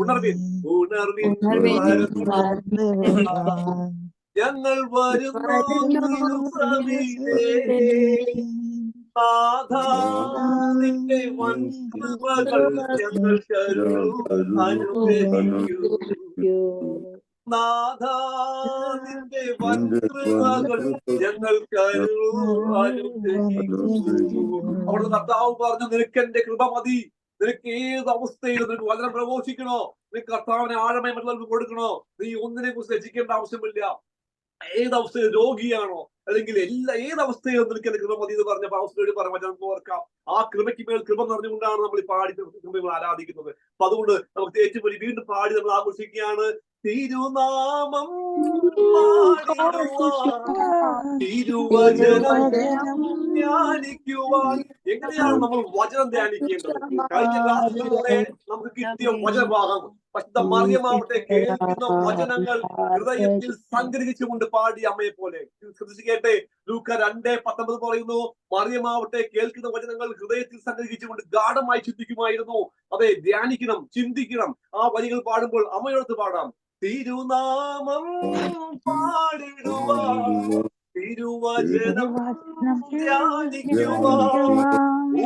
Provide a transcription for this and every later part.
ഉണർവിൻ ഉണർവിൻ ഞങ്ങൾ വരുന്നു നിന്റെ വൻകൃപകൾ ഞങ്ങൾ അനുഗ്രഹിക്കൂ. നാഥാ നിന്റെ വൻകൃപകൾ ഞങ്ങൾക്ക് അനുഗ്രഹിക്കൂ. അവിടെ കർത്താവ് പറഞ്ഞു, നിനക്ക് എന്റെ കൃപ മതി. നിനക്ക് ഏത് അവസ്ഥയിലും നിനക്ക് വചനം പ്രഘോഷിക്കണോ, നിനക്ക് കർത്താവിനെ ആഴമായി മറ്റുള്ളവർക്ക് കൊടുക്കണോ, നീ ഒന്നിനെ കുറിച്ച് രചിക്കേണ്ട ആവശ്യമില്ല. ഏതവസ്ഥയിൽ രോഗിയാണോ, അല്ലെങ്കിൽ ഏതവസ്ഥയിലും നിനക്ക് എന്റെ കൃപ മതി എന്ന് പറഞ്ഞ അവസ്ഥയോട് പറയാൻ നമുക്ക് ഓർക്കാം. ആ കൃപയ്ക്ക് മേൽ കൃപ നിറഞ്ഞുകൊണ്ടാണ് നമ്മൾ ഈ പാടി ആരാധിക്കുന്നത്. അപ്പൊ അതുകൊണ്ട് നമുക്ക് ഏറ്റവും വലിയ വീണ്ടും പാടി നമ്മൾ ആഘോഷിക്കുകയാണ്. തിരുനാമം തിരുവചനം ധ്യാനിക്കുവാൻ. എങ്ങനെയാണ് നമ്മൾ വചനം ധ്യാനിക്കേണ്ടത്? കഴിഞ്ഞ ക്ലാസ്സിലൂടെ നമുക്ക് കിട്ടിയ വചനഭാഗം പക്ഷെ മറിയമാവട്ടെ കേൾക്കുന്ന വചനങ്ങൾ ഹൃദയത്തിൽ സംഗ്രഹിച്ചുകൊണ്ട് പാടി അമ്മയെ പോലെ. ശ്രദ്ധിച്ചിട്ടെ, ലൂക്ക 2:19 പറയുന്നു, മറിയമാവട്ടെ കേൾക്കുന്ന വചനങ്ങൾ ഹൃദയത്തിൽ സംഗ്രഹിച്ചുകൊണ്ട് ഗാഢമായി ചിന്തിക്കുമായിരുന്നു. അതെ, ധ്യാനിക്കണം, ചിന്തിക്കണം. ആ വരികൾ പാടുമ്പോൾ അമ്മയോടത്ത് പാടാം. തിരുനാമം പാടിടുവാൻ, തിരുവചനം ധ്യാനിക്കുവാൻ,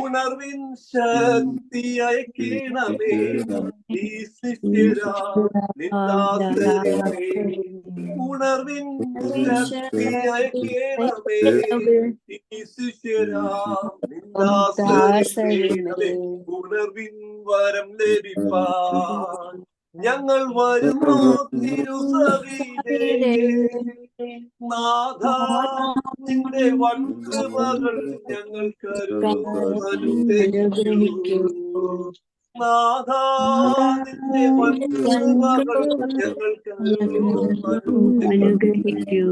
ഉണർവിൻ ശക്തി അയക്കണമേ ഈ ശിഷ്യരാ നിന്ദാസരേ. ഉണർവിൻ ശക്തി അയക്കണമേ ഈ ശിഷ്യരാ നിന്ദാസരേ. ഉണർവിൻ വരം ലഭിപ്പാൻ ഞങ്ങൾ വരുന്നു തിരുസവിധേ. നാഥാ നിന്റെ വൻകൃപകൾ ഞങ്ങൾക്ക് അനുഗ്രഹിക്കൂ. നാഥാ നിന്റെ വൻകൃപകൾ ഞങ്ങൾക്ക് അനുഗ്രഹിക്കൂ.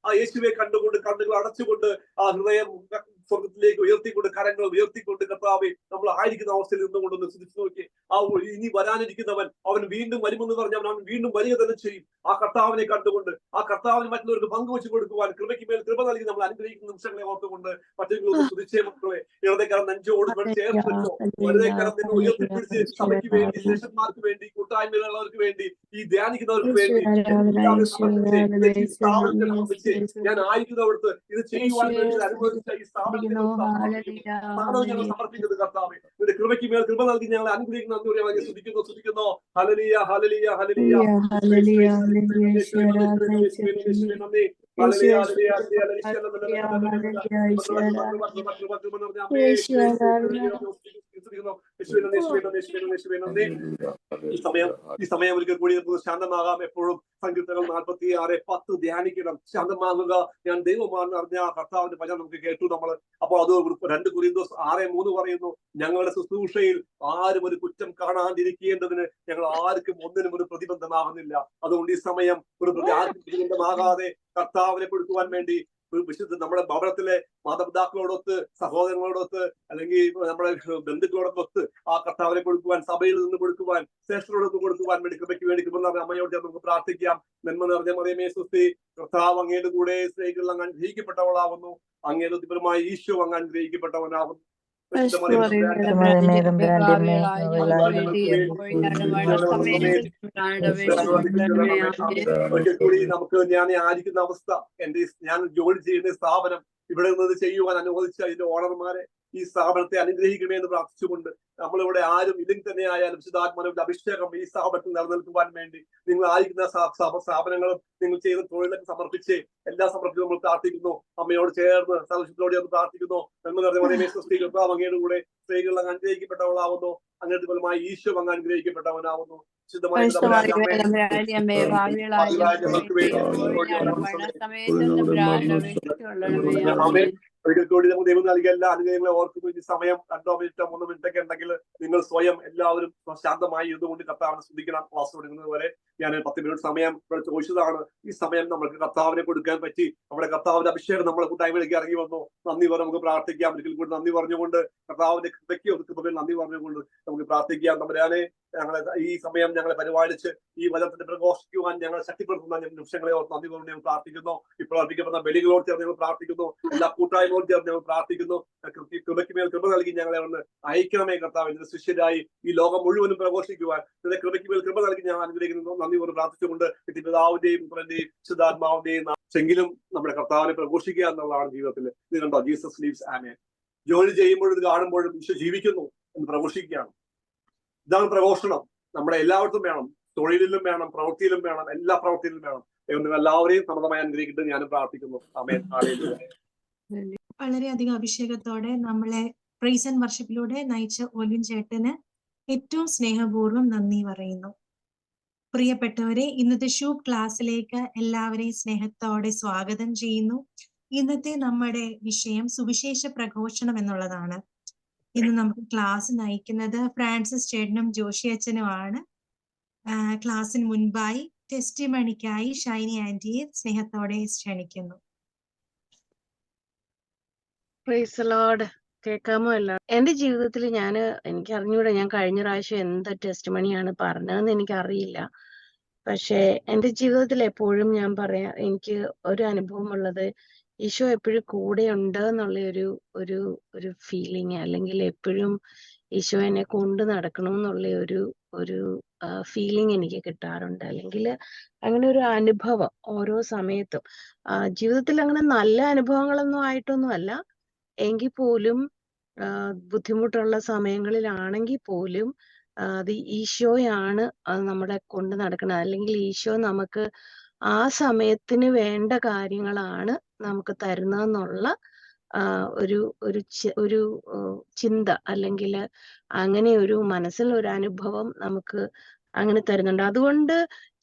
ആ യേശുവെ കണ്ടുകൊണ്ട് കണ്ണുകൾ അടച്ചുകൊണ്ട് ആ ഹൃദയം സ്വർഗത്തിലേക്ക് ഉയർത്തിക്കൊണ്ട് കരങ്ങൾ ഉയർത്തിക്കൊണ്ട് കർത്താവെ നമ്മൾ ആയിരിക്കുന്ന അവസ്ഥയിൽ നിന്നുകൊണ്ടൊന്ന് ശ്രദ്ധിച്ചു നോക്കി. ആ ഇനി വരാനിരിക്കുന്നവൻ അവൻ വീണ്ടും വരുമെന്ന് പറഞ്ഞാൽ അവൻ വീണ്ടും വരിക തന്നെ ചെയ്യും. ആ കർത്താവിനെ കണ്ടുകൊണ്ട് ആ കർത്താവിന് മറ്റുള്ളവർക്ക് പങ്കുവെച്ചു കൊടുക്കുവാൻ കൃപയ്ക്ക് മേൽ കൃപ നൽകി നമ്മൾ അനുഗ്രഹിക്കുന്ന നിമിഷങ്ങളെ ഓർത്തുകൊണ്ട് മറ്റൊരു ശ്രദ്ധിച്ചേ മക്കളെ, ഇടതേക്കരം നെഞ്ചോട് ചേർത്ത് വെച്ചോ. വലതേക്കരം നിങ്ങൾ ഉയർത്തിപ്പിടിച്ച് സഭയ്ക്ക് വേണ്ടി, ശേഷന്മാർക്ക് വേണ്ടി, കൂട്ടായ്മയിലുള്ളവർക്ക് വേണ്ടി, ഈ ധ്യാനിക്കുന്നവർക്ക് വേണ്ടി സമർപ്പിച്ച് ഞാൻ ആയിരിക്കുന്നവർക്ക് ഇത് ചെയ്യുവാൻ വേണ്ടി അനുവദിച്ച ഈ സ്ഥാപനം ഞങ്ങൾ സമർപ്പിക്കുന്നത് കർത്താവേ, നിന്റെ കൃപയ്ക്ക് മേൽ കൃപ നൽകി ഞങ്ങളെ അനുഗ്രഹിക്കുന്ന ശ്രദ്ധിക്കുന്നു. Hallelujah hallelujah hallelujah. ഈ സമയം ഒരിക്കൽ കൂടി ശാന്തമാകാം. എപ്പോഴും സങ്കീർത്തനങ്ങൾ 46:10 ധ്യാനിക്കണം, ശാന്തമാകുക, ഞാൻ ദൈവമാണെന്ന് അറിഞ്ഞ കർത്താവിന്റെ വചനം നമുക്ക് കേട്ടു നമ്മൾ. അപ്പൊ അത് 2 കൊരിന്തോസ് 6:3 പറയുന്നു, ഞങ്ങളുടെ ശുശ്രൂഷയിൽ ആരും ഒരു കുറ്റം കാണാതിരിക്കേണ്ടതിന് ഞങ്ങൾ ആർക്കും ഒന്നിനും ഒരു പ്രതിബന്ധമാകുന്നില്ല. അതുകൊണ്ട് ഈ സമയം ആർക്കും പ്രതിബന്ധമാകാതെ കർത്താവിനെ കൊടുക്കുവാൻ വേണ്ടി വിശുദ്ധ നമ്മുടെ ഭവനത്തിലെ മാതാപിതാക്കളോടൊത്ത്, സഹോദരങ്ങളോടൊത്ത്, അല്ലെങ്കിൽ നമ്മുടെ ബന്ധുക്കളോടൊക്കെ ഒത്ത് ആ കർത്താവിനെ കൊടുക്കുവാൻ, സഭയിൽ നിന്ന് കൊടുക്കുവാൻ, ശ്രേഷ്ഠരോടൊത്ത് കൊടുക്കുവാൻ വേണ്ടി കൃപയ്ക്ക് വേണ്ടി കൃപ നിറഞ്ഞ അമ്മയോട് നമുക്ക് പ്രാർത്ഥിക്കാം. നന്മ നിറഞ്ഞ മറിയമേ സ്വസ്തി, കർത്താവ് അങ്ങയുടെ കൂടെ സ്ത്രീകൾ അങ്ങ് അനുഗ്രഹിക്കപ്പെട്ടവളാവുന്നു, അങ്ങയുടെ തീവ്രമായ ഈശോ അങ്ങ് അനുഗ്രഹിക്കപ്പെട്ടവനാവുന്നു. ഒരിക്കൽ കൂടി നമുക്ക് ഞാൻ ആയിരിക്കുന്ന അവസ്ഥ, ഞാൻ ജോലി ചെയ്യുന്ന സ്ഥാപനം, ഇവിടെ നിന്ന് ചെയ്യുവാൻ അനുവദിച്ച ഇതിന്റെ ഓണർമാരെ, ഈ സ്ഥാപനത്തെ അനുഗ്രഹിക്കണേ എന്ന് പ്രാർത്ഥിച്ചുകൊണ്ട് നമ്മളിവിടെ ആരും ഇല്ലെങ്കിൽ തന്നെ ആയാലും വിശുദ്ധാത്മാവിന്റെ അഭിഷേകം ഈ സ്ഥാപനത്തിൽ നിലനിൽക്കുവാൻ വേണ്ടി നിങ്ങൾ ആയിരിക്കുന്ന സ്ഥാപനങ്ങളും നിങ്ങൾ ചെയ്ത തൊഴിലൊക്കെ സമർപ്പിച്ച് എല്ലാ സമർപ്പിച്ചും നമ്മൾ പ്രാർത്ഥിക്കുന്നു. അമ്മയോട് ചേർന്ന് സദസ്യത്തോടെ ഒന്ന് പ്രാർത്ഥിക്കുന്നു. നന്മ നിറഞ്ഞ മറിയമേ സ്വസ്തി, കർത്താവ് അങ്ങയുടെ കൂടെ സ്ത്രീകൾ അങ്ങ് അനുഗ്രഹിക്കപ്പെട്ടവളാവുന്നു, അങ്ങയുടെ ഫലമായി ഈശോ അങ്ങ് അനുഗ്രഹിക്കപ്പെട്ടവനാവുന്നു. ഒരിക്കൽ കൂടി നമുക്ക് ദൈവം നൽകിയ എല്ലാ അനുഗ്രഹങ്ങളെ ഓർക്കുന്നു. ഈ സമയം 2 മിനിറ്റോ 3 മിനിറ്റൊക്കെ ഉണ്ടെങ്കിൽ നിങ്ങൾ സ്വയം എല്ലാവരും ശാന്തമായി ഇരുന്നുകൊണ്ട് കർത്താവിനെ സ്തുതിക്കണം. ക്ലാസ് തുടങ്ങുന്നത് വരെ ഞാൻ 10 മിനിറ്റ് സമയം ഇവിടെ ചോദിച്ചതാണ്. ഈ സമയം നമുക്ക് കർത്താവിനെ കൊടുക്കാൻ പറ്റി. നമ്മുടെ കർത്താവിന്റെ അഭിഷേകം നമ്മളെ കൂട്ടായ്മയിലേക്ക് ഇറങ്ങി വന്നു. നന്ദി പറഞ്ഞ് നമുക്ക് പ്രാർത്ഥിക്കാം. ഒരിക്കൽ കൂടി നന്ദി പറഞ്ഞുകൊണ്ട് കർത്താവിന്റെ കൃപയ്ക്ക് നന്ദി പറഞ്ഞുകൊണ്ട് നമുക്ക് പ്രാർത്ഥിക്കാം. തമ്പുരാനെ, ഞങ്ങളെ ഈ സമയം ഞങ്ങളെ പരിപാലിച്ച് ഈ വചനത്തിന്റെ പ്രഘോഷിക്കുവാൻ ഞങ്ങളെ ശക്തിപ്പെടുത്തുന്ന നിമിഷങ്ങളെ ഓർത്ത് നന്ദി പറഞ്ഞ് ഞങ്ങൾ പ്രാർത്ഥിക്കുന്നു. ഇപ്പോൾ അർപ്പിക്കപ്പെടുന്ന ബലികളോട് ചേർന്ന് ഞങ്ങൾ പ്രാർത്ഥിക്കുന്നു. എല്ലാ കൂട്ടായ്മയോട് ചേർന്ന് ഞങ്ങൾ പ്രാർത്ഥിക്കുന്നു. കൃപയ്ക്ക് മേൽ കൃപ നൽകി ഞങ്ങളെ ഒന്ന് അയക്കണമേ കർത്താവ്. ഇതിന്റെ ശിഷ്യരായി ഈ ലോകം മുഴുവനും പ്രഘോഷിക്കുവാൻ ഇതിന്റെ കൃപയ്ക്ക് മേൽ കൃപ നൽകി ഞാൻ അനുഗ്രഹിക്കുന്നു. നന്ദി പറഞ്ഞ് പ്രാർത്ഥിച്ചുകൊണ്ട് പിതാവിന്റെയും പുത്രന്റെയും ശുദ്ധാത്മാവിന്റെയും എങ്കിലും നമ്മുടെ കർത്താവിനെ പ്രഘോഷിക്കുക എന്നുള്ളതാണ് ജീവിതത്തിൽ. ഇത് കണ്ടോ, ജീസസ് ലീവ്സ് ആമേൻ. ജോലി ചെയ്യുമ്പോഴും ഇത് കാണുമ്പോഴും ഈശോ ജീവിക്കുന്നു എന്ന് പ്രഘോഷിക്കുകയാണ്. ഇതാണ് പ്രഘോഷണം. നമ്മുടെ എല്ലായിടത്തും വേണം. തൊഴിലിലും വേണം, പ്രവൃത്തിയിലും വേണം, എല്ലാ പ്രവൃത്തിയിലും വേണം. ദൈവം എല്ലാവരെയും സമൃദ്ധമായി അനുഗ്രഹിക്കട്ടെ ഞാനും പ്രാർത്ഥിക്കുന്നു. ആമേൻ. വളരെയധികം അഭിഷേകത്തോടെ നമ്മളെ പ്രൈസ് ആൻഡ് വർഷിപ്പിലൂടെ നയിച്ച ഒലിൻ ചേട്ടന് ഏറ്റവും സ്നേഹപൂർവ്വം നന്ദി പറയുന്നു. പ്രിയപ്പെട്ടവരെ, ഇന്നത്തെ ഷൂട്ട് ക്ലാസ്സിലേക്ക് എല്ലാവരെയും സ്നേഹത്തോടെ സ്വാഗതം ചെയ്യുന്നു. ഇന്നത്തെ നമ്മുടെ വിഷയം സുവിശേഷ പ്രഘോഷണം എന്നുള്ളതാണ്. ഇന്ന് നമുക്ക് ക്ലാസ് നയിക്കുന്നത് ഫ്രാൻസിസ് ചേട്ടനും ജോഷി അച്ഛനുമാണ്. ക്ലാസ്സിന് മുൻപായി ടെസ്റ്റിമണിക്കായി ഷൈനി ആന്റിയെ സ്നേഹത്തോടെ ക്ഷണിക്കുന്നു. Praise Lord. കേൾക്കാമോ? അല്ല, എന്റെ ജീവിതത്തിൽ എനിക്ക് അറിഞ്ഞൂടാ, ഞാൻ കഴിഞ്ഞ പ്രാവശ്യം എന്ത് ടെസ്റ്റ് മണിയാണ് പറഞ്ഞതെന്ന് എനിക്കറിയില്ല. പക്ഷെ എന്റെ ജീവിതത്തിൽ എപ്പോഴും ഞാൻ പറയാം, എനിക്ക് ഒരു അനുഭവം ഉള്ളത് ഈശോ എപ്പോഴും കൂടെ ഉണ്ട് എന്നുള്ള ഒരു ഫീലിങ്, അല്ലെങ്കിൽ എപ്പോഴും ഈശോ എന്നെ കൊണ്ട് നടക്കണം എന്നുള്ള ഒരു ഫീലിംഗ് എനിക്ക് കിട്ടാറുണ്ട്. അല്ലെങ്കിൽ അങ്ങനെ ഒരു അനുഭവം ഓരോ സമയത്തും. ജീവിതത്തിൽ അങ്ങനെ നല്ല അനുഭവങ്ങളൊന്നും ആയിട്ടൊന്നും അല്ല, എങ്കിൽ പോലും ബുദ്ധിമുട്ടുള്ള സമയങ്ങളിലാണെങ്കിൽ പോലും അത് ഈശോയാണ് നമ്മളെ കൊണ്ട് നടക്കുന്നത്. അല്ലെങ്കിൽ ഈശോ നമുക്ക് ആ സമയത്തിന് വേണ്ട കാര്യങ്ങളാണ് നമുക്ക് തരുന്നതെന്നുള്ള ഒരു ചിന്ത, അല്ലെങ്കിൽ അങ്ങനെ ഒരു മനസ്സിൽ ഒരു അനുഭവം നമുക്ക് അങ്ങനെ തരുന്നുണ്ട്. അതുകൊണ്ട്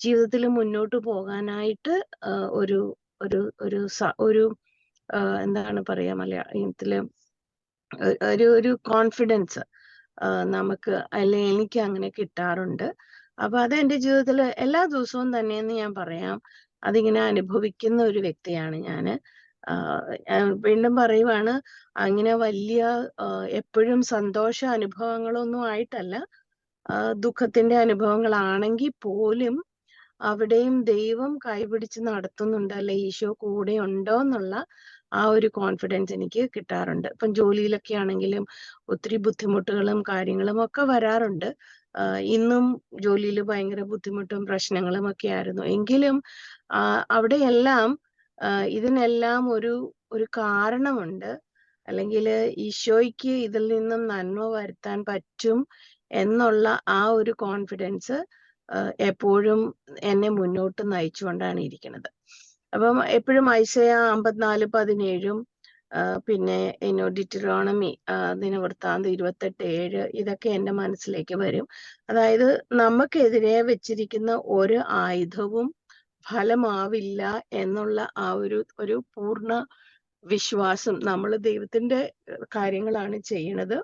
ജീവിതത്തിൽ മുന്നോട്ട് പോകാനായിട്ട് ഒരു ഒരു ഒരു എന്താണ് പറയാ മലയാളത്തില്, ഒരു കോൺഫിഡൻസ് നമുക്ക്, അല്ലെങ്കിൽ എനിക്ക് അങ്ങനെ കിട്ടാറുണ്ട്. അപ്പൊ അത് എന്റെ ജീവിതത്തിൽ എല്ലാ ദിവസവും തന്നെയെന്ന് ഞാൻ പറയാം, അതിങ്ങനെ അനുഭവിക്കുന്ന ഒരു വ്യക്തിയാണ് ഞാന്. വീണ്ടും പറയുവാണ്, അങ്ങനെ വലിയ എപ്പോഴും സന്തോഷ അനുഭവങ്ങളൊന്നും ആയിട്ടല്ല, ദുഃഖത്തിന്റെ അനുഭവങ്ങളാണെങ്കിൽ പോലും അവിടെയും ദൈവം കൈപിടിച്ച് നടത്തുന്നുണ്ട്, അല്ലെ ഈശോ കൂടെ ഉണ്ടോ എന്നുള്ള ആ ഒരു കോൺഫിഡൻസ് എനിക്ക് കിട്ടാറുണ്ട്. ഇപ്പം ജോലിയിലൊക്കെ ആണെങ്കിലും ഒത്തിരി ബുദ്ധിമുട്ടുകളും കാര്യങ്ങളും ഒക്കെ വരാറുണ്ട്. ഇന്നും ജോലിയിൽ ഭയങ്കര ബുദ്ധിമുട്ടും പ്രശ്നങ്ങളും ഒക്കെ ആയിരുന്നു. എങ്കിലും അവിടെയെല്ലാം ഇതിനെല്ലാം ഒരു കാരണമുണ്ട്, അല്ലെങ്കിൽ ഈശോയ്ക്ക് ഇതിൽ നിന്നും നന്മ വരുത്താൻ പറ്റും എന്നുള്ള ആ ഒരു കോൺഫിഡൻസ് എപ്പോഴും എന്നെ മുന്നോട്ട് നയിച്ചുകൊണ്ടാണ് ഇരിക്കുന്നത്. അപ്പം എപ്പോഴും ഐസയ 54:17 പിന്നെ ഡിറ്ററോണമി ദിനവൃത്താന്തം 28:7 ഇതൊക്കെ എന്റെ മനസ്സിലേക്ക് വരും. അതായത് നമുക്കെതിരെ വെച്ചിരിക്കുന്ന ഒരു ആയുധവും ഫലമാവില്ല എന്നുള്ള ആ ഒരു പൂർണ്ണ വിശ്വാസം. നമ്മൾ ദൈവത്തിന്റെ കാര്യങ്ങളാണ് ചെയ്യണത്,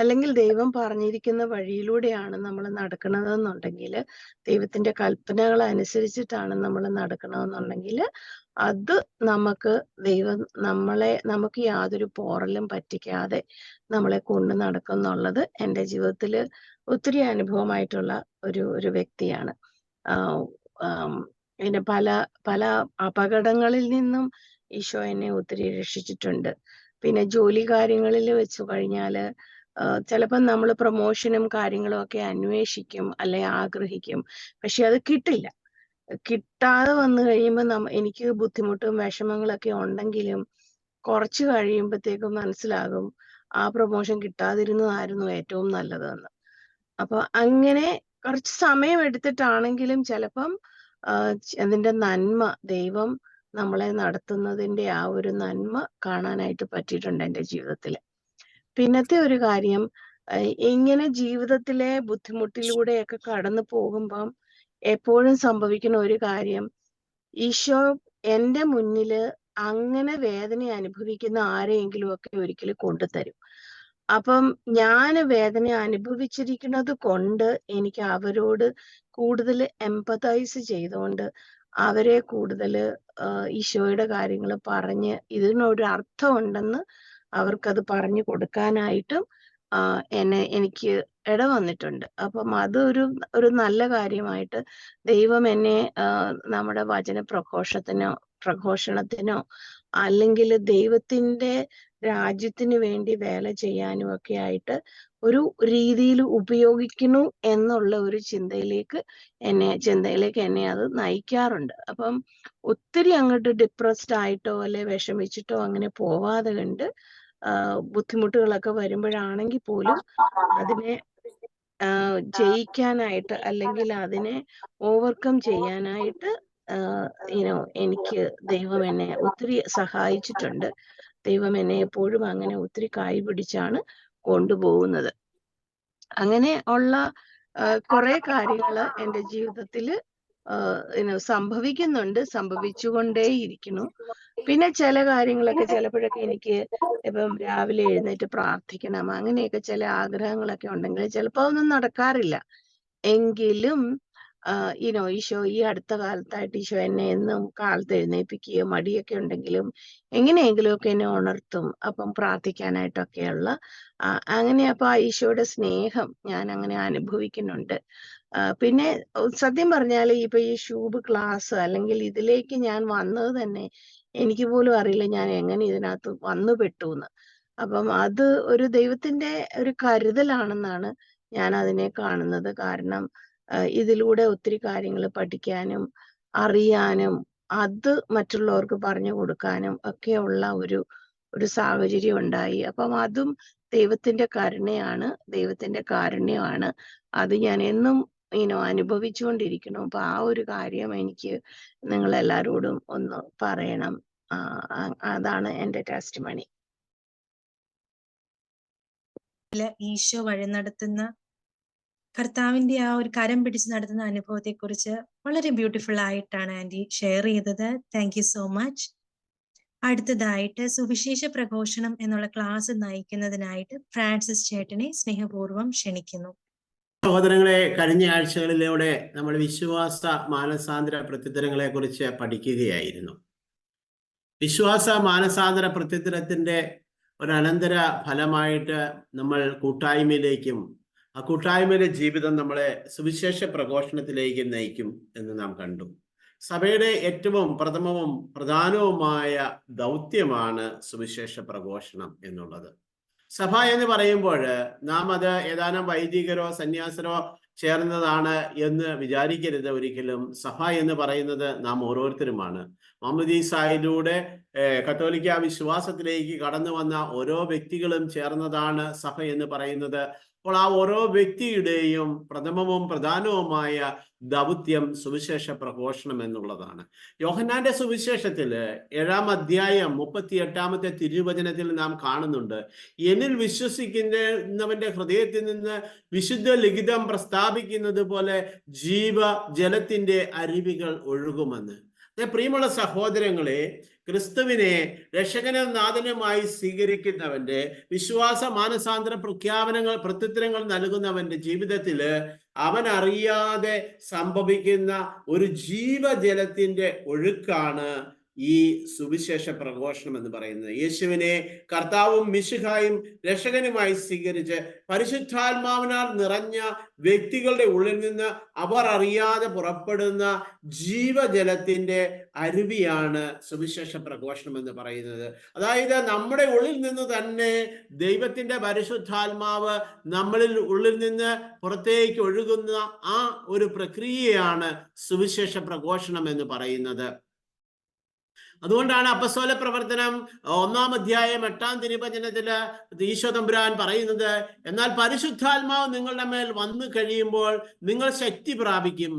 അല്ലെങ്കിൽ ദൈവം പറഞ്ഞിരിക്കുന്ന വഴിയിലൂടെയാണ് നമ്മൾ നടക്കണതെന്നുണ്ടെങ്കിൽ, ദൈവത്തിന്റെ കൽപ്പനകൾ അനുസരിച്ചിട്ടാണ് നമ്മൾ നടക്കണമെന്നുണ്ടെങ്കിൽ, അത് ദൈവം നമുക്ക് യാതൊരു പോറലും പറ്റിക്കാതെ നമ്മളെ കൊണ്ട് നടക്കുന്നുള്ളത് എൻ്റെ ജീവിതത്തിൽ ഒത്തിരി അനുഭവമായിട്ടുള്ള ഒരു വ്യക്തിയാണ്. പിന്നെ പല പല അപകടങ്ങളിൽ നിന്നും ഈശോ എന്നെ ഒത്തിരി രക്ഷിച്ചിട്ടുണ്ട്. പിന്നെ ജോലി കാര്യങ്ങളിൽ വെച്ചു കഴിഞ്ഞാല് ചിലപ്പോൾ നമ്മൾ പ്രൊമോഷനും കാര്യങ്ങളും ഒക്കെ അന്വേഷിക്കും, അല്ലെ ആഗ്രഹിക്കും, പക്ഷെ അത് കിട്ടില്ല. കിട്ടാതെ വന്നു കഴിയുമ്പോൾ എനിക്ക് ബുദ്ധിമുട്ടും വിഷമങ്ങളൊക്കെ ഉണ്ടെങ്കിലും കുറച്ച് കഴിയുമ്പോഴത്തേക്കും മനസ്സിലാകും ആ പ്രൊമോഷൻ കിട്ടാതിരുന്നതായിരുന്നു ഏറ്റവും നല്ലതെന്ന്. അപ്പൊ അങ്ങനെ കുറച്ച് സമയം എടുത്തിട്ടാണെങ്കിലും ചിലപ്പം അതിന്റെ നന്മ, ദൈവം നമ്മളെ നടത്തുന്നതിന്റെ ആ ഒരു നന്മ കാണാനായിട്ട് പറ്റിയിട്ടുണ്ട് എൻ്റെ ജീവിതത്തിൽ. പിന്നത്തെ ഒരു കാര്യം, ഇങ്ങനെ ജീവിതത്തിലെ ബുദ്ധിമുട്ടിലൂടെയൊക്കെ കടന്നു പോകുമ്പം എപ്പോഴും സംഭവിക്കുന്ന ഒരു കാര്യം, ഈശോ എൻ്റെ മുന്നില് അങ്ങനെ വേദന അനുഭവിക്കുന്ന ആരെയെങ്കിലും ഒക്കെ ഒരിക്കലും കൊണ്ടുതരും. അപ്പം ഞാൻ വേദന അനുഭവിച്ചിരിക്കുന്നത് കൊണ്ട് എനിക്ക് അവരോട് കൂടുതൽ എംപതൈസ് ചെയ്തുകൊണ്ട് അവരെ കൂടുതൽ ഈശോയുടെ കാര്യങ്ങൾ പറഞ്ഞ് ഇതിനൊരു അർത്ഥമുണ്ടെന്ന് അവർക്കത് പറഞ്ഞു കൊടുക്കാനായിട്ടും എനിക്ക് ഇടവന്നിട്ടുണ്ട്. അപ്പം ഒരു നല്ല കാര്യമായിട്ട് ദൈവം എന്നെ നമ്മുടെ വചന പ്രഘോഷണത്തിനോ അല്ലെങ്കിൽ ദൈവത്തിന്റെ രാജ്യത്തിന് വേണ്ടി വേല ചെയ്യാനും ഒക്കെ ആയിട്ട് ഒരു രീതിയിൽ ഉപയോഗിക്കുന്നു എന്നുള്ള ഒരു ചിന്തയിലേക്ക് എന്നെ അത് നയിക്കാറുണ്ട്. അപ്പം ഒത്തിരി അങ്ങോട്ട് ഡിപ്രസ്ഡ് ആയിട്ടോ അല്ലെ വിഷമിച്ചിട്ടോ അങ്ങനെ പോവാതെ കണ്ട് ബുദ്ധിമുട്ടുകളൊക്കെ വരുമ്പോഴാണെങ്കിൽ പോലും അതിനെ ജയിക്കാനായിട്ട് അല്ലെങ്കിൽ അതിനെ ഓവർകം ചെയ്യാനായിട്ട് എനിക്ക് ദൈവം എന്നെ ഒത്തിരി സഹായിച്ചിട്ടുണ്ട്. ദൈവം എന്നെ എപ്പോഴും അങ്ങനെ ഒത്തിരി കൈ പിടിച്ചാണ് കൊണ്ടുപോകുന്നത്. അങ്ങനെ ഉള്ള കുറെ കാര്യങ്ങള് എൻ്റെ ജീവിതത്തില് സംഭവിക്കുന്നുണ്ട്, സംഭവിച്ചുകൊണ്ടേയിരിക്കുന്നു. പിന്നെ ചില കാര്യങ്ങളൊക്കെ ചിലപ്പോഴൊക്കെ എനിക്ക് ഇപ്പം രാവിലെ എഴുന്നേറ്റ് പ്രാർത്ഥിക്കണം അങ്ങനെയൊക്കെ ചില ആഗ്രഹങ്ങളൊക്കെ ഉണ്ടെങ്കിൽ ചിലപ്പോൾ ഒന്നും നടക്കാറില്ല. എങ്കിലും ഈശോ ഈ അടുത്ത കാലത്തായിട്ട് ഈശോ എന്നെ എന്നും കാലത്ത് എഴുന്നേൽപ്പിക്കുകയോ മടിയൊക്കെ ഉണ്ടെങ്കിലും എങ്ങനെയെങ്കിലുമൊക്കെ എന്നെ ഉണർത്തും. അപ്പം പ്രാർത്ഥിക്കാനായിട്ടൊക്കെയുള്ള അങ്ങനെ അപ്പൊ ആ ഈശോയുടെ സ്നേഹം ഞാൻ അങ്ങനെ അനുഭവിക്കുന്നുണ്ട്. പിന്നെ സത്യം പറഞ്ഞാൽ ഇപ്പൊ ഈ ഷൂബ് ക്ലാസ് അല്ലെങ്കിൽ ഇതിലേക്ക് ഞാൻ വന്നത് തന്നെ എനിക്ക് പോലും അറിയില്ല ഞാൻ എങ്ങനെ ഇതിനകത്ത് വന്നു പെട്ടൂന്ന്. അപ്പം അത് ഒരു ദൈവത്തിന്റെ ഒരു കരുതലാണെന്നാണ് ഞാൻ അതിനെ കാണുന്നത്. കാരണം ഇതിലൂടെ ഒത്തിരി കാര്യങ്ങൾ പഠിക്കാനും അറിയാനും അത് മറ്റുള്ളവർക്ക് പറഞ്ഞു കൊടുക്കാനും ഒക്കെയുള്ള ഒരു സാഹചര്യം ഉണ്ടായി. അപ്പം അതും ദൈവത്തിന്റെ കരുണയാണ്, ദൈവത്തിന്റെ കാരുണ്യമാണ്. അത് ഞാൻ എന്നും അനുഭവിച്ചുകൊണ്ടിരിക്കുന്നു. അപ്പൊ ആ ഒരു കാര്യം എനിക്ക് നിങ്ങളെല്ലാരോടും ഒന്ന് പറയണം. അതാണ് എൻ്റെ ടെസ്റ്റിമണി. ഈശോ വഴി നടത്തുന്ന കർത്താവിന്റെ ആ ഒരു കരം പിടിച്ച് നടത്തുന്ന അനുഭവത്തെ കുറിച്ച് വളരെ ബ്യൂട്ടിഫുൾ ആയിട്ടാണ് ആന്റി ഷെയർ ചെയ്തത്. Thank you so much. അടുത്തതായിട്ട് സുവിശേഷ പ്രഘോഷണം എന്നുള്ള ക്ലാസ് നയിക്കുന്നതിനായിട്ട് ഫ്രാൻസിസ് ചേട്ടനെ സ്നേഹപൂർവ്വം ക്ഷണിക്കുന്നു. സഹോദരങ്ങളെ, കഴിഞ്ഞ ആഴ്ചകളിലൂടെ നമ്മൾ വിശ്വാസ മാനസാന്തര പ്രത്യുത്തരങ്ങളെ കുറിച്ച് പഠിക്കുകയായിരുന്നു. വിശ്വാസ മാനസാന്തര പ്രത്യുത്തരത്തിന്റെ ഒരു അനന്തര ഫലമായിട്ട് നമ്മൾ കൂട്ടായ്മയിലേക്കും ആ കൂട്ടായ്മയിലെ ജീവിതം നമ്മളെ സുവിശേഷ പ്രഘോഷണത്തിലേക്ക് നയിക്കും എന്ന് നാം കണ്ടു. സഭയുടെ ഏറ്റവും പ്രഥമവും പ്രധാനവുമായ ദൗത്യമാണ് സുവിശേഷ പ്രഘോഷണം എന്നുള്ളത്. സഭ എന്ന് പറയുമ്പോൾ നാം അത് ഏതാനും വൈദികരോ സന്യാസരോ ചേർന്നതാണ് എന്ന് വിചാരിക്കരുത് ഒരിക്കലും. സഭ എന്ന് പറയുന്നത് നാം ഓരോരുത്തരുമാണ്. മാമോദീസായിലൂടെ കത്തോലിക്ക വിശ്വാസത്തിലേക്ക് കടന്നു വന്ന ഓരോ വ്യക്തികളും ചേർന്നതാണ് സഭ എന്ന് പറയുന്നത്. അപ്പോൾ ആ ഓരോ വ്യക്തിയുടെയും പ്രഥമവും പ്രധാനവുമായ ദൗത്യം സുവിശേഷ പ്രഘോഷണം എന്നുള്ളതാണ്. യോഹന്നാന്റെ സുവിശേഷത്തില് 7-ാം അധ്യായം 38-ാമത്തെ തിരുവചനത്തിൽ നാം കാണുന്നുണ്ട്, എന്നിൽ വിശ്വസിക്കുന്നവന്റെ ഹൃദയത്തിൽ നിന്ന് വിശുദ്ധ ലിഖിതം പ്രസ്താവിക്കുന്നത് പോലെ ജീവജലത്തിന്റെ അരുവികൾ ഒഴുകുമെന്ന്. പ്രിയമുള്ള സഹോദരങ്ങളെ, ക്രിസ്തുവിനെ രക്ഷകനും നാഥനുമായി സ്വീകരിക്കുന്നവന്റെ വിശ്വാസ മാനസാന്തര പ്രത്യുത്തരങ്ങൾ നൽകുന്നവന്റെ ജീവിതത്തില് അവൻ അറിയാതെ സംഭവിക്കുന്ന ഒരു ജീവജലത്തിന്റെ ഒഴുക്കാണ് ഈ സുവിശേഷ പ്രഘോഷണം എന്ന് പറയുന്നത്. യേശുവിനെ കർത്താവും മിശിഹായും രക്ഷകനുമായി സ്വീകരിച്ച് പരിശുദ്ധാത്മാവിനാൽ നിറഞ്ഞ വ്യക്തികളുടെ ഉള്ളിൽ നിന്ന് അവർ അറിയാതെ പുറപ്പെടുന്ന ജീവജലത്തിന്റെ അരുവിയാണ് സുവിശേഷ പ്രഘോഷണം എന്ന് പറയുന്നത്. അതായത് നമ്മുടെ ഉള്ളിൽ നിന്ന് തന്നെ ദൈവത്തിന്റെ പരിശുദ്ധാത്മാവ് ഉള്ളിൽ നിന്ന് പുറത്തേക്ക് ഒഴുകുന്ന ആ ഒരു പ്രക്രിയയാണ് സുവിശേഷ പ്രഘോഷണം എന്ന് പറയുന്നത്. അതുകൊണ്ടാണ് അപ്പസ്തോല പ്രവർത്തനം 1-ാം അധ്യായം 8-ാം തിരുവചനത്തില് ഈശോ തമ്പുരാൻ പറയുന്നത്, എന്നാൽ പരിശുദ്ധാത്മാവ് നിങ്ങളുടെ മേൽ വന്നു കഴിയുമ്പോൾ നിങ്ങൾ ശക്തി പ്രാപിക്കും,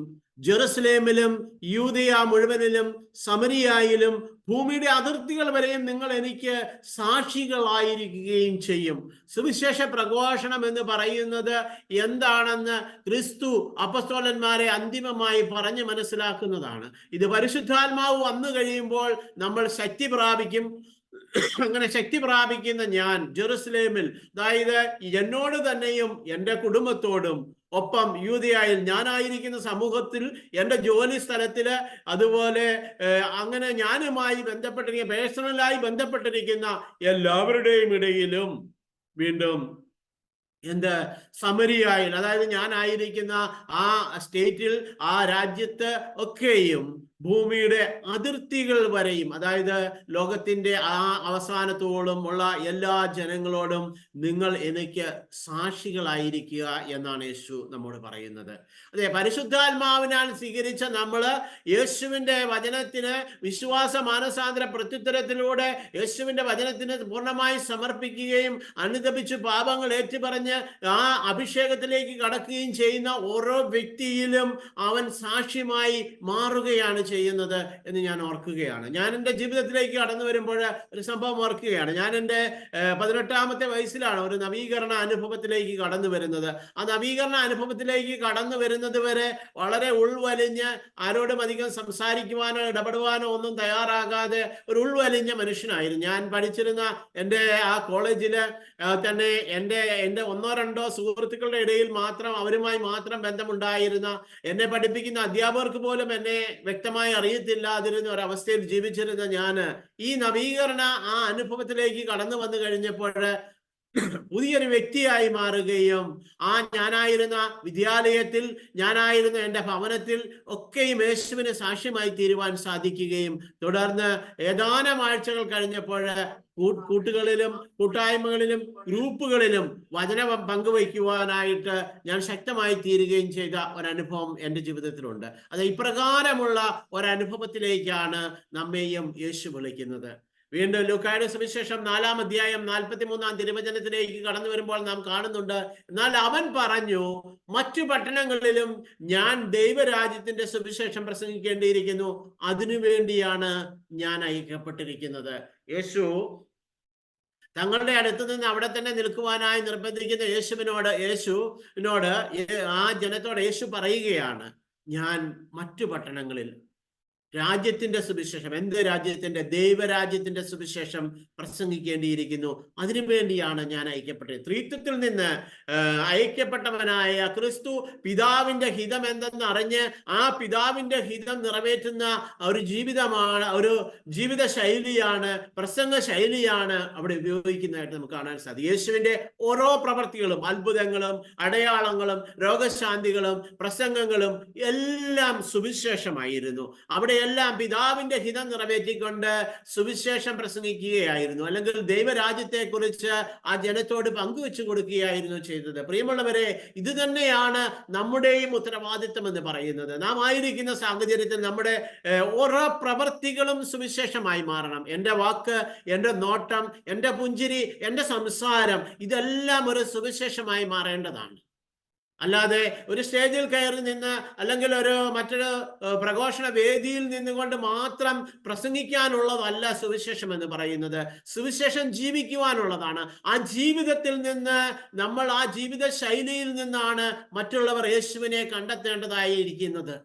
ജെറുസലേമിലും യൂദയ മുഴുവനിലും സമരിയായിലും ഭൂമിയുടെ അതിർത്തികൾ വരെയും നിങ്ങൾ എനിക്ക് സാക്ഷികളായിരിക്കുകയും ചെയ്യും. സുവിശേഷ പ്രഘോഷണം എന്ന് പറയുന്നത് എന്താണെന്ന് ക്രിസ്തു അപ്പസ്തോലന്മാരെ അന്തിമമായി പറഞ്ഞു മനസ്സിലാക്കുന്നതാണ്. ഇത് പരിശുദ്ധാത്മാവ് വന്നു കഴിയുമ്പോൾ നമ്മൾ ശക്തി പ്രാപിക്കും. അങ്ങനെ ശക്തി പ്രാപിക്കുന്ന ഞാൻ ജെറുസലേമിൽ, അതായത് എന്നോട് തന്നെയും എൻ്റെ കുടുംബത്തോടും ഒപ്പം യൂദയായിൽ ഞാനായിരിക്കുന്ന സമൂഹത്തിൽ, എൻ്റെ ജോലി സ്ഥലത്തില്, അതുപോലെ അങ്ങനെ ഞാനുമായി ബന്ധപ്പെട്ടിരിക്കുന്ന, പേഴ്സണലായി ബന്ധപ്പെട്ടിരിക്കുന്ന എല്ലാവരുടെയും ഇടയിലും, വീണ്ടും സമരിയായിൽ, അതായത് ഞാനായിരിക്കുന്ന ആ സ്റ്റേറ്റിൽ, ആ രാജ്യത്ത് ഒക്കെയും ഭൂമിയുടെ അതിർത്തികൾ വരെയും, അതായത് ലോകത്തിന്റെ ആ അവസാനത്തോളം ഉള്ള എല്ലാ ജനങ്ങളോടും നിങ്ങൾ എനിക്ക് സാക്ഷികളായിരിക്കുക എന്നാണ് യേശു നമ്മോട് പറയുന്നത്. അതെ, പരിശുദ്ധാത്മാവിനാൽ സ്വീകരിച്ച നമ്മള് യേശുവിന്റെ വചനത്തിന് വിശ്വാസ മാനസാന്തര പ്രത്യുത്തരത്തിലൂടെ യേശുവിന്റെ വചനത്തിന് പൂർണ്ണമായി സമർപ്പിക്കുകയും അനുതപിച്ച് പാപങ്ങൾ ഏറ്റുപറഞ്ഞ് ആ അഭിഷേകത്തിലേക്ക് കടക്കുകയും ചെയ്യുന്ന ഓരോ വ്യക്തിയിലും അവൻ സാക്ഷ്യമായി മാറുകയാണ് ചെയ്യുന്നത് എന്ന് ഞാൻ ഓർക്കുകയാണ്. ഞാൻ എൻ്റെ ജീവിതത്തിലേക്ക് കടന്നു വരുമ്പോൾ ഒരു സംഭവം ഓർക്കുകയാണ്. ഞാൻ എൻ്റെ 18ാമത്തെ വയസ്സിലാണ് ഒരു നവീകരണ അനുഭവത്തിലേക്ക് കടന്നു വരുന്നത്. ആ നവീകരണ അനുഭവത്തിലേക്ക് കടന്നു വരുന്നത് വരെ വളരെ ഉൾവലിഞ്ഞ് ആരോടും അധികം സംസാരിക്കുവാനോ ഇടപെടുവാനോ ഒന്നും തയ്യാറാകാതെ ഒരു ഉൾവലിഞ്ഞ മനുഷ്യനായിരുന്നു. ഞാൻ പഠിച്ചിരുന്ന എൻ്റെ ആ കോളേജില് തന്നെ എൻ്റെ ഒന്നോ രണ്ടോ സുഹൃത്തുക്കളുടെ ഇടയിൽ മാത്രം, അവരുമായി മാത്രം ബന്ധമുണ്ടായിരുന്ന, എന്നെ പഠിപ്പിക്കുന്ന അധ്യാപകർക്ക് പോലും എന്നെ വ്യക്തമായി അറിയത്തില്ലാതിരുന്ന ഒരവസ്ഥയിൽ ജീവിച്ചിരുന്ന ഞാൻ ഈ നവീകരണ ആ അനുഭവത്തിലേക്ക് കടന്നു വന്നു കഴിഞ്ഞപ്പോൾ പുതിയൊരു വ്യക്തിയായി മാറുകയും ഞാനായിരുന്ന വിദ്യാലയത്തിൽ, ഞാനായിരുന്ന എൻ്റെ ഭവനത്തിൽ ഒക്കെയും യേശുവിന് സാക്ഷ്യമായി തീരുവാൻ സാധിക്കുകയും, തുടർന്ന് ഏതാനും ആഴ്ചകൾ കഴിഞ്ഞപ്പോൾ കൂട്ടുകളിലും കൂട്ടായ്മകളിലും ഗ്രൂപ്പുകളിലും വചനം പങ്കുവയ്ക്കുവാനായിട്ട് ഞാൻ ശക്തമായി തീരുകയും ചെയ്ത ഒരനുഭവം എൻ്റെ ജീവിതത്തിലുണ്ട്. അത് ഇപ്രകാരമുള്ള ഒരനുഭവത്തിലേക്കാണ് നമ്മെയും യേശു വിളിക്കുന്നത്. വീണ്ടും ലൂക്കായുടെ സുവിശേഷം 4-ാം അധ്യായം 43-ാം തിരുവചനത്തിലേക്ക് കടന്നു വരുമ്പോൾ നാം കാണുന്നുണ്ട്, എന്നാൽ അവൻ പറഞ്ഞു, മറ്റു പട്ടണങ്ങളിലും ഞാൻ ദൈവരാജ്യത്തിന്റെ സുവിശേഷം പ്രസംഗിക്കേണ്ടിയിരിക്കുന്നു, അതിനുവേണ്ടിയാണ് ഞാൻ അയക്കപ്പെട്ടിരിക്കുന്നത്. യേശു തങ്ങളുടെ അടുത്ത് നിന്ന് അവിടെ തന്നെ നിൽക്കുവാനായി നിർബന്ധിക്കുന്ന യേശുവിനോട് ആ ജനത്തോട് യേശു പറയുകയാണ്, ഞാൻ മറ്റു പട്ടണങ്ങളിൽ രാജ്യത്തിന്റെ സുവിശേഷം, എന്ത് രാജ്യത്തിന്റെ? ദൈവരാജ്യത്തിന്റെ സുവിശേഷം പ്രസംഗിക്കേണ്ടിയിരിക്കുന്നു, അതിനുവേണ്ടിയാണ് ഞാൻ അയക്കപ്പെട്ടത്. ത്രിത്വത്തിൽ നിന്ന് അയക്കപ്പെട്ടവനായ ക്രിസ്തു പിതാവിന്റെ ഹിതം എന്തെന്ന് അറിഞ്ഞ് ആ പിതാവിന്റെ ഹിതം നിറവേറ്റുന്ന ഒരു ജീവിതമാണ്, ഒരു ജീവിത ശൈലിയാണ്, പ്രസംഗ ശൈലിയാണ് അവിടെ ഉപയോഗിക്കുന്നതായിട്ട് നമുക്ക് കാണാൻ സാധിക്കും. യേശുവിന്റെ ഓരോ പ്രവർത്തികളും, അത്ഭുതങ്ങളും അടയാളങ്ങളും രോഗശാന്തികളും പ്രസംഗങ്ങളും എല്ലാം സുവിശേഷമായിരുന്നു. അവിടെ എല്ലാം പിതാവിന്റെ ഹിതം നിറവേറ്റിക്കൊണ്ട് സുവിശേഷം പ്രസംഗിക്കുകയായിരുന്നു, അല്ലെങ്കിൽ ദൈവരാജ്യത്തെ കുറിച്ച് ആ ജനത്തോട് പങ്കുവെച്ചു കൊടുക്കുകയായിരുന്നു ചെയ്തത്. പ്രിയമുള്ളവരെ, ഇത് തന്നെയാണ് നമ്മുടെയും ഉത്തരവാദിത്വം എന്ന് പറയുന്നത്. നാം ആയിരിക്കുന്ന സാഹചര്യത്തിൽ നമ്മുടെ ഓരോ പ്രവർത്തികളും സുവിശേഷമായി മാറണം. എൻ്റെ വാക്ക്, എൻ്റെ നോട്ടം, എൻ്റെ പുഞ്ചിരി, എൻ്റെ സംസാരം, ഇതെല്ലാം ഒരു സുവിശേഷമായി മാറേണ്ടതാണ്. അല്ലാതെ ഒരു സ്റ്റേജിൽ കയറി നിന്ന്, അല്ലെങ്കിൽ മറ്റൊരു പ്രഘോഷണ വേദിയിൽ നിന്നുകൊണ്ട് മാത്രം പ്രസംഗിക്കാനുള്ളതല്ല സുവിശേഷം എന്ന് പറയുന്നത്. സുവിശേഷം ജീവിക്കുവാനുള്ളതാണ്. ആ ജീവിതത്തിൽ നിന്ന്, നമ്മൾ ആ ജീവിത ശൈലിയിൽ നിന്നാണ് മറ്റുള്ളവർ യേശുവിനെ കണ്ടെത്തേണ്ടതായിരിക്കുന്നത്.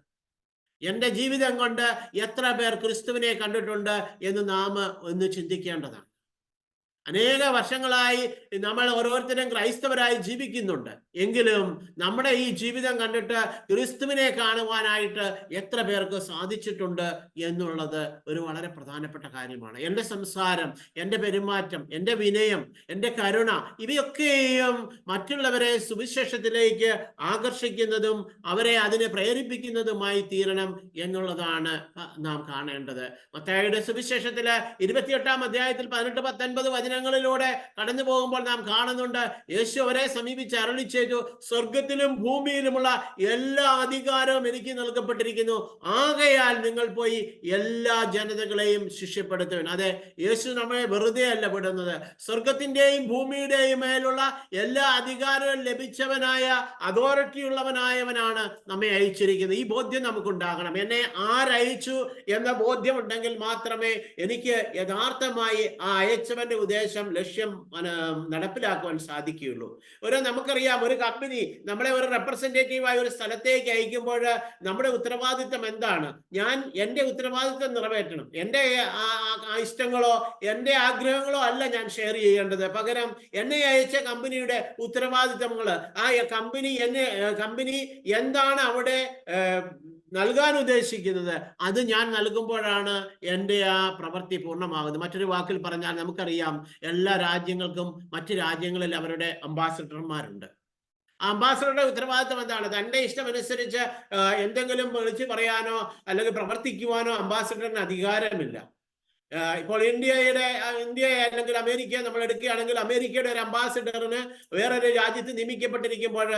എൻ്റെ ജീവിതം കൊണ്ട് എത്ര പേർ ക്രിസ്തുവിനെ കണ്ടിട്ടുണ്ട് എന്ന് നാം ഒന്ന് ചിന്തിക്കേണ്ടതാണ്. അനേക വർഷങ്ങളായി നമ്മൾ ഓരോരുത്തരും ക്രൈസ്തവരായി ജീവിക്കുന്നുണ്ട്. എങ്കിലും നമ്മുടെ ഈ ജീവിതം കണ്ടിട്ട് ക്രിസ്തുവിനെ കാണുവാനായിട്ട് എത്ര പേർക്ക് സാധിച്ചിട്ടുണ്ട് എന്നുള്ളത് ഒരു വളരെ പ്രധാനപ്പെട്ട കാര്യമാണ്. എൻ്റെ സംസാരം, എൻ്റെ പെരുമാറ്റം, എൻ്റെ വിനയം, എൻ്റെ കരുണ, ഇവയൊക്കെയും മറ്റുള്ളവരെ സുവിശേഷത്തിലേക്ക് ആകർഷിക്കുന്നതും അവരെ അതിനെ പ്രേരിപ്പിക്കുന്നതുമായി തീരണം എന്നുള്ളതാണ് നാം കാണേണ്ടത്. മത്തായിയുടെ സുവിശേഷത്തില് 28-ാം അധ്യായത്തിൽ 18-19 വചനങ്ങളിലൂടെ കടന്നു പോകുമ്പോൾ നാം കാണുന്നുണ്ട്, യേശു അവരെ സമീപിച്ച് അരുളി ചെയ്തു, സ്വർഗത്തിലും ഭൂമിയിലുമുള്ള എല്ലാ അധികാരവും എനിക്ക് നൽകപ്പെട്ടിരിക്കുന്നു, ആകയാൽ നിങ്ങൾ പോയി എല്ലാ ജനതകളെയും ശിഷ്യപ്പെടുത്തുവാൻ. അതെ, യേശു നമ്മളെ വെറുതെ അല്ല വിടുന്നത്. സ്വർഗത്തിന്റെയും ഭൂമിയുടെയും മേലുള്ള എല്ലാ അധികാരവും ലഭിച്ചവനായ, അതോറിറ്റി ഉള്ളവനായവനാണ് നമ്മെ അയച്ചിരിക്കുന്നത്. ഈ ബോധ്യം നമുക്കുണ്ടാകണം. എന്നെ ആരയച്ചു എന്ന ബോധ്യം ഉണ്ടെങ്കിൽ മാത്രമേ എനിക്ക് യഥാർത്ഥമായി ആ അയച്ചവന്റെ ഉദ്ദേശം, ലക്ഷ്യം നടപ്പിലാക്കുവാൻ സാധിക്കുകയുള്ളൂ. നമുക്കറിയാം, ഒരു കമ്പനി നമ്മളെ ഒരു റെപ്രസെന്റേറ്റീവായ ഒരു സ്ഥലത്തേക്ക് അയക്കുമ്പോൾ നമ്മുടെ ഉത്തരവാദിത്തം എന്താണ്? ഞാൻ എൻ്റെ ഉത്തരവാദിത്തം നിറവേറ്റണം. എൻ്റെ ഇഷ്ടങ്ങളോ എൻ്റെ ആഗ്രഹങ്ങളോ അല്ല ഞാൻ ഷെയർ ചെയ്യേണ്ടത്. പകരം എന്നെ അയച്ച കമ്പനിയുടെ ഉത്തരവാദിത്തങ്ങൾ, ആ കമ്പനി എന്താണ് അവിടെ നൽകാൻ ഉദ്ദേശിക്കുന്നത്, അത് ഞാൻ നൽകുമ്പോഴാണ് എൻ്റെ ആ പ്രവൃത്തി പൂർണ്ണമാകുന്നത്. മറ്റൊരു വാക്കിൽ പറഞ്ഞാൽ, നമുക്കറിയാം, എല്ലാ രാജ്യങ്ങൾക്കും മറ്റു രാജ്യങ്ങളിൽ അവരുടെ അംബാസഡർമാരുണ്ട്. അംബാസഡറുടെ ഉത്തരവാദിത്തം എന്താണ്? തൻ്റെ ഇഷ്ടമനുസരിച്ച് എന്തെങ്കിലും വിളിച്ചു പറയാനോ അല്ലെങ്കിൽ പ്രവർത്തിക്കുവാനോ അംബാസഡറിന് അധികാരമില്ല. ഇപ്പോൾ ഇന്ത്യ അല്ലെങ്കിൽ അമേരിക്ക നമ്മൾ എടുക്കുകയാണെങ്കിൽ, അമേരിക്കയുടെ ഒരു അംബാസിഡറിന് വേറൊരു രാജ്യത്ത് നിയമിക്കപ്പെട്ടിരിക്കുമ്പോൾ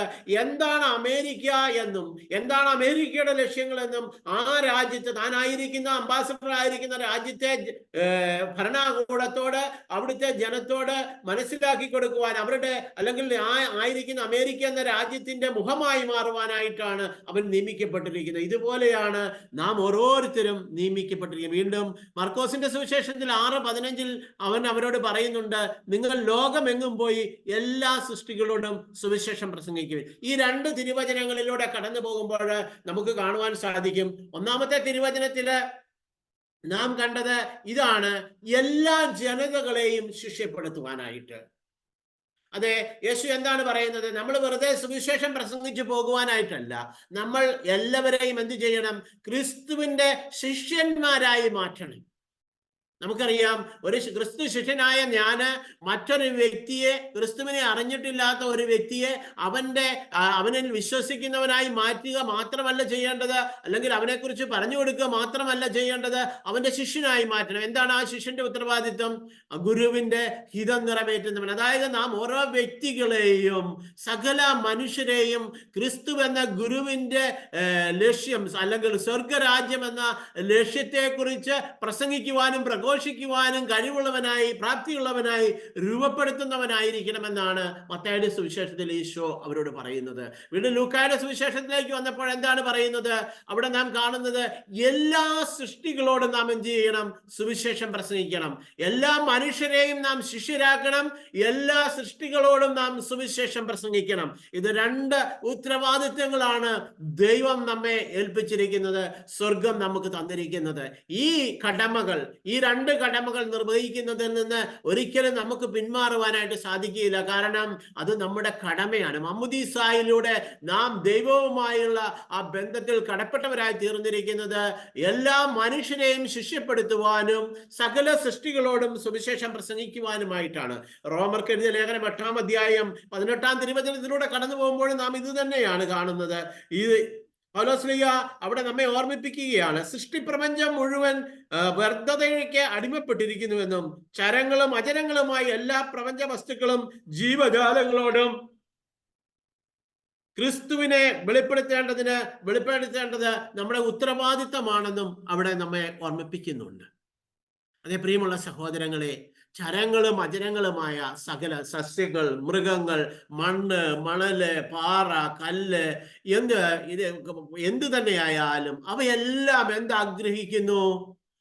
എന്താണ് അമേരിക്ക എന്നും എന്താണ് അമേരിക്കയുടെ ലക്ഷ്യങ്ങളെന്നും ആ രാജ്യത്ത് താനായിരിക്കുന്ന അംബാസിഡർ ആയിരിക്കുന്ന രാജ്യത്തെ ഭരണകൂടത്തോട്, അവിടുത്തെ ജനത്തോട് മനസ്സിലാക്കി കൊടുക്കുവാൻ, അവരുടെ അല്ലെങ്കിൽ ആയിരിക്കുന്ന അമേരിക്ക എന്ന രാജ്യത്തിന്റെ മുഖമായി മാറുവാനായിട്ടാണ് അവൻ നിയമിക്കപ്പെട്ടിരിക്കുന്നത്. ഇതുപോലെയാണ് നാം ഓരോരുത്തരും നിയമിക്കപ്പെട്ടിരിക്കുന്നത്. വീണ്ടും മർക്കോസിന്റെ സുവിശേഷത്തിൽ 6:15 അവൻ അവരോട് പറയുന്നുണ്ട്, നിങ്ങൾ ലോകമെങ്ങും പോയി എല്ലാ സൃഷ്ടികളോടും സുവിശേഷം പ്രസംഗിക്കുവിൻ. ഈ 2 തിരുവചനങ്ങളിലൂടെ കടന്നു പോകുമ്പോൾ നമുക്ക് കാണുവാൻ സാധിക്കും, ഒന്നാമത്തെ തിരുവചനത്തില് നാം കണ്ടത് ഇതാണ്, എല്ലാ ജനതകളെയും ശിഷ്യപ്പെടുത്തുവാനായിട്ട്. അതെ, യേശു എന്താണ് പറയുന്നത്? നമ്മൾ വെറുതെ സുവിശേഷം പ്രസംഗിച്ചു പോകുവാനായിട്ടല്ല, നമ്മൾ എല്ലാവരെയും എന്ത് ചെയ്യണം? ക്രിസ്തുവിന്റെ ശിഷ്യന്മാരായി മാറ്റണം. നമുക്കറിയാം, ഒരു ക്രിസ്തു ശിഷ്യനായ ഞാന് മറ്റൊരു വ്യക്തിയെ, ക്രിസ്തുവിനെ അറിഞ്ഞിട്ടില്ലാത്ത ഒരു വ്യക്തിയെ അവനിൽ വിശ്വസിക്കുന്നവനായി മാറ്റുക മാത്രമല്ല ചെയ്യേണ്ടത്, അല്ലെങ്കിൽ അവനെക്കുറിച്ച് പറഞ്ഞു കൊടുക്കുക മാത്രമല്ല ചെയ്യേണ്ടത്, അവന്റെ ശിഷ്യനായി മാറ്റണം. എന്താണ് ആ ശിഷ്യന്റെ ഉത്തരവാദിത്വം? ഗുരുവിന്റെ ഹിതം നിറവേറ്റുന്നവൻ. അതായത് നാം ഓരോ വ്യക്തികളെയും, സകല മനുഷ്യരെയും ക്രിസ്തു എന്ന ഗുരുവിന്റെ ലക്ഷ്യം, അല്ലെങ്കിൽ സ്വർഗരാജ്യം എന്ന ലക്ഷ്യത്തെ കുറിച്ച് പ്രസംഗിക്കുവാനും പ്രഘോഷിക്കുവാനും കഴിവുള്ളവനായി, പ്രാപ്തിയുള്ളവനായി രൂപപ്പെടുത്തുന്നവനായിരിക്കണമെന്നാണ് മത്തായിയുടെ സുവിശേഷത്തിൽ ഈശോ അവരോട് പറയുന്നത്. വീണ്ടും ലൂക്കായുടെ സുവിശേഷത്തിലേക്ക് വന്നപ്പോൾ എന്താണ് പറയുന്നത്? അവിടെ നാം കാണുന്നത്, എല്ലാ സൃഷ്ടികളോടും നാം എന്ത് ചെയ്യണം? സുവിശേഷം പ്രസംഗിക്കണം. എല്ലാ മനുഷ്യരെയും നാം ശിഷ്യരാക്കണം. എല്ലാ സൃഷ്ടികളോടും നാം സുവിശേഷം പ്രസംഗിക്കണം. ഇത് 2 ഉത്തരവാദിത്വങ്ങളാണ് ദൈവം നമ്മെ ഏൽപ്പിച്ചിരിക്കുന്നത്, സ്വർഗം നമുക്ക് തന്നിരിക്കുന്നത്. ഈ കടമകൾ, ഈ 2 കടമകൾ നിർവഹിക്കുന്നതിൽ നിന്ന് ഒരിക്കലും നമുക്ക് പിന്മാറുവാനായിട്ട് സാധിക്കില്ല. കാരണം അത് നമ്മുടെ കടമയാണ്. മമ്മുദീസായിലൂടെ നാം ദൈവവുമായുള്ള ആ ബന്ധത്തിൽ കടപ്പെട്ടവരായി തീർന്നിരിക്കുന്നത് എല്ലാ മനുഷ്യരെയും ശിഷ്യപ്പെടുത്തുവാനും സകല സൃഷ്ടികളോടും സുവിശേഷം പ്രസംഗിക്കുവാനുമായിട്ടാണ്. റോമർക്ക് എഴുതിയ ലേഖനം 8-ാം അധ്യായം 18-ാം തിരുവചനത്തിലൂടെ കടന്നു പോകുമ്പോൾ നാം ഇത് തന്നെയാണ് കാണുന്നത്. പൗലോസ്ലീഹ അവിടെ നമ്മെ ഓർമ്മിപ്പിക്കുകയാണ്, സൃഷ്ടിപ്രപഞ്ചം മുഴുവൻ വ്യർത്ഥതയ്ക്ക് അടിമപ്പെട്ടിരിക്കുന്നുവെന്നും ചരങ്ങളും അചരങ്ങളുമായി എല്ലാ പ്രപഞ്ച വസ്തുക്കളും ജീവജാലങ്ങളോടും ക്രിസ്തുവിനെ വെളിപ്പെടുത്തേണ്ടത് നമ്മുടെ ഉത്തരവാദിത്തമാണെന്നും അവിടെ നമ്മെ ഓർമ്മിപ്പിക്കുന്നുണ്ട്. അതേ പ്രിയമുള്ള സഹോദരങ്ങളെ, ചരങ്ങളും അചരങ്ങളുമായ സകല സസ്യങ്ങൾ, മൃഗങ്ങൾ, മണ്ണ്, മണല്, പാറ, കല്ല്, എന്ത് തന്നെയായാലും അവയെല്ലാം എന്താഗ്രഹിക്കുന്നു?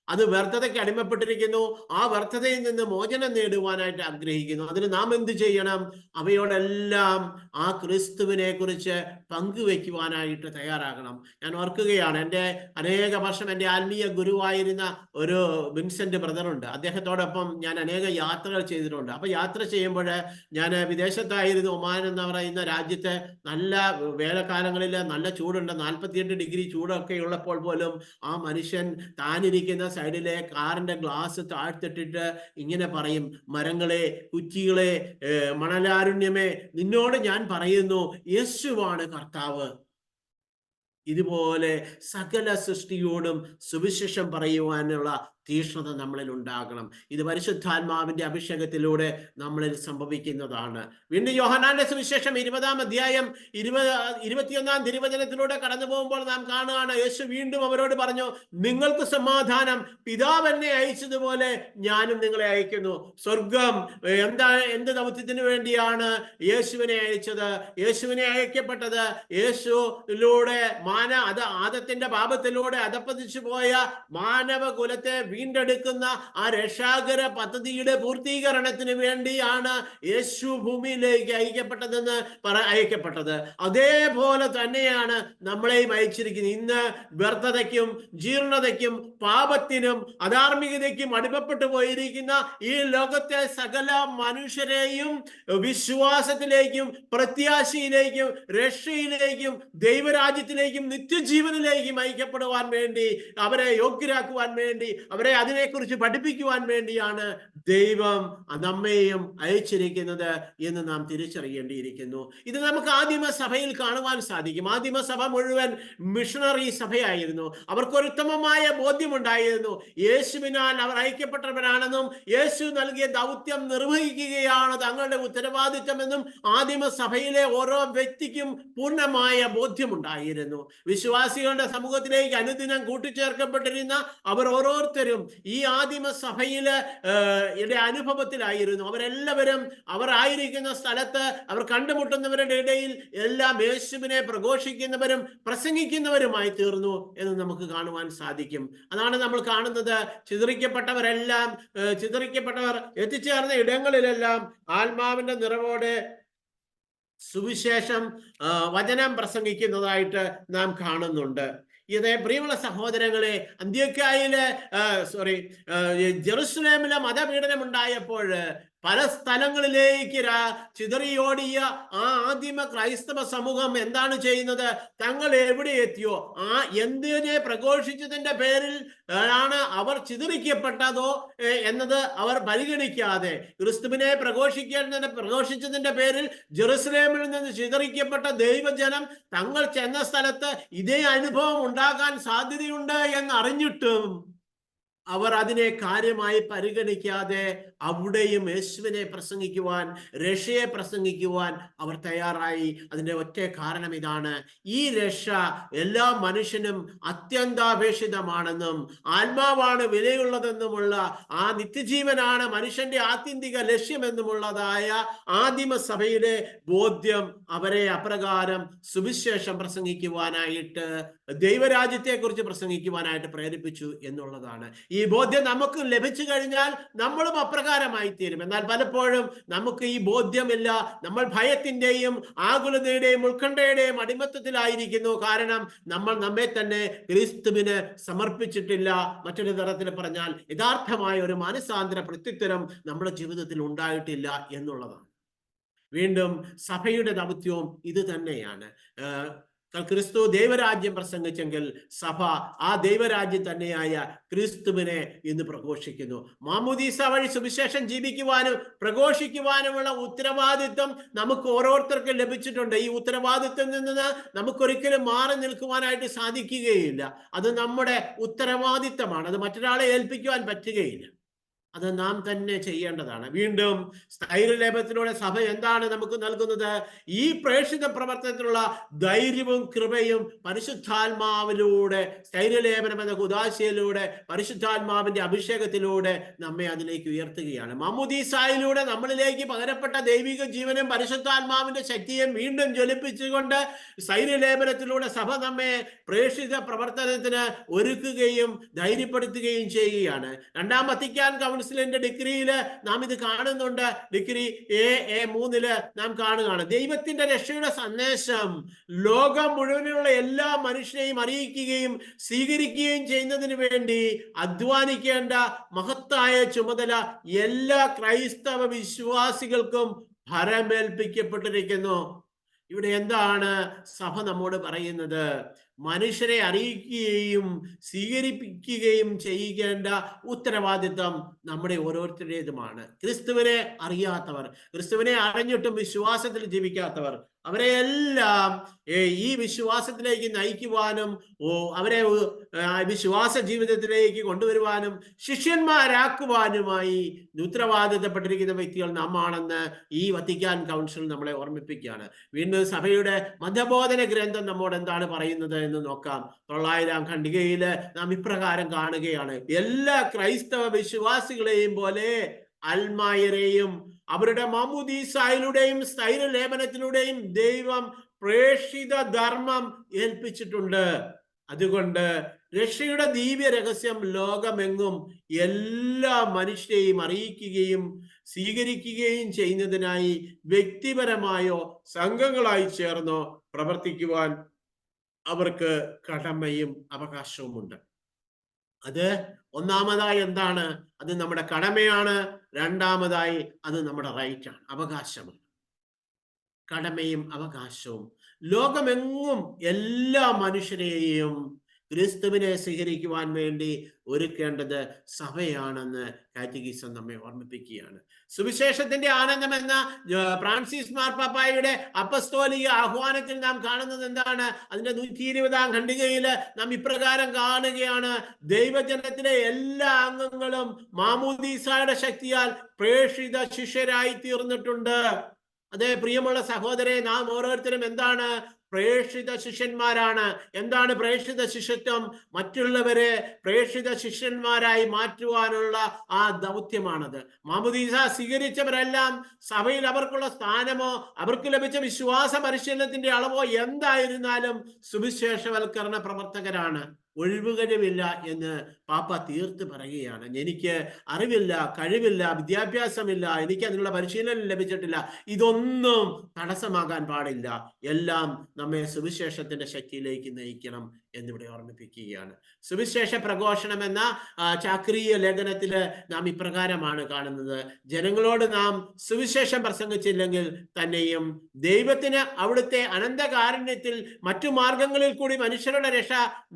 അത് വ്യർത്ഥതയ്ക്ക് അടിമപ്പെട്ടിരിക്കുന്നു. ആ വ്യർത്ഥതയിൽ നിന്ന് മോചനം നേടുവാനായിട്ട് ആഗ്രഹിക്കുന്നു. അതിന് നാം എന്ത് ചെയ്യണം? അവയോടെല്ലാം ആ ക്രിസ്തുവിനെ കുറിച്ച് പങ്കുവെക്കുവാനായിട്ട് തയ്യാറാകണം. ഞാൻ ഓർക്കുകയാണ്, എൻ്റെ അനേക വർഷം എൻ്റെ ആത്മീയ ഗുരുവായിരുന്ന ഒരു വിൻസെന്റ് ബ്രദറുണ്ട്. അദ്ദേഹത്തോടൊപ്പം ഞാൻ അനേക യാത്രകൾ ചെയ്തിട്ടുണ്ട്. അപ്പൊ യാത്ര ചെയ്യുമ്പോൾ ഞാൻ വിദേശത്തായിരുന്നു. ഒമാൻ എന്ന് പറയുന്ന രാജ്യത്ത് നല്ല വേനൽക്കാലങ്ങളിൽ നല്ല ചൂടുണ്ട്, 48 ഡിഗ്രി ചൂടൊക്കെ ഉള്ളപ്പോൾ പോലും ആ മനുഷ്യൻ താനിരിക്കുന്ന സൈഡിലെ കാറിന്റെ ഗ്ലാസ് താഴ്ത്തിട്ടിട്ട് ഇങ്ങനെ പറയും, മരങ്ങളെ, കുറ്റികളെ, മണലാരുണ്യമേ, നിന്നോട് ഞാൻ പറയുന്നു, യേശുവാണ് കർത്താവ്. ഇതുപോലെ സകല സൃഷ്ടിയോടും സുവിശേഷം പറയുവാനുള്ള തീഷ്ണത നമ്മളിൽ ഉണ്ടാകണം. ഇത് പരിശുദ്ധാത്മാവിന്റെ അഭിഷേകത്തിലൂടെ നമ്മളിൽ സംഭവിക്കുന്നതാണ്. വീണ്ടും യോഹന്നാന്റെ സുവിശേഷം 20-ാം അധ്യായം 21-ാം തിരുവചനത്തിലൂടെ കടന്നു പോകുമ്പോൾ നാം കാണുകയാണ്, യേശു വീണ്ടും അവരോട് പറഞ്ഞു, നിങ്ങൾക്ക് സമാധാനം, പിതാവ് എന്നെ അയച്ചതുപോലെ ഞാനും നിങ്ങളെ അയക്കുന്നു. സ്വർഗം എന്ത് ദൗത്യത്തിന് വേണ്ടിയാണ് യേശുവിനെ അയച്ചത്? യേശുവിനെ അയക്കപ്പെട്ടത് യേശുവിലൂടെ ആദത്തിന്റെ പാപത്തിലൂടെ അധപ്പതിച്ചു പോയ മാനവ കുലത്തെ വീണ്ടെടുക്കുന്ന ആ രക്ഷാകര പദ്ധതിയുടെ പൂർത്തീകരണത്തിന് വേണ്ടിയാണ് യേശു ഭൂമിയിലേക്ക് അയക്കപ്പെട്ടത്. അതേപോലെ തന്നെയാണ് നമ്മളെയും അയച്ചിരിക്കുന്നത്. ഇന്ന് വ്യർത്ഥതയ്ക്കും ജീർണതയ്ക്കും പാപത്തിനും അധാർമികതയ്ക്കും അടിമപ്പെട്ടു പോയിരിക്കുന്ന ഈ ലോകത്തെ സകല മനുഷ്യരെയും വിശ്വാസത്തിലേക്കും പ്രത്യാശയിലേക്കും രക്ഷയിലേക്കും ദൈവരാജ്യത്തിലേക്കും നിത്യജീവനിലേക്കും അയക്കപ്പെടുവാൻ വേണ്ടി, അവരെ യോഗ്യരാക്കുവാൻ വേണ്ടി, അവരെ അതിനെക്കുറിച്ച് പഠിപ്പിക്കുവാൻ വേണ്ടിയാണ് ദൈവം നമ്മെയും അയച്ചിരിക്കുന്നത് എന്ന് നാം തിരിച്ചറിയേണ്ടിയിരിക്കുന്നു. ഇത് നമുക്ക് ആദിമസഭയിൽ കാണുവാൻ സാധിക്കും. ആദിമസഭ മുഴുവൻ മിഷണറി സഭയായിരുന്നു. അവർക്കൊരു ഉത്തമമായ ബോധ്യമുണ്ടായിരുന്നു. യേശുവിനാൽ അവർ അയക്കപ്പെട്ടവരാണെന്നും യേശു നൽകിയ ദൗത്യം നിർവഹിക്കുകയാണ് തങ്ങളുടെ ഉത്തരവാദിത്തമെന്നും ആദിമസഭയിലെ ഓരോ വ്യക്തിക്കും പൂർണ്ണമായ ബോധ്യമുണ്ടായിരുന്നു. വിശ്വാസികളുടെ സമൂഹത്തിലേക്ക് അനുദിനം കൂട്ടിച്ചേർക്കപ്പെട്ടിരുന്ന അവർ ഓരോരുത്തരും ഈ ആദിമസഭയിലെ അനുഭവത്തിലായിരുന്നു. അവരെല്ലാവരും അവർ ആയിരിക്കുന്ന സ്ഥലത്ത് അവർ കണ്ടുമുട്ടുന്നവരുടെ ഇടയിൽ എല്ലാം യേശുവിനെ പ്രഘോഷിക്കുന്നവരും പ്രസംഗിക്കുന്നവരുമായി തീർന്നു എന്ന് നമുക്ക് കാണുവാൻ സാധിക്കും. അതാണ് നമ്മൾ കാണുന്നത്. ചിതറിക്കപ്പെട്ടവർ എത്തിച്ചേർന്ന ഇടങ്ങളിലെല്ലാം ആത്മാവിന്റെ നിറവോടെ സുവിശേഷം വചനം പ്രസംഗിക്കുന്നതായിട്ട് നാം കാണുന്നുണ്ട്. ഇത് പ്രിയമുള്ള സഹോദരങ്ങളെ, അന്ത്യോക്യയിലെ ജെറുസലേമിലെ മതപീഡനം ഉണ്ടായപ്പോൾ പല സ്ഥലങ്ങളിലേക്ക് ചിതറിയോടിയ ആ ആദിമ ക്രൈസ്തവ സമൂഹം എന്താണ് ചെയ്യുന്നത്? തങ്ങൾ എവിടെ എത്തിയോ എന്തിനെ പ്രഘോഷിച്ചതിന്റെ പേരിൽ ആണ് അവർ ചിതറിക്കപ്പെട്ടതോ എന്നത് അവർ പരിഗണിക്കാതെ ക്രിസ്തുവിനെ പ്രഘോഷിച്ചതിന്റെ പേരിൽ ജെറുസലേമിൽ നിന്ന് ചിതറിക്കപ്പെട്ട ദൈവജനം തങ്ങൾ ചെന്ന സ്ഥലത്ത് ഇതേ അനുഭവം ഉണ്ടാകാൻ സാധ്യതയുണ്ട് എന്നറിഞ്ഞിട്ടും അവർ അതിനെ കാര്യമായി പരിഗണിക്കാതെ അവിടെയും യേശുവിനെ പ്രസംഗിക്കുവാൻ, രക്ഷയെ പ്രസംഗിക്കുവാൻ അവർ തയ്യാറായി. അതിന്റെ ഒറ്റ കാരണം ഇതാണ്: ഈ രക്ഷ എല്ലാ മനുഷ്യനും അത്യന്താപേക്ഷിതമാണെന്നും ആത്മാവാണ് വിലയുള്ളതെന്നുമുള്ള, ആ നിത്യജീവനാണ് മനുഷ്യന്റെ ആത്യന്തിക ലക്ഷ്യമെന്നുമുള്ളതായ ആദിമസഭയുടെ ബോധ്യം അവരെ അപ്രകാരം സുവിശേഷം പ്രസംഗിക്കുവാനായിട്ട്, ദൈവരാജ്യത്തെ കുറിച്ച് പ്രസംഗിക്കുവാനായിട്ട് പ്രേരിപ്പിച്ചു എന്നുള്ളതാണ്. ഈ ബോധ്യം നമുക്ക് ലഭിച്ചു കഴിഞ്ഞാൽ നമ്മളും അപ്രകാരമായി തീരും. എന്നാൽ പലപ്പോഴും നമുക്ക് ഈ ബോധ്യമില്ല. നമ്മൾ ഭയത്തിന്റെയും ആകുലതയുടെയും ഉത്കണ്ഠയുടെയും അടിമത്തത്തിലായിരിക്കുന്നു. കാരണം നമ്മൾ നമ്മെ തന്നെ ക്രിസ്തുവിന് സമർപ്പിച്ചിട്ടില്ല. മറ്റൊരു തരത്തിൽ പറഞ്ഞാൽ യഥാർത്ഥമായ ഒരു മാനസാന്തര പ്രത്യുത്തരം നമ്മുടെ ജീവിതത്തിൽ ഉണ്ടായിട്ടില്ല എന്നുള്ളതാണ്. വീണ്ടും സഭയുടെ ദൗത്യവും ഇത് തന്നെയാണ്. ക്രിസ്തു ദൈവരാജ്യം പ്രസംഗിച്ചെങ്കിൽ സഭ ആ ദൈവരാജ്യം തന്നെയായ ക്രിസ്തുവിനെ ഇന്ന് പ്രഘോഷിക്കുന്നു. മാമോദീസ വഴി സുവിശേഷം ജീവിക്കുവാനും പ്രഘോഷിക്കുവാനുമുള്ള ഉത്തരവാദിത്വം നമുക്ക് ഓരോരുത്തർക്കും ലഭിച്ചിട്ടുണ്ട്. ഈ ഉത്തരവാദിത്വത്തിൽ നിന്ന് നമുക്കൊരിക്കലും മാറി നിൽക്കുവാനായിട്ട് സാധിക്കുകയില്ല. അത് നമ്മുടെ ഉത്തരവാദിത്തമാണ്. അത് മറ്റൊരാളെ ഏൽപ്പിക്കുവാൻ പറ്റുകയില്ല. അത് നാം തന്നെ ചെയ്യേണ്ടതാണ്. വീണ്ടും സ്ഥൈര്യലേപനത്തിലൂടെ സഭ എന്താണ് നമുക്ക് നൽകുന്നത്? ഈ പ്രേക്ഷിത പ്രവർത്തനത്തിലുള്ള ധൈര്യവും കൃപയും പരിശുദ്ധാത്മാവിലൂടെ, സ്ഥൈര്യലേപനം എന്ന ഉദാശയിലൂടെ, പരിശുദ്ധാത്മാവിന്റെ അഭിഷേകത്തിലൂടെ നമ്മെ അതിലേക്ക് ഉയർത്തുകയാണ്. മാമോദീസായിലൂടെ നമ്മളിലേക്ക് പകരപ്പെട്ട ദൈവിക ജീവനും പരിശുദ്ധാത്മാവിന്റെ ശക്തിയും വീണ്ടും ജ്വലിപ്പിച്ചുകൊണ്ട് സ്ഥൈര്യലേപനത്തിലൂടെ സഭ നമ്മെ പ്രേക്ഷിത പ്രവർത്തനത്തിന് ഒരുക്കുകയും ധൈര്യപ്പെടുത്തുകയും ചെയ്യുകയാണ്. രണ്ടാം വത്തിക്കാൻ കൗൺസിലിന്റെ ഡിഗ്രിയില് നാം ഇത് കാണുന്നുണ്ട്. ഡിഗ്രി A3 നാം കാണുകയാണ്. ദൈവത്തിന്റെ രക്ഷയുടെ സന്ദേശം ലോകം മുഴുവനുള്ള എല്ലാ മനുഷ്യരെയും അറിയിക്കുകയും സ്വീകരിക്കുകയും ചെയ്യുന്നതിന് വേണ്ടി അധ്വാനിക്കേണ്ട മഹത്തായ ചുമതല എല്ലാ ക്രൈസ്തവ വിശ്വാസികൾക്കും ഭരമേൽപ്പിക്കപ്പെട്ടിരിക്കുന്നു. ഇവിടെ എന്താണ് സഭ നമ്മോട് പറയുന്നത്? മനുഷ്യരെ അറിയിക്കുകയും സ്വീകരിപ്പിക്കുകയും ചെയ്യേണ്ട ഉത്തരവാദിത്വം നമ്മുടെ ഓരോരുത്തരുടേതുമാണ്. ക്രിസ്തുവിനെ അറിയാത്തവർ, ക്രിസ്തുവിനെ അറിഞ്ഞിട്ടും വിശ്വാസത്തിൽ ജീവിക്കാത്തവർ, അവരെ എല്ലാം ഈ വിശ്വാസത്തിലേക്ക് നയിക്കുവാനും അവരെ വിശ്വാസ ജീവിതത്തിലേക്ക് കൊണ്ടുവരുവാനും ശിഷ്യന്മാരാക്കുവാനുമായി ഉത്തരവാദിത്തപ്പെട്ടിരിക്കുന്ന വ്യക്തികൾ നാം ആണെന്ന് ഈ വത്തിക്കാൻ കൗൺസിൽ നമ്മളെ ഓർമ്മിപ്പിക്കുകയാണ്. വീണ്ടും സഭയുടെ മതബോധന ഗ്രന്ഥം നമ്മോട് എന്താണ് പറയുന്നത് എന്ന് നോക്കാം. 900 ഖണ്ഡികയിൽ നാം ഇപ്രകാരം കാണുകയാണ്: എല്ലാ ക്രൈസ്തവ വിശ്വാസികളെയും പോലെ അൽമായരെയും അവരുടെ മാമോദീസായിലൂടെയും സ്ഥൈര്യലേപനത്തിലൂടെയും ദൈവം പ്രേക്ഷിത ധർമ്മം ഏൽപ്പിച്ചിട്ടുണ്ട്. അതുകൊണ്ട് രക്ഷയുടെ ദിവ്യ രഹസ്യം ലോകമെങ്ങും എല്ലാ മനുഷ്യരെയും അറിയിക്കുകയും സ്വീകരിക്കുകയും ചെയ്യുന്നതിനായി വ്യക്തിപരമായോ സംഘങ്ങളായി ചേർന്നോ പ്രവർത്തിക്കുവാൻ അവർക്ക് കടമയും അവകാശവുമുണ്ട്. അത് ഒന്നാമതായി എന്താണ്? അത് നമ്മുടെ കടമയാണ്. രണ്ടാമതായി അത് നമ്മുടെ റൈറ്റാണ്, അവകാശമാണ്. കടമയും അവകാശവും. ലോകമെങ്ങും എല്ലാ മനുഷ്യരെയും ക്രിസ്തുവിനെ സ്വീകരിക്കുവാൻ വേണ്ടി ഒരുക്കേണ്ടത് സഭയാണെന്ന് കാറ്റഗിസം നമ്മെ ഓർമ്മിപ്പിക്കുകയാണ്. സുവിശേഷത്തിന്റെ ആനന്ദം എന്ന ഫ്രാൻസിസ് മാർപ്പാപ്പായുടെ അപ്പസ്തോലിക ആഹ്വാനത്തിൽ നാം കാണുന്നത് എന്താണ്? അതിന്റെ 120 ഖണ്ഡികയിൽ നാം ഇപ്രകാരം കാണുകയാണ്: ദൈവജനത്തിലെ എല്ലാ അംഗങ്ങളും മാമോദീസായുടെ ശക്തിയാൽ പ്രേക്ഷിത ശിഷ്യരായി തീർന്നിട്ടുണ്ട്. അതെ പ്രിയമുള്ള സഹോദരെ, നാം ഓരോരുത്തരും എന്താണ്? പ്രേക്ഷിത ശിഷ്യന്മാരാണ്. എന്താണ് പ്രേക്ഷിത ശിഷ്യത്വം? മറ്റുള്ളവരെ പ്രേക്ഷിത ശിഷ്യന്മാരായി മാറ്റുവാനുള്ള ആ ദൗത്യമാണത്. മാമോദീസ സ്വീകരിച്ചവരെല്ലാം സഭയിൽ അവർക്കുള്ള സ്ഥാനമോ അവർക്ക് ലഭിച്ച വിശ്വാസ പരിശീലനത്തിന്റെ അളവോ എന്തായിരുന്നാലും സുവിശേഷവൽക്കരണ പ്രവർത്തകരാണ്. ഒഴിവുകഴിവില്ല എന്ന് പാപ്പ തീർത്ത് പറയുകയാണ്. എനിക്ക് അറിവില്ല, കഴിവില്ല, വിദ്യാഭ്യാസമില്ല, എനിക്ക് അതിനുള്ള പരിശീലനം ലഭിച്ചിട്ടില്ല, ഇതൊന്നും തടസ്സമാകാൻ പാടില്ല. എല്ലാം നമ്മെ സുവിശേഷത്തിന്റെ ശക്തിയിലേക്ക് നയിക്കണം എന്നിവിടെ ഓർമ്മിപ്പിക്കുകയാണ്. സുവിശേഷ പ്രഘോഷണം എന്ന ചാക്രീയ ലേഖനത്തില് നാം ഇപ്രകാരമാണ് കാണുന്നത്: ജനങ്ങളോട് നാം സുവിശേഷം പ്രസംഗിച്ചില്ലെങ്കിൽ തന്നെയും ദൈവത്തിന് അവിടുത്തെ അനന്തകാരുണ്യത്തിൽ മറ്റു മാർഗങ്ങളിൽ കൂടി മനുഷ്യരുടെ രക്ഷ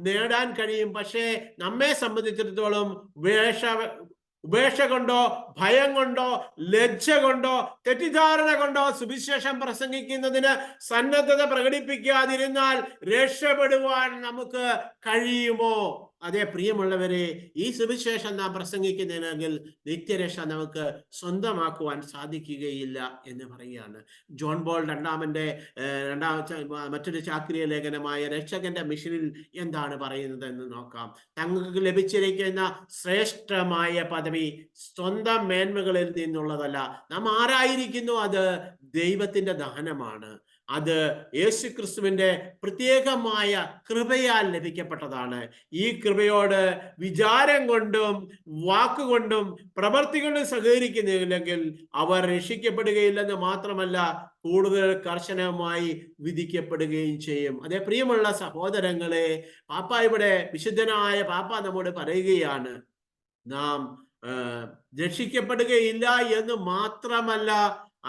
നേടാൻ കഴിയും. പക്ഷേ നമ്മെ സംബന്ധിച്ചിടത്തോളം ഉപേക്ഷ കൊണ്ടോ ഭയം കൊണ്ടോ ലജ്ജ കൊണ്ടോ തെറ്റിദ്ധാരണ കൊണ്ടോ സുവിശേഷം പ്രസംഗിക്കുന്നതിന് സന്നദ്ധത പ്രകടിപ്പിക്കാതിരുന്നാൽ രക്ഷപ്പെടുവാൻ നമുക്ക് കഴിയുമോ? അതേ പ്രിയമുള്ളവരെ, ഈ സുവിശേഷം നാം പ്രസംഗിക്കുന്നതിനെങ്കിൽ നിത്യരക്ഷ നമുക്ക് സ്വന്തമാക്കുവാൻ സാധിക്കുകയില്ല എന്ന് പറയുകയാണ്. ജോൺ ബോൾ രണ്ടാമന്റെ മറ്റൊരു ചാക്രിയ ലേഖനമായ രക്ഷകന്റെ മിഷനിൽ എന്താണ് പറയുന്നത് എന്ന് നോക്കാം. തങ്ങൾക്ക് ലഭിച്ചിരിക്കുന്ന ശ്രേഷ്ഠമായ പദവി സ്വന്തം മേന്മകളിൽ നിന്നുള്ളതല്ല. നാം ആരായിരിക്കുന്നു അത് ദൈവത്തിന്റെ ദാനമാണ്. അത് യേശുക്രിസ്തുവിന്റെ പ്രത്യേകമായ കൃപയാൽ ലഭിക്കപ്പെട്ടതാണ്. ഈ കൃപയോട് വിചാരം കൊണ്ടും വാക്കുകൊണ്ടും പ്രവൃത്തി കൊണ്ടും സഹകരിക്കുന്നില്ലെങ്കിൽ അവർ രക്ഷിക്കപ്പെടുകയില്ലെന്ന് മാത്രമല്ല, കൂടുതൽ കർശനമായി വിധിക്കപ്പെടുകയും ചെയ്യും. അതേ പ്രിയമുള്ള സഹോദരങ്ങളെ, പാപ്പ ഇവിടെ വിശുദ്ധനായ പാപ്പ നമ്മോട് പറയുകയാണ്, നാം രക്ഷിക്കപ്പെടുകയില്ല എന്ന് മാത്രമല്ല,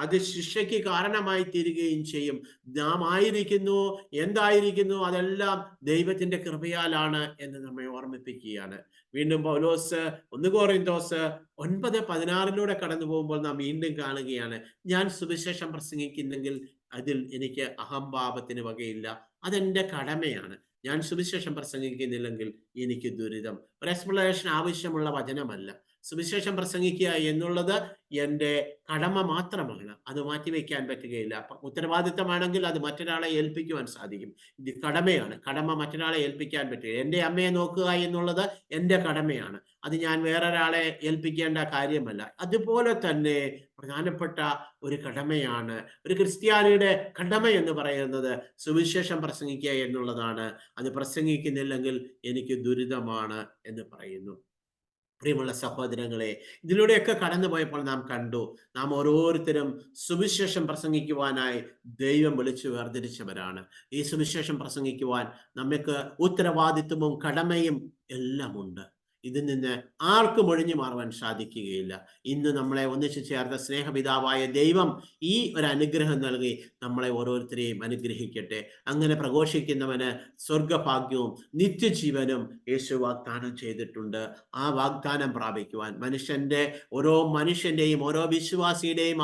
അത് ശിക്ഷയ്ക്ക് കാരണമായി തീരുകയും ചെയ്യും. നാം ആയിരിക്കുന്നു, എന്തായിരിക്കുന്നു, അതെല്ലാം ദൈവത്തിന്റെ കൃപയാലാണ് എന്ന് നമ്മെ ഓർമ്മിപ്പിക്കുകയാണ്. വീണ്ടും പൗലോസ് 1 കൊറിന്തോസ് 9:16 കടന്നു പോകുമ്പോൾ നാം വീണ്ടും കാണുകയാണ്, ഞാൻ സുവിശേഷം പ്രസംഗിക്കുന്നെങ്കിൽ അതിൽ എനിക്ക് അഹംഭാവത്തിന് വകയില്ല, അതെന്റെ കടമയാണ്. ഞാൻ സുവിശേഷം പ്രസംഗിക്കുന്നില്ലെങ്കിൽ എനിക്ക് ദുരിതം. ഒരു എക്സ്പ്ലനേഷൻ ആവശ്യമുള്ള വചനമല്ല. സുവിശേഷം പ്രസംഗിക്കുക എന്നുള്ളത് എൻ്റെ കടമ മാത്രമാണ്, അത് മാറ്റിവെക്കാൻ പറ്റുകയില്ല. ഉത്തരവാദിത്തമാണെങ്കിൽ അത് മറ്റൊരാളെ ഏൽപ്പിക്കുവാൻ സാധിക്കും. ഇത് കടമയാണ്, കടമ മറ്റൊരാളെ ഏൽപ്പിക്കാൻ പറ്റുക. എൻ്റെ അമ്മയെ നോക്കുക എന്നുള്ളത് എൻ്റെ കടമയാണ്, അത് ഞാൻ വേറൊരാളെ ഏൽപ്പിക്കേണ്ട കാര്യമല്ല. അതുപോലെ തന്നെ പ്രധാനപ്പെട്ട ഒരു കടമയാണ്, ഒരു ക്രിസ്ത്യാനിയുടെ കടമ എന്ന് പറയുന്നത് സുവിശേഷം പ്രസംഗിക്കുക എന്നുള്ളതാണ്. അത് പ്രസംഗിക്കുന്നില്ലെങ്കിൽ എനിക്ക് ദുരിതമാണ് എന്ന് പറയുന്നു. പ്രിയമുള്ള സഹോദരങ്ങളെ, ഇതിലൂടെയൊക്കെ കടന്നുപോയപ്പോൾ നാം കണ്ടു, നാം ഓരോരുത്തരും സുവിശേഷം പ്രസംഗിക്കുവാനായി ദൈവം വിളിച്ചു വേർതിരിച്ചവരാണ്. ഈ സുവിശേഷം പ്രസംഗിക്കുവാൻ നമുക്ക് ഉത്തരവാദിത്വവും കടമയും എല്ലാം ഉണ്ട്. ഇതിൽ നിന്ന് ആർക്കും ഒഴിഞ്ഞു മാറുവാൻ സാധിക്കുകയില്ല. ഇന്ന് നമ്മളെ ഒന്നിച്ചു ചേർത്ത സ്നേഹപിതാവായ ദൈവം ഈ ഒരു അനുഗ്രഹം നൽകി നമ്മളെ ഓരോരുത്തരെയും അനുഗ്രഹിക്കട്ടെ. അങ്ങനെ പ്രഘോഷിക്കുന്നവന് സ്വർഗഭാഗ്യവും നിത്യജീവനും യേശു വാഗ്ദാനം ചെയ്തിട്ടുണ്ട്. ആ വാഗ്ദാനം പ്രാപിക്കുവാൻ ഓരോ മനുഷ്യന്റെയും ഓരോ വിശ്വാസിയുടെയും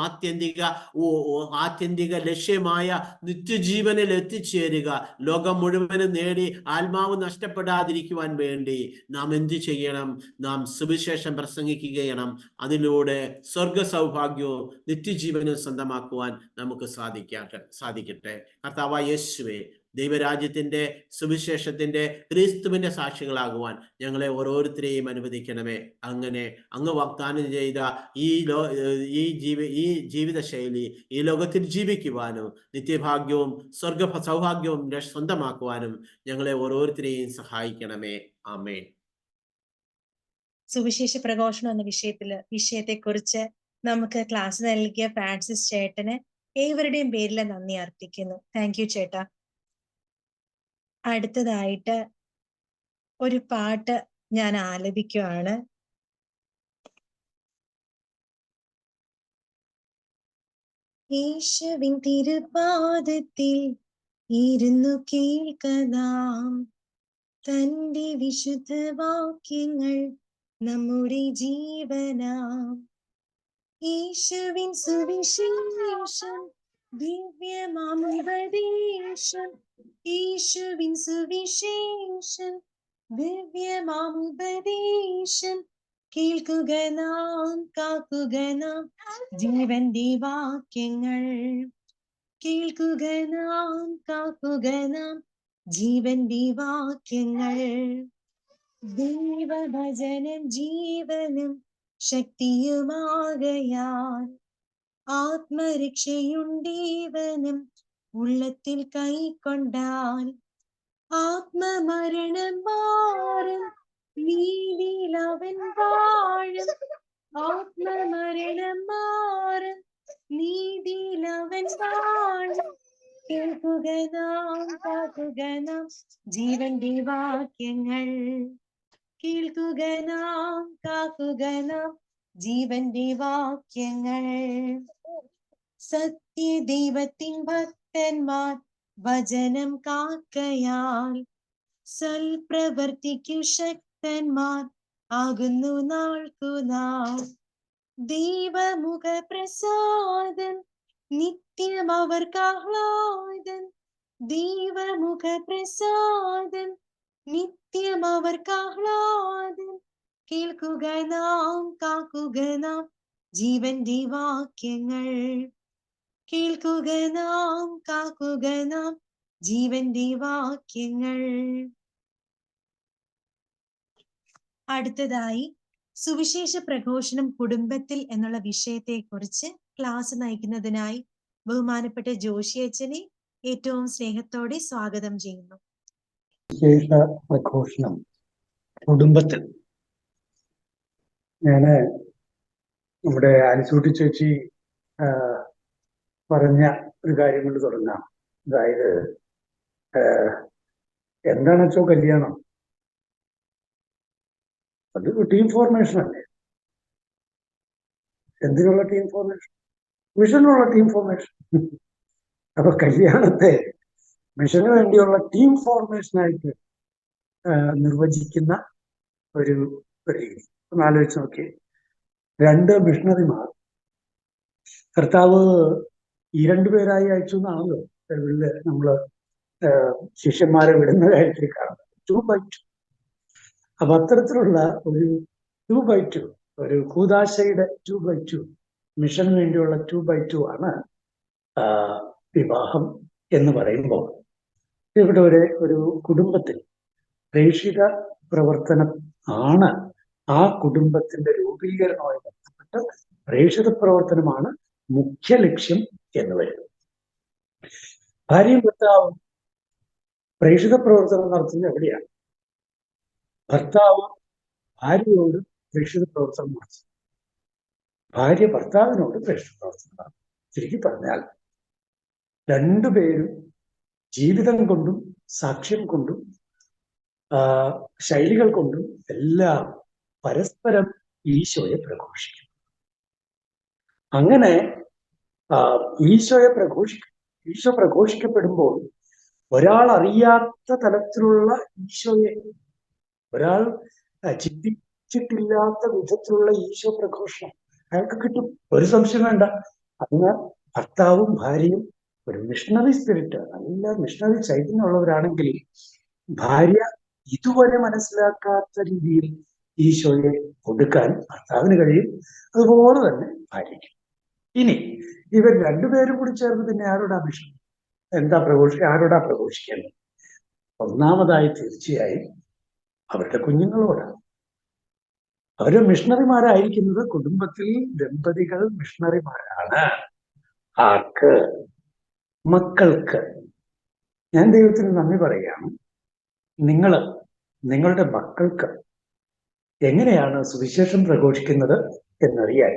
ആത്യന്തിക ലക്ഷ്യമായ നിത്യജീവനിൽ എത്തിച്ചേരുക, ലോകം മുഴുവനും നേടി ആത്മാവ് നഷ്ടപ്പെടാതിരിക്കുവാൻ വേണ്ടി നാം എന്ത് ചെയ്യണം? നാം സുവിശേഷം പ്രസംഗിക്കുകയാണ്. അതിലൂടെ സ്വർഗ സൗഭാഗ്യവും നിത്യജീവനും സ്വന്തമാക്കുവാൻ നമുക്ക് സാധിക്കട്ടെ. കർത്താവായ യേശുവേ, ദൈവരാജ്യത്തിന്റെ സുവിശേഷത്തിന്റെ ക്രിസ്തുവിന്റെ സാക്ഷികളാകുവാൻ ഞങ്ങളെ ഓരോരുത്തരെയും അനുവദിക്കണമേ. അങ്ങനെ അങ്ങ് വാഗ്ദാനം ചെയ്ത ഈ ജീവിതശൈലി ഈ ലോകത്തിൽ ജീവിക്കുവാനും നിത്യഭാഗ്യവും സ്വർഗ സൗഭാഗ്യവും സ്വന്തമാക്കുവാനും ഞങ്ങളെ ഓരോരുത്തരെയും സഹായിക്കണമേ. ആമേൻ. സുവിശേഷ പ്രഘോഷണം എന്ന വിഷയത്തെക്കുറിച്ച് നമുക്ക് ക്ലാസ് നൽകിയ ഫ്രാൻസിസ് ചേട്ടന് ഏവരുടെയും പേരിൽ നന്ദി അർപ്പിക്കുന്നു. താങ്ക് യു ചേട്ടാ. അടുത്തതായിട്ട് ഒരു പാട്ട് ഞാൻ ആലപിക്കുകയാണ്. യേശുവിൻ തിരുപാദത്തിൽ ഇരുന്നു കേൾക്കാം തന്റെ വിശുദ്ധ വാക്യങ്ങൾ നമ്മുടെ ജീവനാം. യേശുവിൻ സുവിശേഷം ദിവ്യമാമുപദേശം, യേശുവിൻ സുവിശേഷം ദിവ്യമാമുപദേശം കേൾക്കുക നാം, കാക്കുക നാം ജീവന്റെ വാക്യങ്ങൾ. കേൾക്കുക നാം, കാക്കുക നാം ജീവന്റെ വാക്യങ്ങൾ. ദൈവഭജനം ജീവനും ശക്തിയുമാകയാൽ ആത്മരക്ഷയുണ്ടീവനും ഉള്ളത്തിൽ കൈക്കൊണ്ടാൽ. ആത്മമരണം മാറും നീതിയിൽ അവൻ വാഴും, ആത്മമരണം മാറും നീതിയിൽ അവൻ വാഴും. കേൾക്കുക നാം, കാക്കുക നാം ജീവന്റെ വാക്യങ്ങൾ. കേൾക്കുക നാം, കാക്കുക നാം ജീവന്റെ വാക്യങ്ങൾ. സത്യദൈവത്തിൻ ഭക്തന്മാർ വചനം കാക്കയാൽ സൽപ്രവർത്തിക്കു ശക്തന്മാർ ആകുന്നു നാൾക്കുനാൾ. ദൈവമുഖ പ്രസാദം നിത്യം അവർക്കാഹ്ലാദം, ദൈവമുഖ പ്രസാദം നിത്യം അവർക്കാഹ്ലാദം. കേൾക്കുക നാം, കാക്കുക നാം ജീവന്റെ വാക്യങ്ങൾ. കേൾക്കുക നാം, കാക്കുക നാം ജീവന്റെ വാക്യങ്ങൾ. അടുത്തതായി സുവിശേഷ പ്രഘോഷണം കുടുംബത്തിൽ എന്നുള്ള വിഷയത്തെക്കുറിച്ച് ക്ലാസ് നയിക്കുന്നതിനായി ബഹുമാനപ്പെട്ട ജോഷി അച്ഛനെ ഏറ്റവും സ്നേഹത്തോടെ സ്വാഗതം ചെയ്യുന്നു. സുവിശേഷ പ്രഘോഷണം കുടുംബത്തിൽ. ഞാന് നമ്മുടെ ആലിസൂട്ടി ചേച്ചി പറഞ്ഞ ഒരു കാര്യം കൊണ്ട് തുടങ്ങാം. അതായത് എന്താണെച്ചോ കല്യാണം, അത് ടീം ഫോർമേഷൻ അല്ലേ? എന്തിനുള്ള ടീം ഫോർമേഷൻ? മിഷനുള്ള ടീം ഫോർമേഷൻ. അപ്പൊ കല്യാണത്തെ മിഷന് വേണ്ടിയുള്ള ടീം ഫോർമേഷനായിട്ട് നിർവചിക്കുന്ന ഒരു രീതി ഒന്ന് ആലോചിച്ച് നോക്കി. 2 മിഷണറിമാർ കർത്താവ് 2 പേരായി അയച്ചു എന്നാണല്ലോ ബൈബിളില് നമ്മള് ശിഷ്യന്മാരെ വിടുന്ന കാര്യത്തിൽ കാണുന്നത്. 2x2. അപ്പൊ അത്തരത്തിലുള്ള ഒരു 2x2, ഒരു കൂദാശയുടെ 2x2, മിഷന് വേണ്ടിയുള്ള 2x2 ആണ് വിവാഹം എന്ന് പറയുമ്പോൾ ഇവിടെ ഒരു കുടുംബത്തിൽ പ്രേക്ഷിത പ്രവർത്തനം ആണ്. ആ കുടുംബത്തിന്റെ രൂപീകരണവുമായി ബന്ധപ്പെട്ട് പ്രേക്ഷിത പ്രവർത്തനമാണ് മുഖ്യ ലക്ഷ്യം എന്ന് വരുന്നത്. ഭാര്യയും ഭർത്താവും പ്രേക്ഷിത പ്രവർത്തനം നടത്തുന്നത് എവിടെയാണ്? ഭർത്താവ് ഭാര്യയോട് പ്രേക്ഷിത പ്രവർത്തനം നടത്തും, ഭാര്യ ഭർത്താവിനോട് പ്രേക്ഷിത പ്രവർത്തനം നടത്തും. ചുരുക്കി പറഞ്ഞാൽ 2 പേരും ജീവിതം കൊണ്ടും സാക്ഷ്യം കൊണ്ടും ശൈലികൾ കൊണ്ടും എല്ലാം പരസ്പരം ഈശോയെ പ്രഘോഷിക്കും. അങ്ങനെ ഈശോ പ്രഘോഷിക്കപ്പെടുമ്പോൾ ഒരാൾ അറിയാത്ത തലത്തിലുള്ള ഈശോയെ, ഒരാൾ ചിന്തിച്ചിട്ടില്ലാത്ത വിധത്തിലുള്ള ഈശോ പ്രഘോഷണം അയാൾക്ക് കിട്ടും. ഒരു സംശയം വേണ്ട. അതിന് ഭർത്താവും ഭാര്യയും ഒരു മിഷണറി സ്പിരിറ്റ്, നല്ല മിഷണറി ചൈതന്യമുള്ളവരാണെങ്കിൽ ഭാര്യ ഇതുവരെ മനസ്സിലാക്കാത്ത രീതിയിൽ ഈശോയെ കൊടുക്കാൻ ഭർത്താവിന് കഴിയും, അതുപോലെ തന്നെ ഭാര്യയ്ക്ക്. ഇനി ഇവർ രണ്ടുപേരും കൂടി ചേർന്ന് പിന്നെ ആരോടാ മിഷൻ ആരോടാ പ്രഘോഷിക്കേണ്ടത്? ഒന്നാമതായി തീർച്ചയായും അവരുടെ കുഞ്ഞുങ്ങളോടാണ്. അവര് മിഷണറിമാരായിരിക്കുന്നത് കുടുംബത്തിൽ ദമ്പതികൾ മിഷണറിമാരാണ്. ആർക്ക്? മക്കൾക്ക്. ഞാൻ ദൈവത്തിന് നന്ദി പറയുകയാണ്. നിങ്ങളുടെ മക്കൾക്ക് എങ്ങനെയാണ് സുവിശേഷം പ്രഘോഷിക്കുന്നത് എന്നറിയാൻ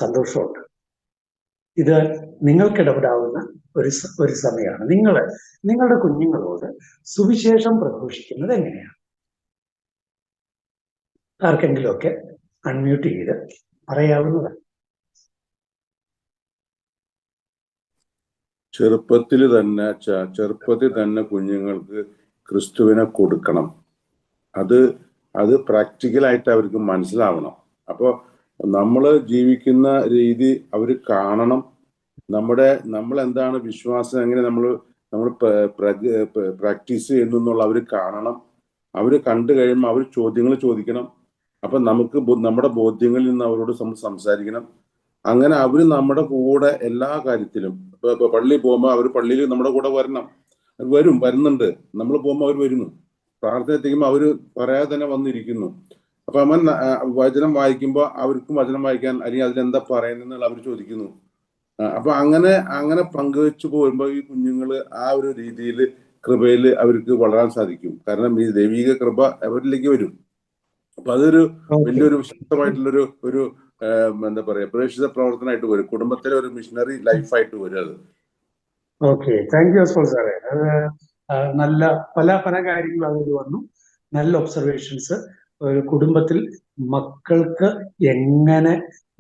സന്തോഷമുണ്ട്. ഇത് നിങ്ങൾക്ക് ഇടപെടാവുന്ന ഒരു സമയമാണ്. നിങ്ങളുടെ കുഞ്ഞുങ്ങളോട് സുവിശേഷം പ്രഘോഷിക്കുന്നത് എങ്ങനെയാണ്? ആർക്കെങ്കിലുമൊക്കെ അൺമ്യൂട്ട് ചെയ്ത് പറയാവുന്നതാണ്. ചെറുപ്പത്തിൽ തന്നെ കുഞ്ഞുങ്ങൾക്ക് ക്രിസ്തുവിനെ കൊടുക്കണം. അത് പ്രാക്ടിക്കലായിട്ട് അവർക്ക് മനസ്സിലാവണം. അപ്പോൾ നമ്മൾ ജീവിക്കുന്ന രീതി അവർ കാണണം. നമ്മൾ എന്താണ് വിശ്വാസം, എങ്ങനെ നമ്മൾ പ്രാക്ടീസ് ചെയ്യുന്നു എന്നുള്ള അവർ കാണണം. അവർ കണ്ടു കഴിയുമ്പോൾ അവർ ചോദ്യങ്ങൾ ചോദിക്കണം. അപ്പം നമുക്ക് നമ്മുടെ ബോധ്യങ്ങളിൽ നിന്ന് അവരോട് സംസാരിക്കണം. അങ്ങനെ അവർ നമ്മുടെ കൂടെ എല്ലാ കാര്യത്തിലും, ഇപ്പൊ പള്ളിയിൽ പോകുമ്പോൾ അവർ പള്ളിയിൽ നമ്മുടെ കൂടെ വരുന്നുണ്ട്. നമ്മൾ പോകുമ്പോൾ അവർ വരുന്നു. പ്രാർത്ഥന എത്തിക്കുമ്പോൾ അവർ പറയാതെ തന്നെ വന്നിരിക്കുന്നു. അപ്പൊ അവൻ വചനം വായിക്കുമ്പോൾ അവർക്കും വചനം വായിക്കാൻ, അല്ലെങ്കിൽ അതിലെന്താ പറയുന്നതെന്നുള്ള അവർ ചോദിക്കുന്നു. അപ്പൊ അങ്ങനെ പങ്കുവെച്ചു പോകുമ്പോൾ ഈ കുഞ്ഞുങ്ങള് ആ ഒരു രീതിയിൽ കൃപയിൽ അവർക്ക് വളരാൻ സാധിക്കും. കാരണം ഈ ദൈവിക കൃപ അവരിലേക്ക് വരും. അപ്പൊ അതൊരു വലിയൊരു ശക്തമായിട്ടുള്ളൊരു എന്താ പറയാ, പ്രേക്ഷിത പ്രവർത്തനമായിട്ട് വരും. കുടുംബത്തിലെ ഒരു മിഷണറി ലൈഫായിട്ട് വരും അത്. ഓക്കെ, താങ്ക് യു അസ്പോൾ സാറേ. അത് നല്ല പല കാര്യങ്ങളും അതിൽ വന്നു. നല്ല ഒബ്സർവേഷൻസ്. ഒരു കുടുംബത്തിൽ മക്കൾക്ക് എങ്ങനെ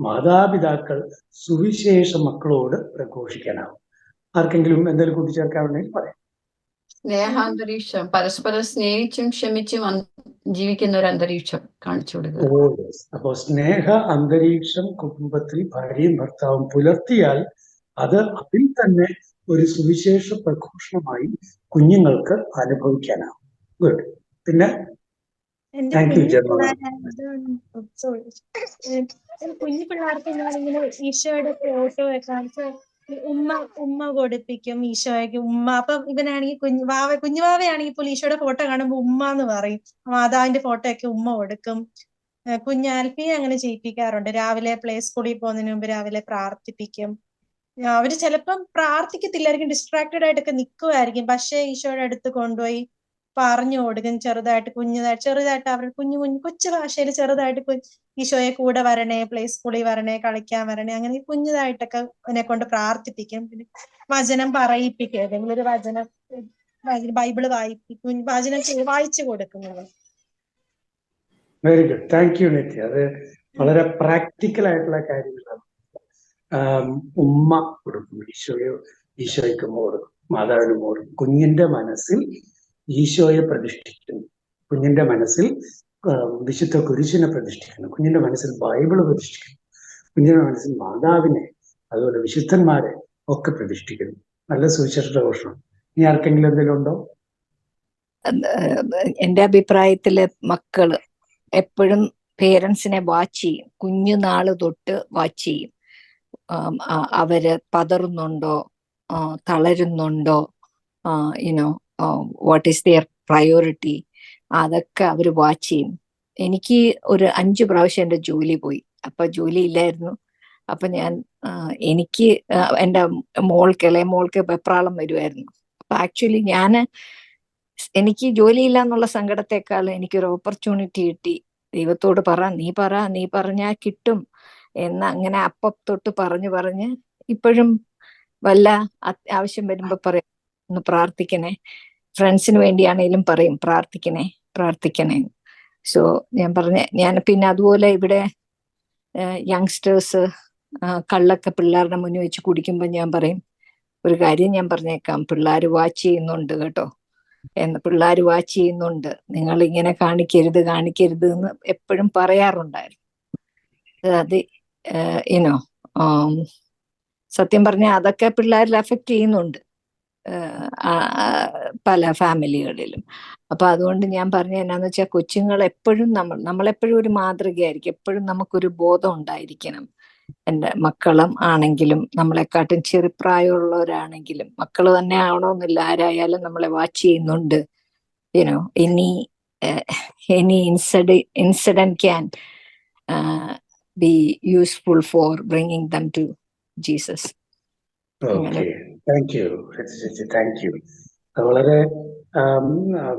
മാതാപിതാക്കൾ സുവിശേഷം മക്കളോട് പ്രഘോഷിക്കാനാവും. ആർക്കെങ്കിലും എന്തെങ്കിലും കൂട്ടിച്ചേർക്കാവുണ്ടെങ്കിൽ പറയാം. സ്നേഹാന്തരീക്ഷം, പരസ്പരം സ്നേഹിച്ചും ക്ഷമിച്ചും ജീവിക്കുന്ന ഒരു അന്തരീക്ഷം കാണിച്ചു കൊടുക്കുക. അപ്പോൾ സ്നേഹ അന്തരീക്ഷം കുടുംബത്തിൽ ഭാര്യയും ഭർത്താവും പുലർത്തിയാൽ അത് അതിൽ തന്നെ ഒരു സുവിശേഷ പ്രഘോഷണമായി കുഞ്ഞുങ്ങൾക്ക് അനുഭവിക്കാനാവും. ഗുഡ്. പിന്നെ കുഞ്ഞു പിള്ളേർക്ക് ഞാനിങ്ങനെ ഈശോയുടെ ഫോട്ടോ കാണിച്ച് ഉമ്മ കൊടുപ്പിക്കും ഈശോയ്ക്ക്. ഉമ്മ അപ്പം ഇവനാണെങ്കിൽ കുഞ്ഞുവാവയാണെങ്കിൽ പോലും ഈശോയുടെ ഫോട്ടോ കാണുമ്പോൾ ഉമ്മ എന്ന് പറയും. മാതാവിന്റെ ഫോട്ടോ ഒക്കെ ഉമ്മ കൊടുക്കും. കുഞ്ഞാൽഫിയെ അങ്ങനെ ചെയ്യിപ്പിക്കാറുണ്ട്. രാവിലെ പ്ലേ സ്കൂളിൽ പോകുന്നതിന് മുമ്പ് രാവിലെ പ്രാർത്ഥിപ്പിക്കും. അവര് ചിലപ്പം പ്രാർത്ഥിക്കത്തില്ലായിരിക്കും, ഡിസ്ട്രാക്റ്റഡ് ആയിട്ടൊക്കെ നിൽക്കുമായിരിക്കും. പക്ഷേ ഈശോയുടെ അടുത്ത് കൊണ്ടുപോയി പറഞ്ഞു കൊടുക്കും. ചെറുതായിട്ട് അവർ കൊച്ചു ഭാഷയിൽ ചെറുതായിട്ട് ഈശോയെ കൂടെ വരണേ, പ്ലേ സ്കൂളിൽ വരണേ, കളിക്കാൻ വരണേ, അങ്ങനെ കുഞ്ഞതായിട്ടൊക്കെ അവനെ കൊണ്ട് പ്രാർത്ഥിപ്പിക്കും. പിന്നെ വചനം പറയിപ്പിക്കും. ഏതെങ്കിലും ഒരു വചനം, ബൈബിള് വായിപ്പിക്കും, വചനം വായിച്ചു കൊടുക്കുന്നത്. വെരി ഗുഡ്, താങ്ക് യു നിത്യ. അത് വളരെ പ്രാക്ടിക്കൽ ആയിട്ടുള്ള കാര്യങ്ങളാണ്. ഉമ്മ കൊടുക്കും, ഈശോയ്ക്ക് ഉമ്മ കൊടുക്കും, മാതാവിന് ഉമ്മ കൊടുക്കും. കുഞ്ഞിന്റെ മനസ്സിൽ ഈശോയെ പ്രതിഷ്ഠിക്കുന്നു, കുഞ്ഞിന്റെ മനസ്സിൽ വിശുദ്ധ കുരിശിനെ പ്രതിഷ്ഠിക്കുന്നു, കുഞ്ഞിന്റെ മനസ്സിൽ ബൈബിള് പ്രതിഷ്ഠിക്കുന്നു, കുഞ്ഞിന്റെ മനസ്സിൽ മാതാവിനെ, അതുപോലെ വിശുദ്ധന്മാരെ ഒക്കെ പ്രതിഷ്ഠിക്കുന്നു. നല്ല സുവിശേഷ പ്രഘോഷണം. ഇനി ആർക്കെങ്കിലും എന്തെങ്കിലും ഉണ്ടോ? എന്റെ അഭിപ്രായത്തില് മക്കള് എപ്പോഴും പേരൻസിനെ വാച്ച് ചെയ്യും. കുഞ്ഞുനാള് തൊട്ട് വാച്ച് ചെയ്യും. അവര് പതറുന്നുണ്ടോ, തളരുന്നുണ്ടോ, വാട്ട് ഈസ് ദിയർ പ്രയോറിറ്റി, അതൊക്കെ അവര് വാച്ച് ചെയ്യും. എനിക്ക് ഒരു 5 പ്രാവശ്യം എൻ്റെ ജോലി പോയി. അപ്പൊ ജോലി ഇല്ലായിരുന്നു. അപ്പൊ എനിക്ക് എൻ്റെ ഇളയ മോൾക്ക് വെപ്രാളം വരുമായിരുന്നു. അപ്പൊ ആക്ച്വലി എനിക്ക് ജോലിയില്ല എന്നുള്ള സങ്കടത്തെക്കാൾ എനിക്കൊരു ഓപ്പർച്യൂണിറ്റി കിട്ടി. ദൈവത്തോട് നീ പറഞ്ഞാൽ കിട്ടും എന്ന് അങ്ങനെ തൊട്ട് പറഞ്ഞ് ഇപ്പോഴും വല്ല ആവശ്യം വരുമ്പോ പറയാം, ഒന്ന് പ്രാർത്ഥിക്കണേ. ഫ്രണ്ട്സിന് വേണ്ടിയാണേലും പറയും പ്രാർത്ഥിക്കണേ. സോ ഞാൻ പിന്നെ അതുപോലെ ഇവിടെ യങ്സ്റ്റേഴ്സ് കള്ളൊക്കെ പിള്ളേരുടെ മുന്നിൽ വെച്ച് കുടിക്കുമ്പോൾ ഞാൻ പറയും, ഒരു കാര്യം ഞാൻ പറഞ്ഞേക്കാം, പിള്ളേർ വാച്ച് ചെയ്യുന്നുണ്ട് കേട്ടോ, പിള്ളേർ വാച്ച് ചെയ്യുന്നുണ്ട്, നിങ്ങൾ ഇങ്ങനെ കാണിക്കരുത് എന്ന് എപ്പോഴും പറയാറുണ്ടായിരുന്നു. അത് ഇനോ സത്യം പറഞ്ഞാൽ അതൊക്കെ പിള്ളേരിൽ അഫക്റ്റ് ചെയ്യുന്നുണ്ട് പല ഫാമിലികളിലും. അപ്പൊ അതുകൊണ്ട് ഞാൻ പറഞ്ഞ എന്നാന്ന് വെച്ചാൽ, കൊച്ചുങ്ങൾ എപ്പോഴും നമ്മളെപ്പോഴും ഒരു മാതൃകയായിരിക്കും, എപ്പോഴും നമുക്കൊരു ബോധം ഉണ്ടായിരിക്കണം. എൻ്റെ മക്കളും ആണെങ്കിലും നമ്മളെക്കാട്ടും ചെറുപ്രായമുള്ളവരാണെങ്കിലും, മക്കൾ തന്നെ ആവണമെന്നില്ല, ആരായാലും നമ്മളെ വാച്ച് ചെയ്യുന്നുണ്ട്. You know any incident can be useful for bringing them to Jesus. Thank you. വളരെ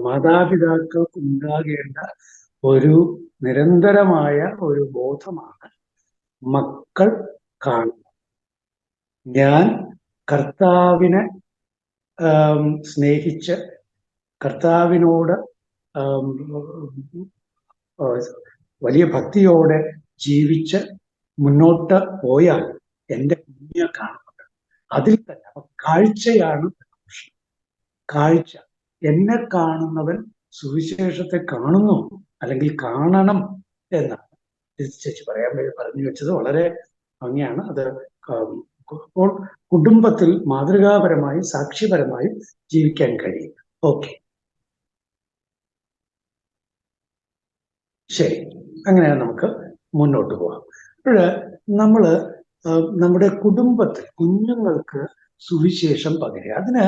മാതാപിതാക്കൾക്ക് ഉണ്ടാകേണ്ട ഒരു നിരന്തരമായ ഒരു ബോധമാണ് മക്കൾ കാണുന്നത്. ഞാൻ കർത്താവിനെ സ്നേഹിച്ച് കർത്താവിനോട് വലിയ ഭക്തിയോടെ ജീവിച്ച് മുന്നോട്ട് പോയാൽ എൻ്റെ കുഞ്ഞിനെ കാണുന്നുണ്ട്. അതിൽ തന്നെ കാഴ്ചയാണ് പ്രശ്നം. കാഴ്ച, എന്നെ കാണുന്നവൻ സുവിശേഷത്തെ കാണുന്നു അല്ലെങ്കിൽ കാണണം എന്നാണ് ചേച്ചി പറഞ്ഞു വെച്ചത്. വളരെ ഭംഗിയാണ് അത്. അപ്പോൾ കുടുംബത്തിൽ മാതൃകാപരമായി സാക്ഷ്യപരമായി ജീവിക്കാൻ കഴിയും. ഓക്കെ, ശരി, അങ്ങനെ നമുക്ക് മുന്നോട്ട് പോകാം. അപ്പോൾ നമ്മുടെ കുടുംബത്തിൽ കുഞ്ഞുങ്ങൾക്ക് സുവിശേഷം പകരുക, അതിന്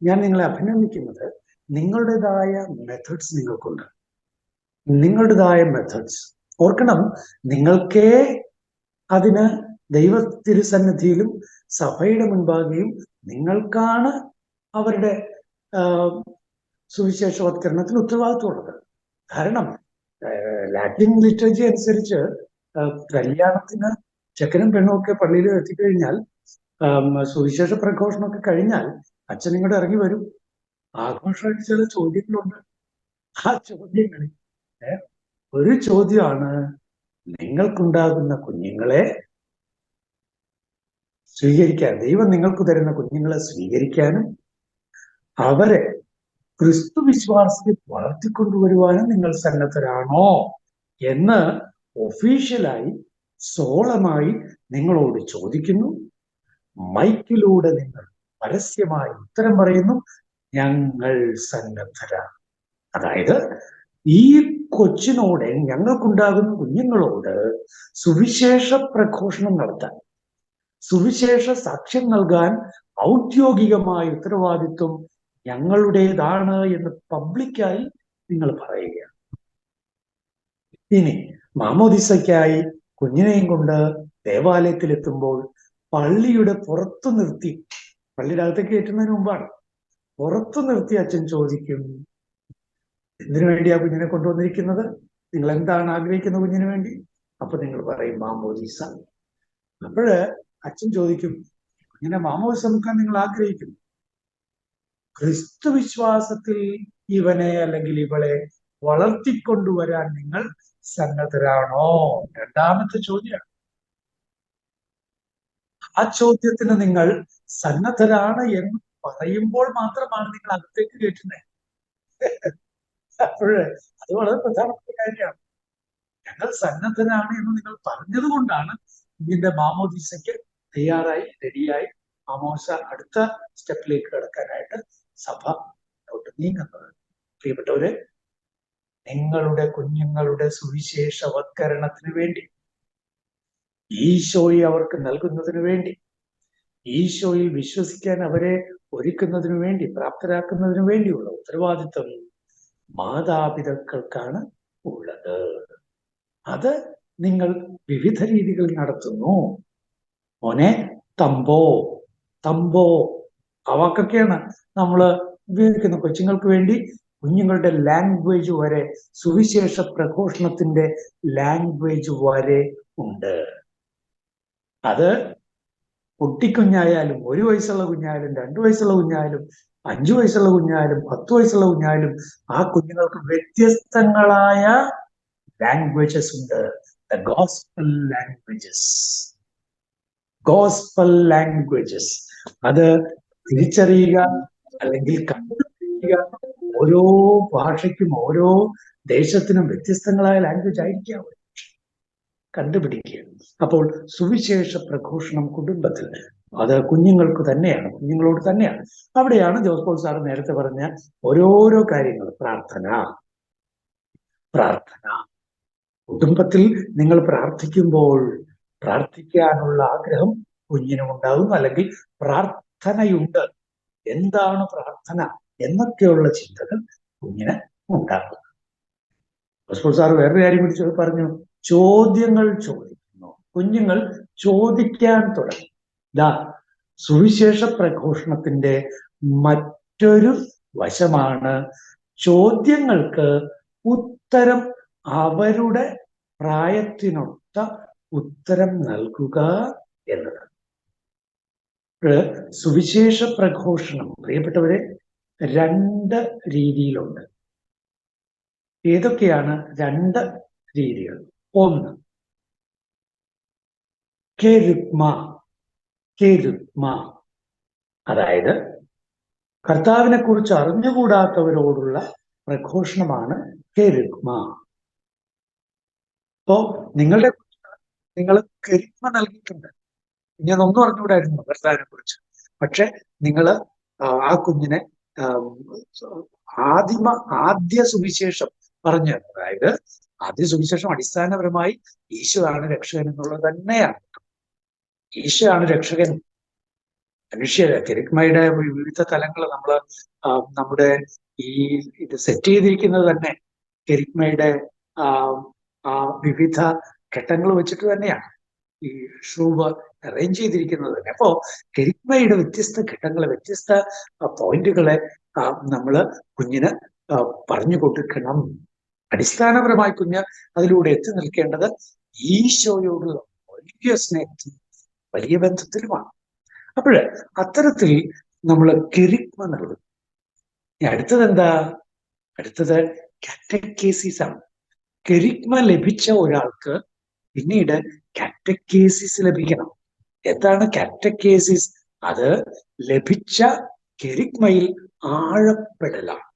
ഞാൻ നിങ്ങളെ അഭിനന്ദിക്കുന്നത്, നിങ്ങളുടേതായ മെത്തേഡ്സ് നിങ്ങൾക്കുണ്ട്. നിങ്ങളുടേതായ മെത്തേഡ്സ് ഓർക്കണം, നിങ്ങൾക്കേ അതിന് ദൈവ തിരുസന്നിധിയിലും സഭയുടെ മുൻപാകെയും നിങ്ങൾക്കാണ് അവരുടെ സുവിശേഷവത്കരണത്തിന് ഉത്തരവാദിത്വമുള്ളത്. കാരണം ലാറ്റിൻ ലിറ്ററേച്ചർ അനുസരിച്ച് കല്യാണത്തിന് ചെക്കനും പെണ്ണും ഒക്കെ പള്ളിയിൽ എത്തിക്കഴിഞ്ഞാൽ, സുവിശേഷ പ്രഘോഷണമൊക്കെ കഴിഞ്ഞാൽ അച്ഛൻ ഇങ്ങോട്ട് ഇറങ്ങി വരും. ആഘോഷമായിട്ട് ചില ചോദ്യങ്ങളുണ്ട്. ആ ചോദ്യങ്ങളിൽ ഒരു ചോദ്യമാണ്, നിങ്ങൾക്കുണ്ടാകുന്ന കുഞ്ഞുങ്ങളെ സ്വീകരിക്കാൻ, ദൈവം നിങ്ങൾക്ക് തരുന്ന കുഞ്ഞുങ്ങളെ സ്വീകരിക്കാനും അവരെ ക്രിസ്തു വിശ്വാസത്തിൽ വളർത്തിക്കൊണ്ടുവരുവാനും നിങ്ങൾ സന്നദ്ധരാണോ എന്ന് ഒഫീഷ്യലായി സോളമായി നിങ്ങളോട് ചോദിക്കുന്നു. മൈക്കിലൂടെ നിങ്ങൾ പരസ്യമായി ഉത്തരം പറയുന്നു, ഞങ്ങൾ സന്നദ്ധരാണ്. അതായത് ഈ കൊച്ചിനോട്, ഞങ്ങൾക്കുണ്ടാകുന്ന കുഞ്ഞുങ്ങളോട് സുവിശേഷ പ്രഘോഷണം നടത്താൻ, സുവിശേഷ സാക്ഷ്യം നൽകാൻ ഔദ്യോഗികമായ ഉത്തരവാദിത്വം ഞങ്ങളുടേതാണ് എന്ന് പബ്ലിക്കായി നിങ്ങൾ പറയുകയാണ്. ഇനി മാമോദിസയ്ക്കായി കുഞ്ഞിനെയും കൊണ്ട് ദേവാലയത്തിലെത്തുമ്പോൾ പള്ളിയുടെ പുറത്തു നിർത്തി, പള്ളിയുടെ അകത്തേക്ക് കയറ്റുന്നതിന് മുമ്പാണ്, പുറത്തു നിർത്തി അച്ഛൻ ചോദിക്കും, എന്തിനു വേണ്ടിയാ കുഞ്ഞിനെ കൊണ്ടുവന്നിരിക്കുന്നത്? നിങ്ങൾ എന്താണ് ആഗ്രഹിക്കുന്ന കുഞ്ഞിന് വേണ്ടി? അപ്പൊ നിങ്ങൾ പറയും മാമോദിസ. അപ്പോഴ് അച്ഛൻ ചോദിക്കും, കുഞ്ഞിനെ മാമോദിസ മുക്കാൻ നിങ്ങൾ ആഗ്രഹിക്കുന്നു, ക്രിസ്തു വിശ്വാസത്തിൽ ഇവനെ അല്ലെങ്കിൽ ഇവളെ വളർത്തിക്കൊണ്ടുവരാൻ നിങ്ങൾ സന്നദ്ധരാണോ? രണ്ടാമത്തെ ചോദ്യമാണ്. ആ ചോദ്യത്തിന് നിങ്ങൾ സന്നദ്ധരാണ് എന്ന് പറയുമ്പോൾ മാത്രമാണ് നിങ്ങൾ അകത്തേക്ക് കയറ്റുന്നത്. അപ്പോഴ് അത് വളരെ പ്രധാനപ്പെട്ട കാര്യമാണ്. ഞങ്ങൾ സന്നദ്ധരാണ് എന്ന് നിങ്ങൾ പറഞ്ഞത് കൊണ്ടാണ് ഇതിന്റെ മാമോദിസയ്ക്ക് തയ്യാറായി റെഡിയായി മാമോദിസ അടുത്ത സ്റ്റെപ്പിലേക്ക് കിടക്കാനായിട്ട് സഭ മുന്നോട്ട് നീങ്ങുന്നത്. പ്രിയപ്പെട്ടവര്, നിങ്ങളുടെ കുഞ്ഞുങ്ങളുടെ സുവിശേഷവത്കരണത്തിന് വേണ്ടി, ഈശോയെ അവർക്ക് നൽകുന്നതിന് വേണ്ടി, ഈശോയിൽ വിശ്വസിക്കാൻ അവരെ ഒരുക്കുന്നതിനു വേണ്ടി, പ്രാപ്തരാക്കുന്നതിനു വേണ്ടിയുള്ള ഉത്തരവാദിത്വം മാതാപിതാക്കൾക്കാണ് ഉള്ളത്. അത് നിങ്ങൾ വിവിധ രീതികളിൽ നടത്തുന്നു. മോനെ തമ്പോ തമ്പോ ആ വാക്കൊക്കെയാണ് നമ്മൾ ഉപയോഗിക്കുന്ന കൊച്ചുങ്ങൾക്ക് വേണ്ടി. കുഞ്ഞുങ്ങളുടെ ലാംഗ്വേജ് വരെ, സുവിശേഷ പ്രഘോഷണത്തിന്റെ ലാംഗ്വേജ് വരെ ഉണ്ട്. അത് കുട്ടിക്കുഞ്ഞായാലും 1 വയസ്സുള്ള കുഞ്ഞായാലും 2 വയസ്സുള്ള കുഞ്ഞായാലും 5 വയസ്സുള്ള കുഞ്ഞായാലും 10 വയസ്സുള്ള കുഞ്ഞായാലും ആ കുഞ്ഞുങ്ങൾക്ക് വ്യത്യസ്തങ്ങളായ ലാംഗ്വേജസ് ഉണ്ട്. The gospel languages. Gospel languages അത് തിരിച്ചറിയുക അല്ലെങ്കിൽ കണ്ടുപിടിക്കുക. ഓരോ ഭാഷയ്ക്കും ഓരോ ദേശത്തിനും വ്യത്യസ്തങ്ങളായ ലാംഗ്വേജ് ആയിരിക്കാം കണ്ടുപിടിക്കുക. അപ്പോൾ സുവിശേഷ പ്രഘോഷണം കുടുംബത്തിൽ അത് കുഞ്ഞുങ്ങൾക്ക് തന്നെയാണ്, കുഞ്ഞുങ്ങളോട് തന്നെയാണ്. അവിടെയാണ് ജോസ് പോൾ സാർ നേരത്തെ പറഞ്ഞ ഓരോരോ കാര്യങ്ങൾ. പ്രാർത്ഥന കുടുംബത്തിൽ നിങ്ങൾ പ്രാർത്ഥിക്കുമ്പോൾ പ്രാർത്ഥിക്കാനുള്ള ആഗ്രഹം കുഞ്ഞിനും ഉണ്ടാകും, അല്ലെങ്കിൽ പ്രാർത്ഥനയുണ്ട്, എന്താണ് പ്രാർത്ഥന എന്നൊക്കെയുള്ള ചിന്തകൾ കുഞ്ഞിന് ഉണ്ടാകും. ജോസ് പോൾ സാർ വേറൊരു കാര്യം കൂടി പറഞ്ഞു, ചോദ്യങ്ങൾ ചോദിക്കുന്നു. കുഞ്ഞുങ്ങൾ ചോദിക്കാൻ തുടങ്ങി. സുവിശേഷ പ്രഘോഷണത്തിന്റെ മറ്റൊരു വശമാണ് ചോദ്യങ്ങൾക്ക് ഉത്തരം അവരുടെ പ്രായത്തിനൊത്ത ഉത്തരം നൽകുക എന്നത്. സുവിശേഷ പ്രഘോഷണം പ്രിയപ്പെട്ടവരെ 2 രീതിയിലുണ്ട്. ഏതൊക്കെയാണ് 2 രീതികൾ? ഒന്ന് കെരുഗ്മ, അതായത് കർത്താവിനെ കുറിച്ച് അറിഞ്ഞുകൂടാത്തവരോടുള്ള പ്രഘോഷണമാണ് കെരുഗ്മ. അപ്പോ നിങ്ങൾ കെരുഗ്മ നൽകിയിട്ടുണ്ട്. ഞാനൊന്നും അറിഞ്ഞുകൂടായിരുന്നു കർത്താവിനെ കുറിച്ച്, പക്ഷെ നിങ്ങൾ ആ കുഞ്ഞിനെ ആദ്യ സുവിശേഷം പറഞ്ഞു. അതായത് ആദ്യ സുവിശേഷം അടിസ്ഥാനപരമായി ഈശോ ആണ് രക്ഷകൻ എന്നുള്ളത് തന്നെയാണ്. ഈശോ ആണ് രക്ഷകൻ. കെരുഗ്മയുടെ വിവിധ തലങ്ങൾ നമ്മുടെ ഇത് സെറ്റ് ചെയ്തിരിക്കുന്നത് തന്നെ കെരുഗ്മയുടെ വിവിധ ഘട്ടങ്ങൾ വെച്ചിട്ട് തന്നെയാണ് ഈ ഷൂബ് അറേഞ്ച് ചെയ്തിരിക്കുന്നത് തന്നെ. അപ്പോ കെരുഗ്മയുടെ വ്യത്യസ്ത ഘട്ടങ്ങളെ, വ്യത്യസ്ത പോയിന്റുകളെ നമ്മൾ കുഞ്ഞിന് പറഞ്ഞു കൊടുക്കണം. അടിസ്ഥാനപരമായി കുഞ്ഞ് അതിലൂടെ എത്തി നിൽക്കേണ്ടത് ഈശോയോടുള്ള വലിയ സ്നേഹത്തിലും വലിയ ബന്ധത്തിലുമാണ്. അപ്പോഴ് അത്തരത്തിൽ നമ്മൾ കെരുഗ്മ നൽകും. അടുത്തത് കാറ്റക്കേസിസ് ആണ്. കെരുഗ്മ ലഭിച്ച ഒരാൾക്ക് പിന്നീട് കാറ്റക്കേസിസ് ലഭിക്കണം. എന്താണ് കാറ്റക്കേസിസ്? അത് ലഭിച്ച കെരുഗ്മയിൽ ആഴപ്പെടലാണ്,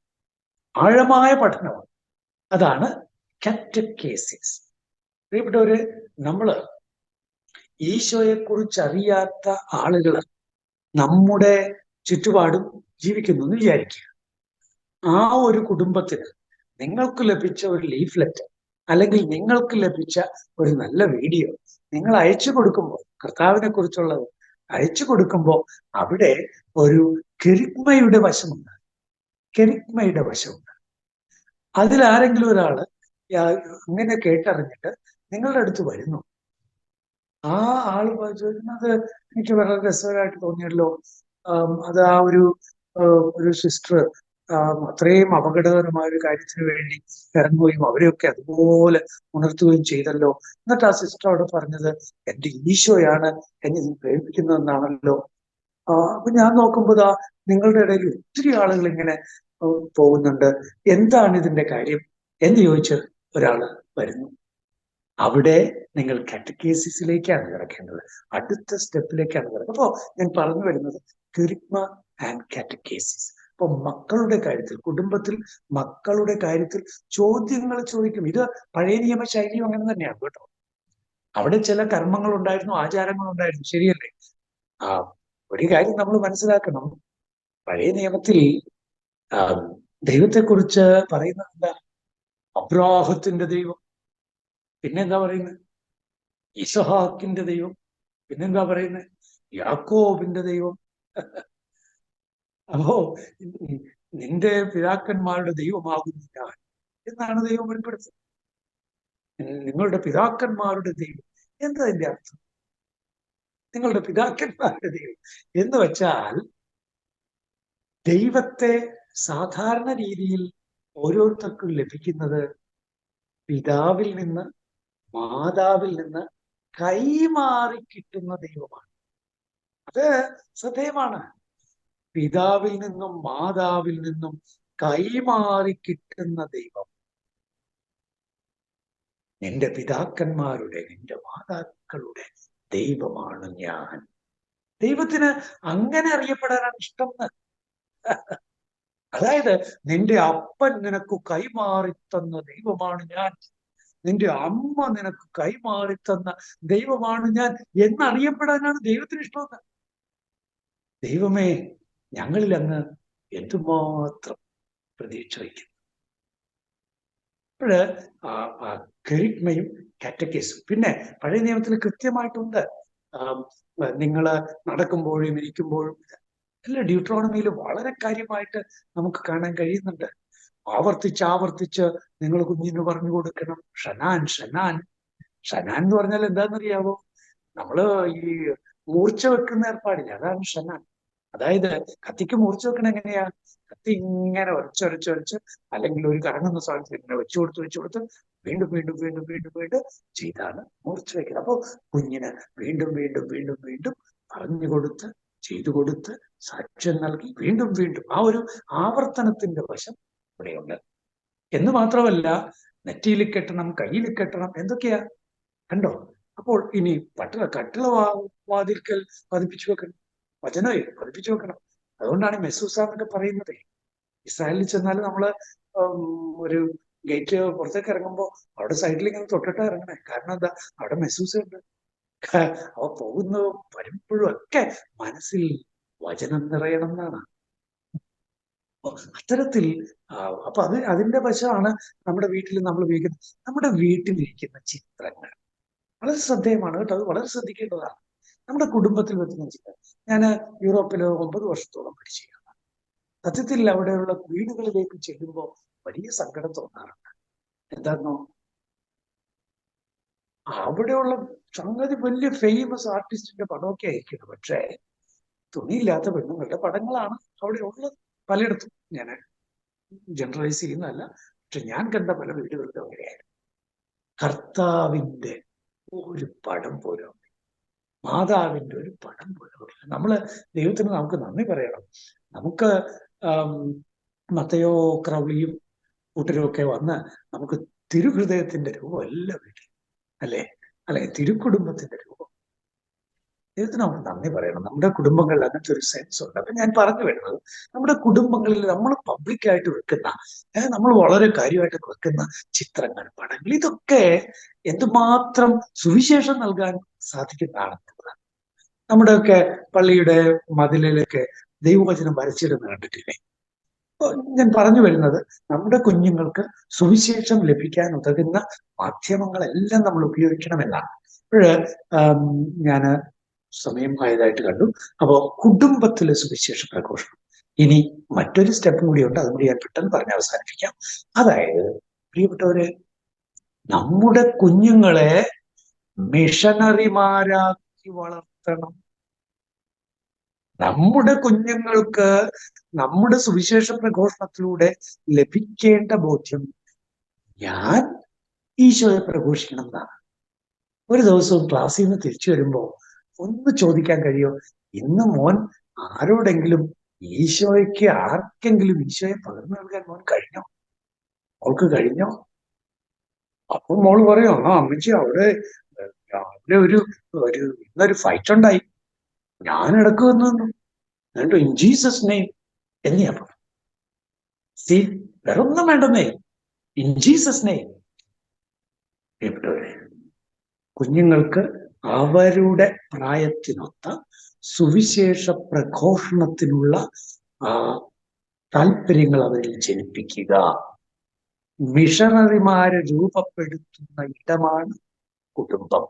ആഴമായ പഠനമാണ്. അതാണ് കാറ്റക്കേസിസ്. പ്രിയപ്പെട്ടവര്, നമ്മള് ഈശോയെ കുറിച്ച് അറിയാത്ത ആളുകൾ നമ്മുടെ ചുറ്റുപാടും ജീവിക്കുന്നു എന്ന് വിചാരിക്കുക. ആ ഒരു കുടുംബത്തിന് നിങ്ങൾക്ക് ലഭിച്ച ഒരു ലീഫ്ലെറ്റ് അല്ലെങ്കിൽ നിങ്ങൾക്ക് ലഭിച്ച ഒരു നല്ല വീഡിയോ നിങ്ങൾ അയച്ചു കൊടുക്കുമ്പോൾ, കർത്താവിനെ കുറിച്ചുള്ളത് അയച്ചു കൊടുക്കുമ്പോൾ അവിടെ ഒരു കെരുഗ്മയുടെ വശമുണ്ട്. അതിലാരെങ്കിലും ഒരാള് അങ്ങനെ കേട്ടറിഞ്ഞിട്ട് നിങ്ങളുടെ അടുത്ത് വരുന്നു. ആ ആള് ചോദിക്കുന്നത് എനിക്ക് വളരെ രസകരമായിട്ട് തോന്നിയല്ലോ. അത് ആ ഒരു സിസ്റ്റർ അത്രയും അപകടകരമായ ഒരു കാര്യത്തിന് വേണ്ടി ഇറങ്ങുകയും അവരെയൊക്കെ അതുപോലെ ഉണർത്തുകയും ചെയ്തല്ലോ. എന്നിട്ട് ആ സിസ്റ്റർ അവിടെ പറഞ്ഞത് എന്റെ ഈശോയാണ് എന്നെ പ്രേരിപ്പിക്കുന്നതെന്നാണല്ലോ. അപ്പൊ ഞാൻ നോക്കുമ്പോൾ നിങ്ങളുടെ ഇടയിൽ ഒത്തിരി ആളുകൾ ഇങ്ങനെ പോകുന്നുണ്ട്, എന്താണ് ഇതിന്റെ കാര്യം എന്ന് ചോദിച്ച് ഒരാള് വരുന്നു. അവിടെ നിങ്ങൾ കാറ്റക്കേസിസിലേക്കാണ് കിടക്കേണ്ടത്, അടുത്ത സ്റ്റെപ്പിലേക്കാണ് കിടക്കുന്നത്. അപ്പോൾ ഞാൻ പറഞ്ഞു വരുന്നത് കെരുഗ്മ ആൻഡ് കാറ്റക്കേസിസ്. അപ്പൊ മക്കളുടെ കാര്യത്തിൽ, കുടുംബത്തിൽ മക്കളുടെ കാര്യത്തിൽ ചോദ്യങ്ങൾ ചോദിക്കും. ഇത് പഴയ നിയമ ശൈലിയും അങ്ങനെ തന്നെയാണ് കേട്ടോ. അവിടെ ചില കർമ്മങ്ങൾ ഉണ്ടായിരുന്നു, ആചാരങ്ങൾ ഉണ്ടായിരുന്നു, ശരിയല്ലേ? ഒരു കാര്യം നമ്മൾ മനസ്സിലാക്കണം, പഴയ നിയമത്തിൽ ദൈവത്തെക്കുറിച്ച് പറയുന്നത് എന്താ? അബ്രാഹത്തിന്റെ ദൈവം, പിന്നെന്താ പറയുന്നത്? ഇസഹാക്കിന്റെ ദൈവം, പിന്നെന്താ പറയുന്നത്? യാക്കോബിന്റെ ദൈവം. അപ്പോ നിന്റെ പിതാക്കന്മാരുടെ ദൈവമാകുന്നു ഞാൻ എന്നാണ് ദൈവം വെളിപ്പെടുത്തുന്നത്. നിങ്ങളുടെ പിതാക്കന്മാരുടെ ദൈവം എന്താ അതിന്റെ അർത്ഥം? നിങ്ങളുടെ പിതാക്കന്മാരുടെ ദൈവം എന്ന് വെച്ചാൽ ദൈവത്തെ സാധാരണ രീതിയിൽ ഓരോരുത്തർക്കും ലഭിക്കുന്നത് പിതാവിൽ നിന്ന് മാതാവിൽ നിന്ന് കൈമാറി കിട്ടുന്ന ദൈവമാണ്. അത് ശ്രദ്ധേയമാണ്. പിതാവിൽ നിന്നും മാതാവിൽ നിന്നും കൈമാറി കിട്ടുന്ന ദൈവം. നിന്റെ പിതാക്കന്മാരുടെ, നിന്റെ മാതാക്കളുടെ ദൈവമാണ് ഞാൻ. ദൈവത്തിന് അങ്ങനെ അറിയപ്പെടാനാണ് ഇഷ്ടം. അതായത് നിന്റെ അപ്പൻ നിനക്ക് കൈമാറിത്തന്ന ദൈവമാണ് ഞാൻ, നിന്റെ അമ്മ നിനക്ക് കൈമാറിത്തന്ന ദൈവമാണ് ഞാൻ എന്നറിയപ്പെടാനാണ് ദൈവത്തിന് ഇഷ്ടം. ദൈവമേ, ഞങ്ങളിൽ അങ്ങ് എന്തുമാത്രം പ്രതീക്ഷ വയ്ക്കുന്നു. അപ്പോഴ് കെരിഗ്മയും കാറ്റക്കേസും പിന്നെ പഴയ നിയമത്തിൽ കൃത്യമായിട്ടുണ്ട്. നിങ്ങള് നടക്കുമ്പോഴും ഇരിക്കുമ്പോഴും അല്ല, ഡ്യൂട്രോണമിയിൽ വളരെ കാര്യമായിട്ട് നമുക്ക് കാണാൻ കഴിയുന്നുണ്ട്. ആവർത്തിച്ച് നിങ്ങൾ കുഞ്ഞിന് പറഞ്ഞു കൊടുക്കണം. ഷനാൻ ഷനാൻ ഷനാൻ എന്ന് പറഞ്ഞാൽ എന്താണെന്നറിയാവോ? നമ്മള് ഈ മൂർച്ച വെക്കുന്ന ഏർപ്പാടില്ല, അതാണ് ഷനാൻ. അതായത് കത്തിക്ക് മൂർച്ച വെക്കണ എങ്ങനെയാ? കത്തി ഇങ്ങനെ ഒരച്ചൊരച്ചൊരച്ച് അല്ലെങ്കിൽ ഒരു കറങ്ങുന്ന സാധനത്തിൽ ഇങ്ങനെ വെച്ചു കൊടുത്ത് വീണ്ടും വീണ്ടും വീണ്ടും വീണ്ടും വീണ്ടും ചെയ്താണ് മൂർച്ച വെക്കുന്നത്. അപ്പൊ കുഞ്ഞിന് വീണ്ടും വീണ്ടും വീണ്ടും വീണ്ടും പറഞ്ഞു കൊടുത്ത് ചെയ്തു കൊടുത്ത് സാക്ഷ്യം നൽകി വീണ്ടും വീണ്ടും ആ ഒരു ആവർത്തനത്തിന്റെ വശം ഇവിടെയുണ്ട്. എന്ന് മാത്രമല്ല, നെറ്റിയിൽ കെട്ടണം, കയ്യിൽ കെട്ടണം, എന്തൊക്കെയാ കണ്ടോ? അപ്പോൾ ഇനി കട്ടിള വാതിൽക്കൽ പതിപ്പിച്ചു വെക്കണം, വചനമേ പതിപ്പിച്ചു വെക്കണം. അതുകൊണ്ടാണ് മെസ്സൂസ എന്നൊക്കെ പറയുന്നത്. ഇസ്രായേലിൽ ചെന്നാൽ നമ്മള് ഒരു ഗേറ്റ് പുറത്തേക്ക് ഇറങ്ങുമ്പോൾ അവിടെ സൈഡിൽ ഇങ്ങനെ തൊട്ടിട്ട് ഇറങ്ങണേ. കാരണം എന്താ? അവിടെ മെസ്സൂസ ഉണ്ട്. അവ പോകുന്നതും വരുമ്പോഴും ഒക്കെ മനസ്സിൽ വചനം നിറയണം എന്നാണ്. അത്തരത്തിൽ അപ്പൊ അതിന്റെ വശമാണ് നമ്മുടെ വീട്ടിൽ നമ്മൾ ഉപയോഗിക്കുന്നത്. നമ്മുടെ വീട്ടിലിരിക്കുന്ന ചിത്രങ്ങൾ വളരെ ശ്രദ്ധേയമാണ് കേട്ടോ, അത് വളരെ ശ്രദ്ധിക്കേണ്ടതാണ്. നമ്മുടെ കുടുംബത്തിൽ വെക്കുന്ന ചിത്രം. ഞാൻ യൂറോപ്പിൽ 9 വർഷത്തോളം പഠിച്ചിരുന്നു. സത്യത്തിൽ അവിടെയുള്ള വീടുകളിലേക്ക് ചെല്ലുമ്പോൾ വലിയ സങ്കടം തോന്നാറുണ്ട്. എന്താണോ, അവിടെയുള്ള സംഗതി വലിയ ഫേമസ് ആർട്ടിസ്റ്റിന്റെ പടമൊക്കെ ആയിരിക്കണം, പക്ഷേ തുണിയില്ലാത്ത പെണ്ണുങ്ങളുടെ പടങ്ങളാണ് അവിടെ ഉള്ളത് പലയിടത്തും. ഞാൻ ജനറലൈസ് ചെയ്യുന്നതല്ല, പക്ഷെ ഞാൻ കണ്ട പല വീടുകളിലും അങ്ങനെയായിരുന്നു. കർത്താവിന്റെ ഒരു പടം പോലും, മാതാവിന്റെ ഒരു പടം പോലും. നമ്മള് ദൈവത്തിന് നമുക്ക് നന്ദി പറയണം. നമുക്ക് മത്തയോ ക്രൗലിയും കൂട്ടരും ഒക്കെ വന്ന് നമുക്ക് തിരുഹൃദയത്തിന്റെ രൂപം എല്ലാം വീട്ടിൽ അല്ലേ, അല്ലെങ്കിൽ തിരുക്കുടുംബത്തിന്റെ രൂപം. ദൈവത്തിന് നമുക്ക് നന്ദി പറയണം. നമ്മുടെ കുടുംബങ്ങളിൽ അങ്ങനത്തെ ഒരു സെൻസ് ഉണ്ട്. അപ്പൊ ഞാൻ പറഞ്ഞു വരുന്നത്, നമ്മുടെ കുടുംബങ്ങളിൽ നമ്മൾ പബ്ലിക്കായിട്ട് വെക്കുന്ന, നമ്മൾ വളരെ കാര്യമായിട്ട് വെക്കുന്ന ചിത്രങ്ങൾ, പടങ്ങൾ, ഇതൊക്കെ എന്തുമാത്രം സുവിശേഷം നൽകാൻ സാധിക്കുന്നതാണെന്നുള്ളതാണ്. നമ്മുടെയൊക്കെ പള്ളിയുടെ മതിലിലൊക്കെ ദൈവവചനം വരച്ചിടുന്ന കണ്ടിട്ടില്ലേ? ഞാൻ പറഞ്ഞു വരുന്നത്, നമ്മുടെ കുഞ്ഞുങ്ങൾക്ക് സുവിശേഷം ലഭിക്കാൻ ഉതകുന്ന മാധ്യമങ്ങളെല്ലാം നമ്മൾ ഉപയോഗിക്കണമെന്നാണ്. അപ്പോഴ് ഞാൻ സമയം ആയതായിട്ട് കണ്ടു. അപ്പോ കുടുംബത്തിലെ സുവിശേഷ പ്രഘോഷണം. ഇനി മറ്റൊരു സ്റ്റെപ്പും കൂടിയുണ്ട്, അതും കൂടി ഞാൻ പെട്ടെന്ന് പറഞ്ഞ് അവസാനിപ്പിക്കാം. അതായത് പ്രിയപ്പെട്ടവരെ, നമ്മുടെ കുഞ്ഞുങ്ങളെ മിഷണറിമാരാക്കി വളർത്തണം. നമ്മുടെ കുഞ്ഞുങ്ങൾക്ക് നമ്മുടെ സുവിശേഷ പ്രഘോഷണത്തിലൂടെ ലഭിക്കേണ്ട ബോധ്യം, ഞാൻ ഈശോയെ പ്രഘോഷിക്കണം എന്നാണ്. ഒരു ദിവസവും ക്ലാസ്സിൽ നിന്ന് തിരിച്ചു വരുമ്പോ ഒന്ന് ചോദിക്കാൻ കഴിയോ, ഇന്ന് മോൻ ആരോടെങ്കിലും ആർക്കെങ്കിലും ഈശോയെ പകർന്നു നൽകാൻ മോൻ കഴിഞ്ഞോ? അവൾക്ക് കഴിഞ്ഞോ? അപ്പൊ മോള് പറയോ, അമ്മച്ചി അവിടെ ഇന്നൊരു ഫൈറ്റ് ഉണ്ടായി, ഞാൻ ഇടക്ക് വന്നു എന്നിട്ട് ഇൻ ജീസസ് നെയിം എന്നിയാ പറഞ്ഞു. സി, വേറൊന്നും വേണ്ടെന്നേ, ഇൻ ജീസസ് നെയിം. കുഞ്ഞുങ്ങൾക്ക് അവരുടെ പ്രായത്തിനൊത്ത സുവിശേഷ പ്രഘോഷണത്തിനുള്ള താല്പര്യങ്ങൾ അവരിൽ ജനിപ്പിക്കുക. മിഷണറിമാരെ രൂപപ്പെടുത്തുന്ന ഇടമാണ് കുടുംബം.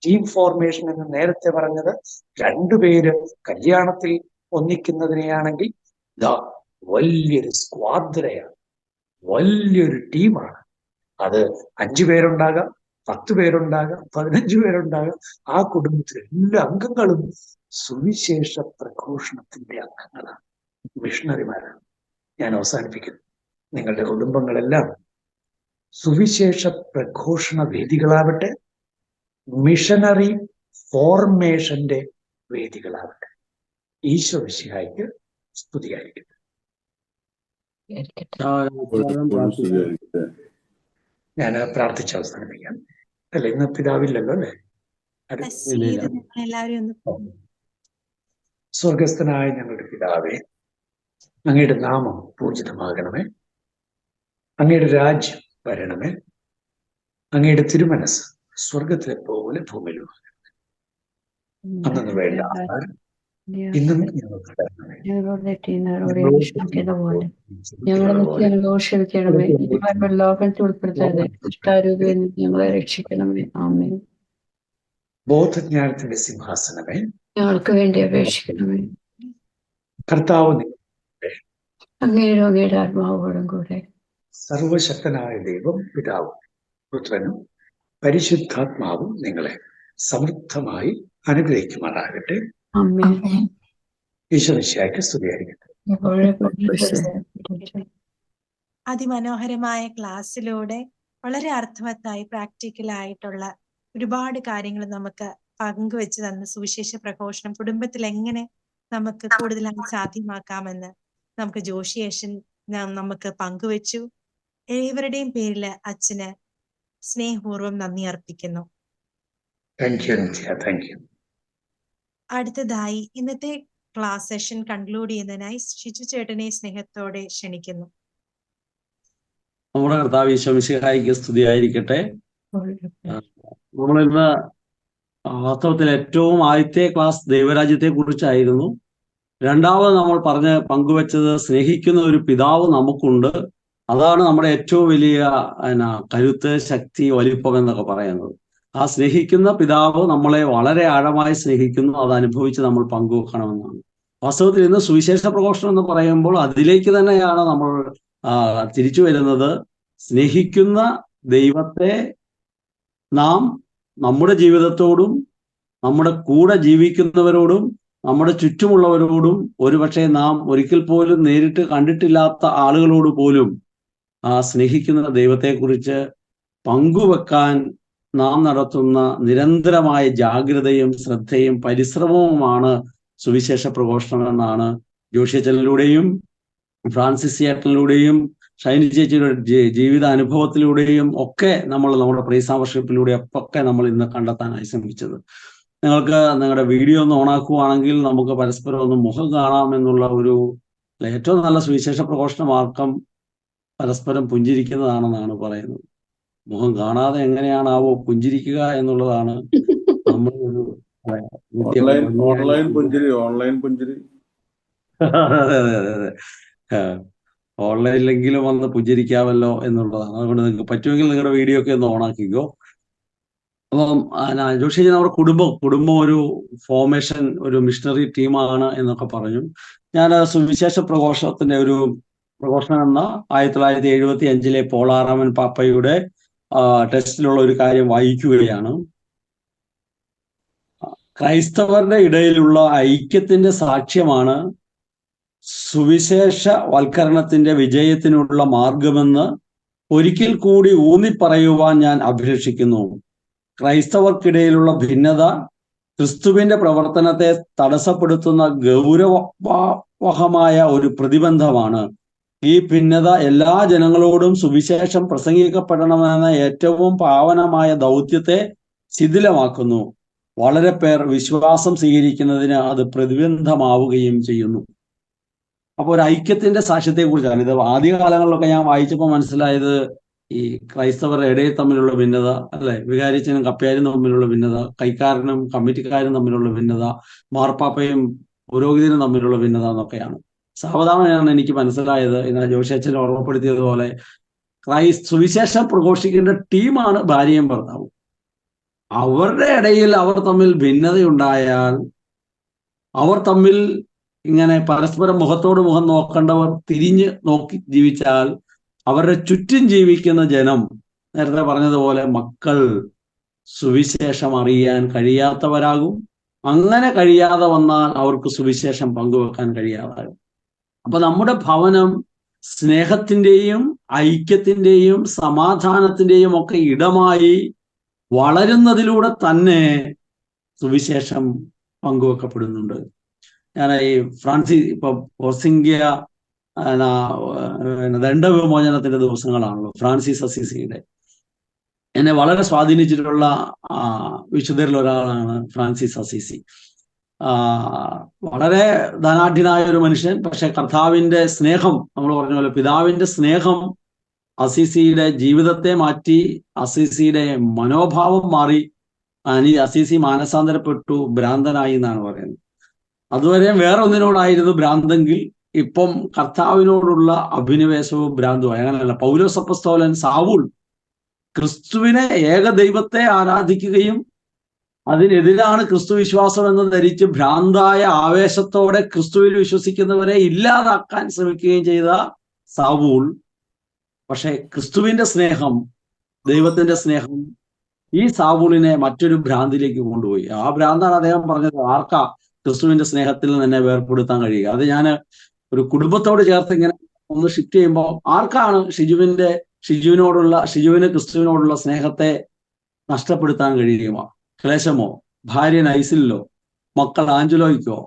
ടീം ഫോർമേഷൻ എന്ന് നേരത്തെ പറഞ്ഞത്, 2 പേര് കല്യാണത്തിൽ ഒന്നിക്കുന്നതിനെയാണെങ്കിൽ ഇതാ വലിയൊരു സ്ക്വാദ്രയാണ്, വലിയൊരു ടീമാണ്. അത് 5 പേരുണ്ടാകാം, 10 പേരുണ്ടാകാം, 15 പേരുണ്ടാകാം. ആ കുടുംബത്തിലെ എല്ലാ അംഗങ്ങളും സുവിശേഷ പ്രഘോഷണത്തിന്റെ അംഗങ്ങളാണ്, മിഷണറിമാരാണ്. ഞാൻ അവസാനിപ്പിക്കുന്നു. നിങ്ങളുടെ കുടുംബങ്ങളെല്ലാം സുവിശേഷ പ്രഘോഷണ വേദികളാവട്ടെ, മിഷണറി ഫോർമേഷന്റെ വേദികളാവട്ടെ. ഈശോ മിശിഹായ്ക്ക് സ്തുതിയായിരിക്കട്ടെ. ഞാൻ പ്രാർത്ഥിച്ച് അവസാനിപ്പിക്കാം. അല്ല, ഇന്ന് പിതാവില്ലല്ലോ അല്ലേ? എല്ലാവരും ഒന്ന് സ്വർഗസ്ഥനായ ഞങ്ങളുടെ പിതാവേ, അങ്ങയുടെ നാമം പൂജിതമാകണമേ, അങ്ങയുടെ രാജ്യം വരണമേ, അങ്ങയുടെ തിരുമനസ് സ്വർഗത്തിലെ പോലെ ഭൂമിയിലും. അന്നു വേണ്ട ആഹാരം ഇന്നും ഞങ്ങൾക്ക് തരണമേ. ഞങ്ങളെ ക്ഷമിക്കണമേ, ലോകത്തിൽ ഉൾപ്പെടുത്തരുതേ, ദുഷ്ടാരൂപിയിൽ നിന്ന് ഞങ്ങളെ രക്ഷിക്കണമേ. ആമേൻ. ബോധജ്ഞാനത്തിന്റെ സിംഹാസനമേ, ഞങ്ങൾക്ക് വേണ്ടി അപേക്ഷിക്കണമേ. കർത്താവ് അങ്ങയുടെ ആത്മാവോടും കൂടെ. സർവശക്തനായ ദൈവം പിതാവും പുത്രനും പരിശുദ്ധാത്മാവും നിങ്ങളെ സമൃദ്ധമായി അനുഗ്രഹിക്കുമാറാകട്ടെ. ആമേൻ. ഈശ്വരശിയായ്ക്ക് സ്തുതിയായിരിക്കട്ടെ. അതിമനോഹരമായ ക്ലാസ്സിലൂടെ വളരെ അർത്ഥവത്തായി പ്രാക്ടിക്കലായിട്ടുള്ള ഒരുപാട് കാര്യങ്ങൾ നമുക്ക് പങ്കുവെച്ച് തന്ന സുവിശേഷ പ്രഘോഷണം കുടുംബത്തിൽ എങ്ങനെ നമുക്ക് കൂടുതലായി സാധ്യമാക്കാമെന്ന് നമുക്ക് ജോഷിയേഷൻ നമുക്ക് പങ്കുവെച്ചു. ഏവരുടെയും പേരിൽ അച്ഛന് സ്നേഹപൂർവ്വം നന്ദി അർപ്പിക്കുന്നു. അടുത്തതായി ഇന്നത്തെ ക്ലാസ് സെഷൻ കൺക്ലൂഡ് ചെയ്യുന്നതിനായി ഷിജു ചേട്ടനെ സ്നേഹത്തോടെ ക്ഷണിക്കുന്നു. നമ്മുടെ കർത്താവ് ഈശോ മിശിഹായിക്ക് സ്തുതിയായിരിക്കട്ടെ. നമ്മളിന്ന് വാസ്തവത്തിൽ ഏറ്റവും ആദ്യത്തെ ക്ലാസ് ദൈവരാജ്യത്തെ കുറിച്ചായിരുന്നു. രണ്ടാമത് നമ്മൾ പങ്കുവെച്ചത് സ്നേഹിക്കുന്ന ഒരു പിതാവ് നമുക്കുണ്ട്. അതാണ് നമ്മുടെ ഏറ്റവും വലിയ കരുത്ത്, ശക്തി, വലിപ്പം എന്നൊക്കെ പറയുന്നത്. ആ സ്നേഹിക്കുന്ന പിതാവ് നമ്മളെ വളരെ ആഴമായി സ്നേഹിക്കുന്നു. അത് അനുഭവിച്ച് നമ്മൾ പങ്കുവെക്കണമെന്നാണ്. വാസ്തവത്തിൽ ഇന്ന് സുവിശേഷ പ്രഘോഷണം എന്ന് പറയുമ്പോൾ അതിലേക്ക് തന്നെയാണ് നമ്മൾ തിരിച്ചു വരുന്നത്. സ്നേഹിക്കുന്ന ദൈവത്തെ നാം നമ്മുടെ ജീവിതത്തോടും നമ്മുടെ കൂടെ ജീവിക്കുന്നവരോടും നമ്മുടെ ചുറ്റുമുള്ളവരോടും ഒരുപക്ഷെ നാം ഒരിക്കൽ പോലും നേരിട്ട് കണ്ടിട്ടില്ലാത്ത ആളുകളോട് പോലും ആ സ്നേഹിക്കുന്ന ദൈവത്തെക്കുറിച്ച് പങ്കുവെക്കാൻ നാം നടത്തുന്ന നിരന്തരമായ ജാഗ്രതയും ശ്രദ്ധയും പരിശ്രമവുമാണ് സുവിശേഷ പ്രഘോഷണം എന്നാണ് ജോഷിയച്ചനിലൂടെയും ഫ്രാൻസിസ് ചേട്ടനിലൂടെയും ഷൈനി ചേച്ചിയുടെ ജീവിത അനുഭവത്തിലൂടെയും ഒക്കെ നമ്മൾ നമ്മുടെ പ്രൈസ് വർഷിപ്പിലൂടെ ഒക്കെ നമ്മൾ ഇന്ന് കണ്ടെത്താനായി ശ്രമിച്ചത്. നിങ്ങൾക്ക് നിങ്ങളുടെ വീഡിയോ ഒന്ന് ഓണാക്കുകയാണെങ്കിൽ നമുക്ക് പരസ്പരം ഒന്ന് മുഖം കാണാമെന്നുള്ള ഒരു ഏറ്റവും നല്ല സുവിശേഷ പ്രഘോഷണ മാർഗം പരസ്പരം പുഞ്ചിരിക്കുന്നതാണെന്നാണ് പറയുന്നത്. മുഖം കാണാതെ എങ്ങനെയാണാവോ പുഞ്ചിരിക്കുക എന്നുള്ളതാണ് നമ്മൾ ഒരു ഓൺലൈൻ പുഞ്ചിരി. അതെ അതെ അതെ അതെ ഓൺലൈനിലെങ്കിലും വന്ന് പുഞ്ചിരിക്കാമല്ലോ എന്നുള്ളതാണ്. അതുകൊണ്ട് നിങ്ങൾക്ക് പറ്റുമെങ്കിൽ നിങ്ങളുടെ വീഡിയോ ഒക്കെ ഒന്ന് ഓണാക്കിക്കോ. അപ്പം ജോഷി നമ്മുടെ കുടുംബം ഒരു ഫോർമേഷൻ, ഒരു മിഷണറി ടീമാണ് എന്നൊക്കെ പറഞ്ഞു. ഞാൻ സുവിശേഷ പ്രഘോഷണത്തിന്റെ ഒരു പ്രഘോഷണം എന്ന 1975 പോളാറാമൻ പാപ്പയുടെ ടെക്സ്റ്റിലുള്ള ഒരു കാര്യം വായിക്കുകയാണ്. ക്രൈസ്തവരുടെ ഇടയിലുള്ള ഐക്യത്തിന്റെ സാക്ഷ്യമാണ് സുവിശേഷ വൽക്കരണത്തിന്റെ വിജയത്തിനുള്ള മാർഗമെന്ന് ഒരിക്കൽ കൂടി ഊന്നിപ്പറയുവാൻ ഞാൻ അഭിലഷിക്കുന്നു. ക്രൈസ്തവർക്കിടയിലുള്ള ഭിന്നത ക്രിസ്തുവിന്റെ പ്രവർത്തനത്തെ തടസ്സപ്പെടുത്തുന്ന ഗൗരവമായ ഒരു പ്രതിബന്ധമാണ്. ഈ ഭിന്നത എല്ലാ ജനങ്ങളോടും സുവിശേഷം പ്രസംഗിക്കപ്പെടണമെന്ന ഏറ്റവും പാവനമായ ദൗത്യത്തെ ശിഥിലമാക്കുന്നു. വളരെ പേർ വിശ്വാസം സ്വീകരിക്കുന്നതിന് അത് പ്രതിബന്ധമാവുകയും ചെയ്യുന്നു. അപ്പോൾ ഒരു ഐക്യത്തിന്റെ സാക്ഷ്യത്തെക്കുറിച്ചാണ് ഇത്. ആദ്യകാലങ്ങളിലൊക്കെ ഞാൻ വായിച്ചപ്പോൾ മനസ്സിലായത് ഈ ക്രൈസ്തവരുടെ ഇടയിൽ തമ്മിലുള്ള ഭിന്നത, അല്ലെ, വികാരിച്ചനും കപ്പ്യാരും തമ്മിലുള്ള ഭിന്നത, കൈക്കാരനും കമ്മിറ്റിക്കാരും തമ്മിലുള്ള ഭിന്നത, മാർപ്പാപ്പയും പുരോഹിതനും തമ്മിലുള്ള ഭിന്നത എന്നൊക്കെയാണ്. സാവധാനമാണ് എനിക്ക് മനസ്സിലായത്. എന്നാൽ ജോഷി അച്ഛൻ ഓർമ്മപ്പെടുത്തിയതുപോലെ സുവിശേഷം പ്രഘോഷിക്കേണ്ട ടീമാണ് ഭാര്യയും ഭർത്താവും. അവരുടെ ഇടയിൽ അവർ തമ്മിൽ ഭിന്നതയുണ്ടായാൽ, അവർ തമ്മിൽ ഇങ്ങനെ പരസ്പരം മുഖത്തോട് മുഖം നോക്കേണ്ടവർ തിരിഞ്ഞ് നോക്കി ജീവിച്ചാൽ, അവരുടെ ചുറ്റും ജീവിക്കുന്ന ജനം, നേരത്തെ പറഞ്ഞതുപോലെ മക്കൾ, സുവിശേഷം അറിയാൻ കഴിയാത്തവരാകും. അങ്ങനെ കഴിയാതെ വന്നാൽ അവർക്ക് സുവിശേഷം പങ്കുവെക്കാൻ കഴിയാതാകും. അപ്പൊ നമ്മുടെ ഭവനം സ്നേഹത്തിന്റെയും ഐക്യത്തിന്റെയും സമാധാനത്തിന്റെയും ഒക്കെ ഇടമായി വളരുന്നതിലൂടെ തന്നെ സുവിശേഷം പങ്കുവെക്കപ്പെടുന്നുണ്ട്. ഞാൻ ഈ ഇപ്പൊ പോർസിംഗ്യ ദണ്ഡവിമോചനത്തിന്റെ ദിവസങ്ങളാണല്ലോ, ഫ്രാൻസിസ് അസീസിയുടെ. എന്നെ വളരെ സ്വാധീനിച്ചിട്ടുള്ള വിശുദ്ധരിൽ ഒരാളാണ് ഫ്രാൻസിസ് അസീസി. വളരെ ധനാഢ്യനായ ഒരു മനുഷ്യൻ, പക്ഷെ കർത്താവിന്റെ സ്നേഹം, നമ്മൾ പറഞ്ഞ പോലെ പിതാവിന്റെ സ്നേഹം അസീസിയുടെ ജീവിതത്തെ മാറ്റി, അസീസിയുടെ മനോഭാവം മാറി. അസീസി മാനസാന്തരപ്പെട്ടു, ഭ്രാന്തനായി എന്നാണ് പറയുന്നത്. അതുവരെ വേറെ ഒന്നിനോടായിരുന്നു ഭ്രാന്തെങ്കിൽ ഇപ്പം കർത്താവിനോടുള്ള അഭിനിവേശവും ഭ്രാന്തുമായി. അങ്ങനെയല്ല, പൗലോസ് അപ്പോസ്തലൻ സാവൂൾ ക്രിസ്തുവിനെ ഏകദൈവത്തെ ആരാധിക്കുകയും അതിനെതിരാണ് ക്രിസ്തു വിശ്വാസം എന്ന് ധരിച്ച് ഭ്രാന്തായ ആവേശത്തോടെ ക്രിസ്തുവിൽ വിശ്വസിക്കുന്നവരെ ഇല്ലാതാക്കാൻ ശ്രമിക്കുകയും ചെയ്ത സാവൂൾ, പക്ഷെ ക്രിസ്തുവിന്റെ സ്നേഹം, ദൈവത്തിന്റെ സ്നേഹം ഈ സാവൂളിനെ മറ്റൊരു ഭ്രാന്തിലേക്ക് കൊണ്ടുപോയി. ആ ഭ്രാന്താണ് അദ്ദേഹം പറഞ്ഞത്, ആർക്കാ ക്രിസ്തുവിന്റെ സ്നേഹത്തിൽ തന്നെ വേർപെടുത്താൻ കഴിയുക? അത് ഞാൻ ഒരു കുടുംബത്തോട് ചേർത്ത് ഇങ്ങനെ ഒന്ന് ഷിഫ്റ്റ് ചെയ്യുമ്പോൾ, ആർക്കാണ് ഷിജുവിന് ക്രിസ്തുവിനോടുള്ള സ്നേഹത്തെ നഷ്ടപ്പെടുത്താൻ കഴിയുമോ? ക്ലേശമോ, ഭാര്യ നൈസിലോ, മക്കൾ ആഞ്ചലോയ്ക്കോ,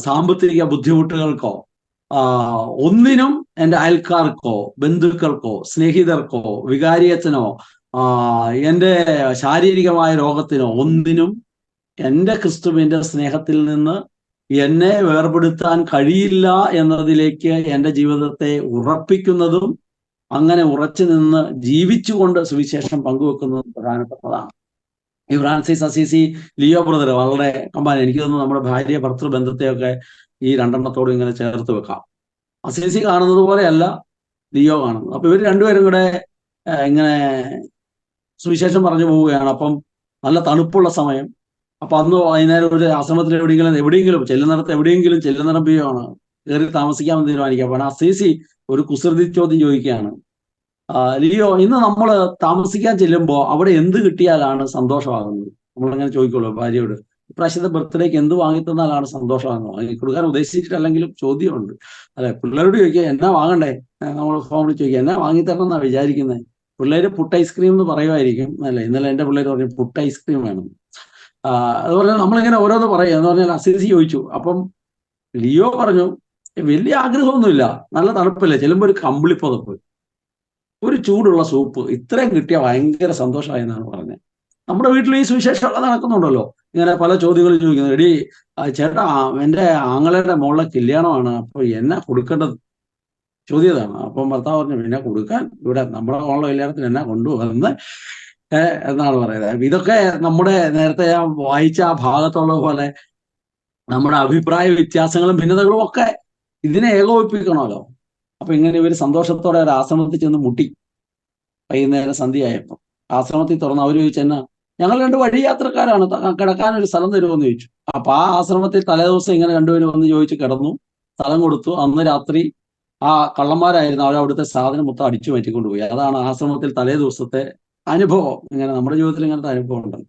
സാമ്പത്തിക ബുദ്ധിമുട്ടുകൾക്കോ, ഒന്നിനും എൻ്റെ അയൽക്കാർക്കോ, ബന്ധുക്കൾക്കോ, സ്നേഹിതർക്കോ, വികാരിയച്ഛനോ, എൻ്റെ ശാരീരികമായ രോഗത്തിനോ, ഒന്നിനും എൻ്റെ ക്രിസ്തുവിൻ്റെ സ്നേഹത്തിൽ നിന്ന് എന്നെ വേർപെടുത്താൻ കഴിയില്ല എന്നതിലേക്ക് എൻ്റെ ജീവിതത്തെ ഉറപ്പിക്കുന്നതും അങ്ങനെ ഉറച്ചു നിന്ന് ജീവിച്ചുകൊണ്ട് സുവിശേഷം പങ്കുവെക്കുന്നതും പ്രധാനപ്പെട്ടതാണ്. ഈ ഫ്രാൻസിസ് അസീസി, ലിയോ ബ്രദർ വളരെ കമ്പാൻ. എനിക്ക് തോന്നുന്നു നമ്മുടെ ഭാര്യ ഭർത്തൃ ബന്ധത്തെയൊക്കെ ഈ രണ്ടെണ്ണത്തോട് ഇങ്ങനെ ചേർത്ത് വെക്കാം. അസീസി കാണുന്നത് പോലെയല്ല ലിയോ കാണുന്നത്. അപ്പൊ ഇവർ രണ്ടുപേരും കൂടെ ഇങ്ങനെ സുവിശേഷം പറഞ്ഞു പോവുകയാണ്. അപ്പം നല്ല തണുപ്പുള്ള സമയം. അപ്പൊ അന്ന് വൈകുന്നേരം ഒരു ആശ്രമത്തിൽ എവിടെയെങ്കിലും ചെല്ലുന്നിടം പിയാണ് കയറി താമസിക്കാമെന്ന് തീരുമാനിക്കുക. അപ്പോൾ അസീസി ഒരു കുസൃതി ചോദ്യം ചോദിക്കുകയാണ്, ലിയോ, ഇന്ന് നമ്മൾ താമസിക്കാൻ ചെല്ലുമ്പോൾ അവിടെ എന്ത് കിട്ടിയാലാണ് സന്തോഷമാകുന്നത്? നമ്മളങ്ങനെ ചോദിക്കുള്ളൂ ഭാര്യയോട്. ഇപ്രാവശ്യത്തെ ബർത്ത്ഡേക്ക് എന്ത് വാങ്ങിത്തന്നാലാണ് സന്തോഷമാകുന്നത്? വാങ്ങി കൊടുക്കാൻ ഉദ്ദേശിച്ചിട്ടല്ലെങ്കിലും ചോദ്യമുണ്ട്. അല്ലെ, പിള്ളേരോട് ചോദിക്കുക എന്നാ വാങ്ങണ്ടേ, നമ്മൾ ഫോണിൽ ചോദിക്കുക എന്നാ വാങ്ങിത്തരണം എന്നാ വിചാരിക്കുന്നത്. പിള്ളേര് പുട്ട് ഐസ്ക്രീം എന്ന് പറയുമായിരിക്കും. അല്ലെ, ഇന്നലെ എൻ്റെ പിള്ളേർ പറഞ്ഞു പുട്ട് ഐസ്ക്രീം വേണം. അതുപോലെ നമ്മളിങ്ങനെ ഓരോന്ന് പറയുക എന്ന് പറഞ്ഞാൽ അസീസി ചോദിച്ചു. അപ്പം ലിയോ പറഞ്ഞു, വലിയ ആഗ്രഹമൊന്നുമില്ല, നല്ല തണുപ്പല്ലേ, ചെല്ലുമ്പോൾ ഒരു കമ്പിളിപ്പുതപ്പ്, ഒരു ചൂടുള്ള സൂപ്പ്, ഇത്രയും കിട്ടിയ ഭയങ്കര സന്തോഷമായി എന്നാണ് പറഞ്ഞത്. നമ്മുടെ വീട്ടിൽ ഈ സുവിശേഷമൊക്കെ നടക്കുന്നുണ്ടല്ലോ, ഇങ്ങനെ പല ചോദ്യങ്ങൾ ചോദിക്കുന്നത്. എടി ചേട്ടാ, എൻ്റെ ആങ്ങളയുടെ മോളുടെ കല്യാണമാണ്, അപ്പൊ എന്നാ കൊടുക്കേണ്ടത് ചോദ്യതാണ്. അപ്പം ഭർത്താവ് പറഞ്ഞു, പിന്നെ കൊടുക്കാൻ ഇവിടെ നമ്മുടെ മോളുടെ കല്യാണത്തിന് എന്നാ കൊണ്ടുപോകുന്നത് എന്നാണ് പറയുന്നത്. ഇതൊക്കെ നമ്മുടെ നേരത്തെ ഞാൻ വായിച്ച ആ ഭാഗത്തുള്ള പോലെ നമ്മുടെ അഭിപ്രായ വ്യത്യാസങ്ങളും ഭിന്നതകളും ഒക്കെ ഇതിനെ ഏകോപിപ്പിക്കണമല്ലോ. അപ്പൊ ഇങ്ങനെ ഇവർ സന്തോഷത്തോടെ ഒരു ആശ്രമത്തിൽ ചെന്ന് മുട്ടി. വൈകുന്നേരം സന്ധ്യയായപ്പോൾ ആശ്രമത്തിൽ തുറന്ന് അവർ ചോദിച്ചെന്നാ, ഞങ്ങൾ രണ്ട് വഴി യാത്രക്കാരാണ്, കിടക്കാനൊരു സ്ഥലം തരുമെന്ന് ചോദിച്ചു. അപ്പൊ ആ ആശ്രമത്തിൽ തലേദിവസം ഇങ്ങനെ രണ്ടുപേരും വന്ന് ചോദിച്ച് കിടന്നു, സ്ഥലം കൊടുത്തു. അന്ന് രാത്രി ആ കള്ളന്മാരായിരുന്നു അവരവിടുത്തെ സാധനം മൊത്തം അടിച്ചു മാറ്റിക്കൊണ്ടുപോയി. അതാണ് ആശ്രമത്തിൽ തലേ ദിവസത്തെ അനുഭവം. ഇങ്ങനെ നമ്മുടെ ജീവിതത്തിൽ ഇങ്ങനത്തെ അനുഭവം ഉണ്ടല്ലോ.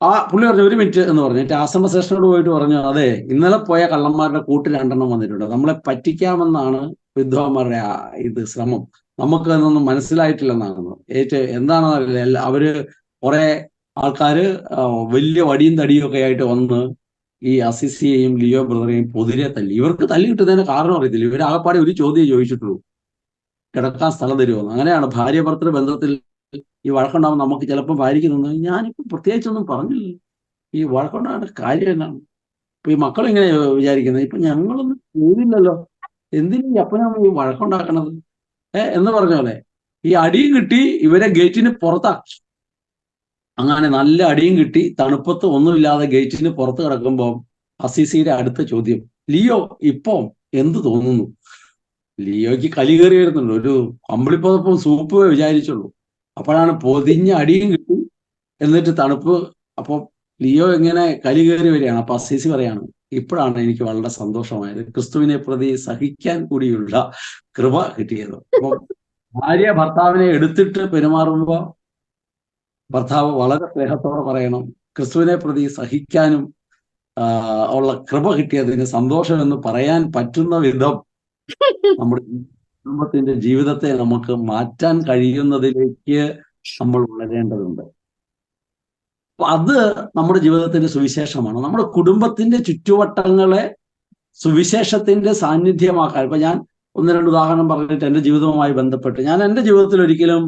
ആ പുള്ളി പറഞ്ഞു, ഒരു മിനിറ്റ് എന്ന് പറഞ്ഞിട്ട് ആശ്രമ ശ്രേഷ്ഠനോട് പോയിട്ട് പറഞ്ഞു, അതെ, ഇന്നലെ പോയ കള്ളന്മാരുടെ കൂട്ടിൽ 2 വന്നിട്ടുണ്ട്, നമ്മളെ പറ്റിക്കാമെന്നാണ് വിദ്വാന്മാരുടെ ശ്രമം, നമുക്ക് അതൊന്നും മനസ്സിലായിട്ടില്ലെന്നാണ്. എന്താണെന്ന് അറിയില്ല. അവര് കുറെ ആൾക്കാര് വലിയ വടിയും തടിയും ഒക്കെ ആയിട്ട് വന്ന് ഈ അസിസിയെയും ലിയോ ബ്രദറെയും പൊതിരെ തല്ലി. ഇവർക്ക് തല്ലി കിട്ടുന്നതിന് കാരണം അറിയത്തില്ല. ഇവരാകപ്പാടെ ഒരു ചോദ്യം ചോദിച്ചിട്ടുള്ളൂ, കിടക്കാൻ സ്ഥലം തരുമോ. അങ്ങനെയാണ് ഭാര്യ ഭർത്തൃ ബന്ധത്തിൽ ഈ വഴക്കുണ്ടാകുമ്പോൾ നമുക്ക് ചിലപ്പോൾ ഭാര്യയ്ക്ക് തോന്നുന്നു, ഞാനിപ്പോൾ പ്രത്യേകിച്ചൊന്നും പറഞ്ഞില്ല, ഈ വഴക്കുണ്ടാകേണ്ട കാര്യം എന്നാണ്. ഇപ്പൊ ഈ മക്കളിങ്ങനെ വിചാരിക്കുന്നത്, ഇപ്പൊ ഞങ്ങളൊന്നും ചെയ്തില്ലല്ലോ, എന്തിനും അപ്പനും ഈ വഴക്കുണ്ടാക്കണത് എന്ന് പറഞ്ഞ പോലെ ഈ അടിയും കിട്ടി ഇവരെ ഗേറ്റിന് പുറത്താക്കി. അങ്ങനെ നല്ല അടിയും കിട്ടി തണുപ്പത്ത് ഒന്നുമില്ലാതെ ഗേറ്റിന് പുറത്ത് കിടക്കുമ്പോൾ അസീസിയുടെ അടുത്ത ചോദ്യം, ലിയോ ഇപ്പം എന്ത് തോന്നുന്നു? ലിയോയ്ക്ക് കലി കയറി വരുന്നുണ്ട്. ഒരു കമ്പിളിപ്പുതപ്പും സൂപ്പ് വിചാരിച്ചുള്ളൂ. അപ്പോഴാണ് പൊതിഞ്ഞ അടിയും കിട്ടി, എന്നിട്ട് തണുപ്പ്. അപ്പോൾ ലിയോ ഇങ്ങനെ കലി കയറി വരികയാണ്. അപ്പൊ അസീസി പറയാണ്, ഇപ്പോഴാണ് എനിക്ക് വളരെ സന്തോഷമായത്, ക്രിസ്തുവിനെ പ്രതി സഹിക്കാൻ കൂടിയുള്ള കൃപ കിട്ടിയത്. അപ്പൊ ഭാര്യ ഭർത്താവിനെ എടുത്തിട്ട് പെരുമാറുമ്പോൾ ഭർത്താവ് വളരെ സ്നേഹത്തോടെ പറയണം, ക്രിസ്തുവിനെ പ്രതി സഹിക്കാനും ഉള്ള കൃപ കിട്ടിയതിന് സന്തോഷം എന്ന് പറയാൻ പറ്റുന്ന വിധം നമ്മുടെ കുടുംബത്തിന്റെ ജീവിതത്തെ നമുക്ക് മാറ്റാൻ കഴിയുന്നതിലേക്ക് നമ്മൾ വളരേണ്ടതുണ്ട്. അപ്പൊ അത് നമ്മുടെ ജീവിതത്തിന്റെ സുവിശേഷമാണ്. നമ്മുടെ കുടുംബത്തിന്റെ ചുറ്റുവട്ടങ്ങളെ സുവിശേഷത്തിന്റെ സാന്നിധ്യമാക്കാൻ. ഇപ്പൊ ഞാൻ ഒന്ന് രണ്ട് ഉദാഹരണം പറഞ്ഞിട്ട് എൻ്റെ ജീവിതവുമായി ബന്ധപ്പെട്ട് ഞാൻ എൻ്റെ ജീവിതത്തിൽ ഒരിക്കലും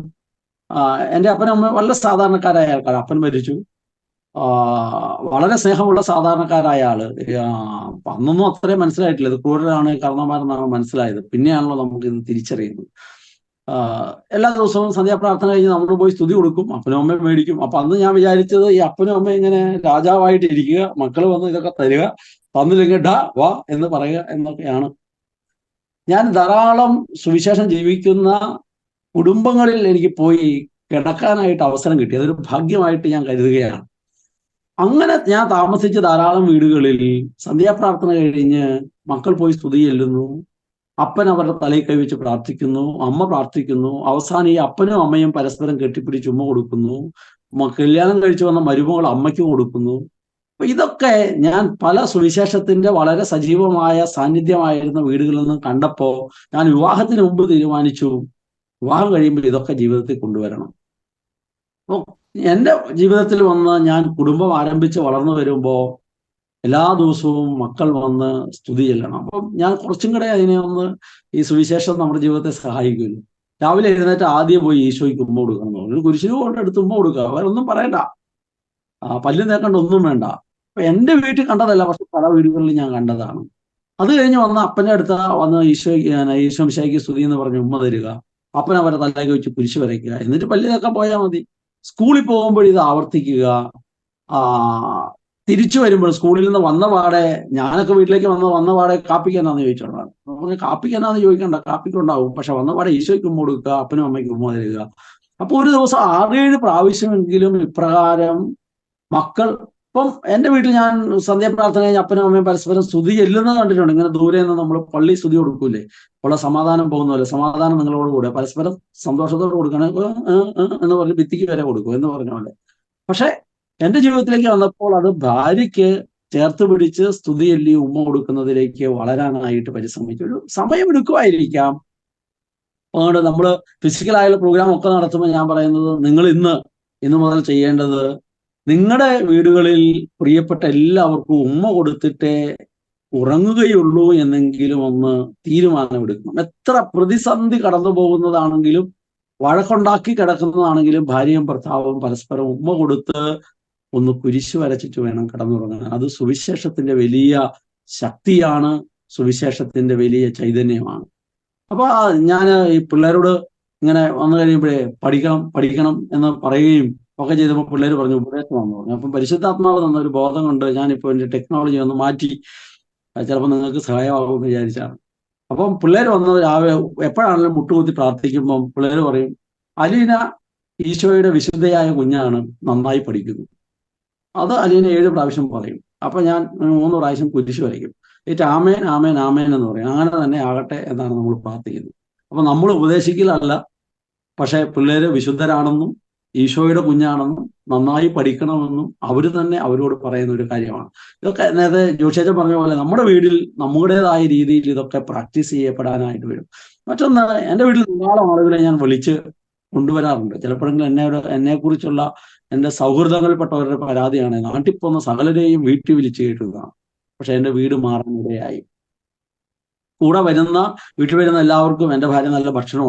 എൻ്റെ അപ്പനമ്മ വളരെ സാധാരണക്കാരായ ആൾക്കാർ. അപ്പൻ മരിച്ചു. വളരെ സ്നേഹമുള്ള സാധാരണക്കാരായ ആള്. അന്നൊന്നും അത്രയും മനസ്സിലായിട്ടില്ല ഇത് ക്രൂരരാണ് കാരണന്മാരെന്നാണ് മനസ്സിലായത്. പിന്നെയാണല്ലോ നമുക്ക് ഇത് തിരിച്ചറിയുന്നത്. എല്ലാ ദിവസവും സന്ധ്യാപ്രാർത്ഥന കഴിഞ്ഞ് നമ്മൾ പോയി സ്തുതി കൊടുക്കും, അപ്പനും അമ്മയും മേടിക്കും. അപ്പൊ അന്ന് ഞാൻ വിചാരിച്ചത് ഈ അപ്പനും അമ്മയും ഇങ്ങനെ രാജാവായിട്ട് ഇരിക്കുക, മക്കൾ വന്ന് ഇതൊക്കെ തരിക, തന്നില്ലെങ്കിൽ ഡാ വാ എന്ന് പറയുക എന്നൊക്കെയാണ്. ഞാൻ ധാരാളം സുവിശേഷം ജീവിക്കുന്ന കുടുംബങ്ങളിൽ എനിക്ക് പോയി കിടക്കാനായിട്ട് അവസരം കിട്ടി. അതൊരു ഭാഗ്യമായിട്ട് ഞാൻ കരുതുകയാണ്. അങ്ങനെ ഞാൻ താമസിച്ച ധാരാളം വീടുകളിൽ സന്ധ്യാപ്രാർത്ഥന കഴിഞ്ഞ് മക്കൾ പോയി സ്തുതി ചെല്ലുന്നു, അപ്പൻ അവരുടെ തലയിൽ കൈവച്ച് പ്രാർത്ഥിക്കുന്നു, അമ്മ പ്രാർത്ഥിക്കുന്നു. അവസാനം ഈ അപ്പനും അമ്മയും പരസ്പരം കെട്ടിപ്പിടിച്ച് ഉമ്മ കൊടുക്കുന്നു. കല്യാണം കഴിച്ചു വന്ന മരുമകൾ അമ്മയ്ക്ക് കൊടുക്കുന്നു. അപ്പൊ ഇതൊക്കെ ഞാൻ പല സുവിശേഷത്തിന്റെ വളരെ സജീവമായ സാന്നിധ്യമായിരുന്ന വീടുകളിൽ നിന്നും കണ്ടപ്പോ ഞാൻ വിവാഹത്തിന് മുമ്പ് തീരുമാനിച്ചു വിവാഹം കഴിയുമ്പോൾ ഇതൊക്കെ ജീവിതത്തിൽ കൊണ്ടുവരണം. അപ്പോൾ എൻ്റെ ജീവിതത്തിൽ വന്ന് ഞാൻ കുടുംബം ആരംഭിച്ച് വളർന്നു വരുമ്പോൾ എല്ലാ ദിവസവും മക്കൾ വന്ന് സ്തുതി ചെല്ലണം. അപ്പം ഞാൻ കുറച്ചും കൂടെ അതിനെ ഒന്ന് ഈ സുവിശേഷം നമ്മുടെ ജീവിതത്തെ സഹായിക്കുമല്ലോ. രാവിലെ എഴുന്നേറ്റ് ആദ്യം പോയി ഈശോയ്ക്ക് ഉമ്മ കൊടുക്കണം. ഒരു കുരിശിന് കൊണ്ട് എടുത്ത് ഉമ്മ കൊടുക്കുക, അവരൊന്നും പറയണ്ട, പല്ലും തേക്കണ്ട, ഒന്നും വേണ്ട. അപ്പൊ എൻ്റെ വീട്ടിൽ കണ്ടതല്ല, പക്ഷെ പല വീടുകളിൽ ഞാൻ കണ്ടതാണ്. അത് കഴിഞ്ഞ് വന്ന അപ്പൻ്റെ അടുത്ത് വന്ന് ഈശോ മിശിഹായ്ക്ക് സ്തുതി എന്ന് പറഞ്ഞ് ഉമ്മ തരിക, അപ്പൻ അവരെ തലയ്ക്ക് വെച്ച് കുരിശ് വരയ്ക്കുക, എന്നിട്ട് പല്ല് തേക്കാൻ പോയാൽ മതി. സ്കൂളിൽ പോകുമ്പോൾ ഇത് ആവർത്തിക്കുക. തിരിച്ചു വരുമ്പോൾ സ്കൂളിൽ നിന്ന് വന്ന പാടെ, ഞാനൊക്കെ വീട്ടിലേക്ക് വന്ന പാടെ കാപ്പിക്ക് എന്നാന്ന് ചോദിച്ചോണ്ടാണ്. നമുക്ക് കാപ്പിക്ക് എന്നാന്ന് ചോദിക്കണ്ട, കാപ്പിക്കുണ്ടാവും, പക്ഷെ വന്ന പാടെ ഈശോയ്ക്ക് ഉമ്മ കൊടുക്കുക, അപ്പനും അമ്മയ്ക്ക് ഉമ്മ തരിക. അപ്പൊ ഒരു ദിവസം 6-7 പ്രാവശ്യമെങ്കിലും ഇപ്രകാരം മക്കൾ. ഇപ്പം എൻ്റെ വീട്ടിൽ ഞാൻ സന്ധ്യാപ്രാർത്ഥന കഴിഞ്ഞ് അപ്പനും അമ്മയും പരസ്പരം സ്തുതി ചെല്ലുന്നത് കണ്ടിട്ടുണ്ട്. ഇങ്ങനെ ദൂരെ നിന്ന് നമ്മൾ പള്ളി സ്തുതി കൊടുക്കൂലേ, ഉള്ള സമാധാനം പോകുന്നല്ലേ, സമാധാനം നിങ്ങളോട് കൂടെ പരസ്പരം സന്തോഷത്തോട് കൊടുക്കണം എന്ന് പറഞ്ഞ് ഭിത്തിക്ക് വരെ കൊടുക്കും എന്ന് പറഞ്ഞ പോലെ. പക്ഷെ എൻ്റെ ജീവിതത്തിലേക്ക് വന്നപ്പോൾ അത് ഭാര്യയ്ക്ക് ചേർത്ത് പിടിച്ച് സ്തുതി ചൊല്ലി ഉമ്മ കൊടുക്കുന്നതിലേക്ക് വളരാനായിട്ട് പരിശ്രമിച്ചു. ഒരു സമയമെടുക്കുമായിരിക്കാം. അതുകൊണ്ട് നമ്മൾ ഫിസിക്കലായുള്ള പ്രോഗ്രാം ഒക്കെ നടത്തുമ്പോൾ ഞാൻ പറയുന്നത്, നിങ്ങൾ ഇന്ന് മുതൽ ചെയ്യേണ്ടത്, നിങ്ങളുടെ വീടുകളിൽ പ്രിയപ്പെട്ട എല്ലാവർക്കും ഉമ്മ കൊടുത്തിട്ടേ ഉറങ്ങുകയുള്ളൂ എന്നെങ്കിലും ഒന്ന് തീരുമാനമെടുക്കണം. എത്ര പ്രതിസന്ധി കടന്നു പോകുന്നതാണെങ്കിലും വഴക്കുണ്ടാക്കി കിടക്കുന്നതാണെങ്കിലും ഭാര്യയും ഭർത്താവും പരസ്പരം ഉമ്മ കൊടുത്ത് ഒന്ന് കുരിശ് വരച്ചിട്ട് വേണം കിടന്നുറങ്ങാൻ. അത് സുവിശേഷത്തിന്റെ വലിയ ശക്തിയാണ്, സുവിശേഷത്തിന്റെ വലിയ ചൈതന്യമാണ്. അപ്പൊ ഞാൻ ഈ പിള്ളേരോട് ഇങ്ങനെ വന്നു കഴിയുമ്പോഴേ പഠിക്കണം എന്ന് പറയുകയും ഒക്കെ ചെയ്തപ്പോൾ പിള്ളേർ പറഞ്ഞു ഉപദേശമാണെന്ന് പറഞ്ഞു. അപ്പം പരിശുദ്ധാത്മാവ് തന്ന ഒരു ബോധം കൊണ്ട് ഞാനിപ്പോൾ എൻ്റെ ടെക്നോളജി ഒന്ന് മാറ്റി, ചിലപ്പോൾ നിങ്ങൾക്ക് സഹായമാകുമെന്ന് വിചാരിച്ചാണ്. അപ്പം പിള്ളേർ വന്ന് രാവിലെ എപ്പോഴാണെങ്കിലും മുട്ടുകുത്തി പ്രാർത്ഥിക്കുമ്പം പിള്ളേർ പറയും, അലീന ഈശോയുടെ വിശുദ്ധയായ കുഞ്ഞാണ്, നന്നായി പഠിക്കുന്നു. അത് അലീന 7 പ്രാവശ്യം പറയും. അപ്പൊ ഞാൻ 3 പ്രാവശ്യം കുരിശ് വരയ്ക്കും. ആമേൻ ആമേൻ ആമേൻ എന്ന് പറയും. അങ്ങനെ തന്നെ ആകട്ടെ എന്നാണ് നമ്മൾ പ്രാർത്ഥിക്കുന്നത്. അപ്പൊ നമ്മൾ ഉപദേശിക്കലല്ല, പക്ഷെ പിള്ളേര് വിശുദ്ധരാണെന്നും ഈശോയുടെ കുഞ്ഞാണെന്നും നന്നായി പഠിക്കണമെന്നും അവർ തന്നെ അവരോട് പറയുന്ന ഒരു കാര്യമാണ്. ഇതൊക്കെ നേരത്തെ ജോഷേച്ചൻ പറഞ്ഞ പോലെ നമ്മുടെ വീട്ടിൽ നമ്മുടേതായ രീതിയിൽ ഇതൊക്കെ പ്രാക്ടീസ് ചെയ്യപ്പെടാനായിട്ട് വരും. മറ്റൊന്ന്, എൻ്റെ വീട്ടിൽ ധാരാളം ആളുകളെ ഞാൻ വിളിച്ച് കൊണ്ടുവരാറുണ്ട്. ചിലപ്പോഴെങ്കിലും എന്നെക്കുറിച്ചുള്ള എൻ്റെ സൗഹൃദങ്ങളിൽപ്പെട്ടവരുടെ പരാതിയാണ്, നാട്ടിൽ പോകുന്ന സകലരെയും വീട്ടിൽ വിളിച്ച് കേട്ടുകയാണ്, പക്ഷെ എൻ്റെ വീട് മാറാനിടയായി. വീട്ടിൽ വരുന്ന എല്ലാവർക്കും എൻ്റെ ഭാര്യ നല്ല ഭക്ഷണം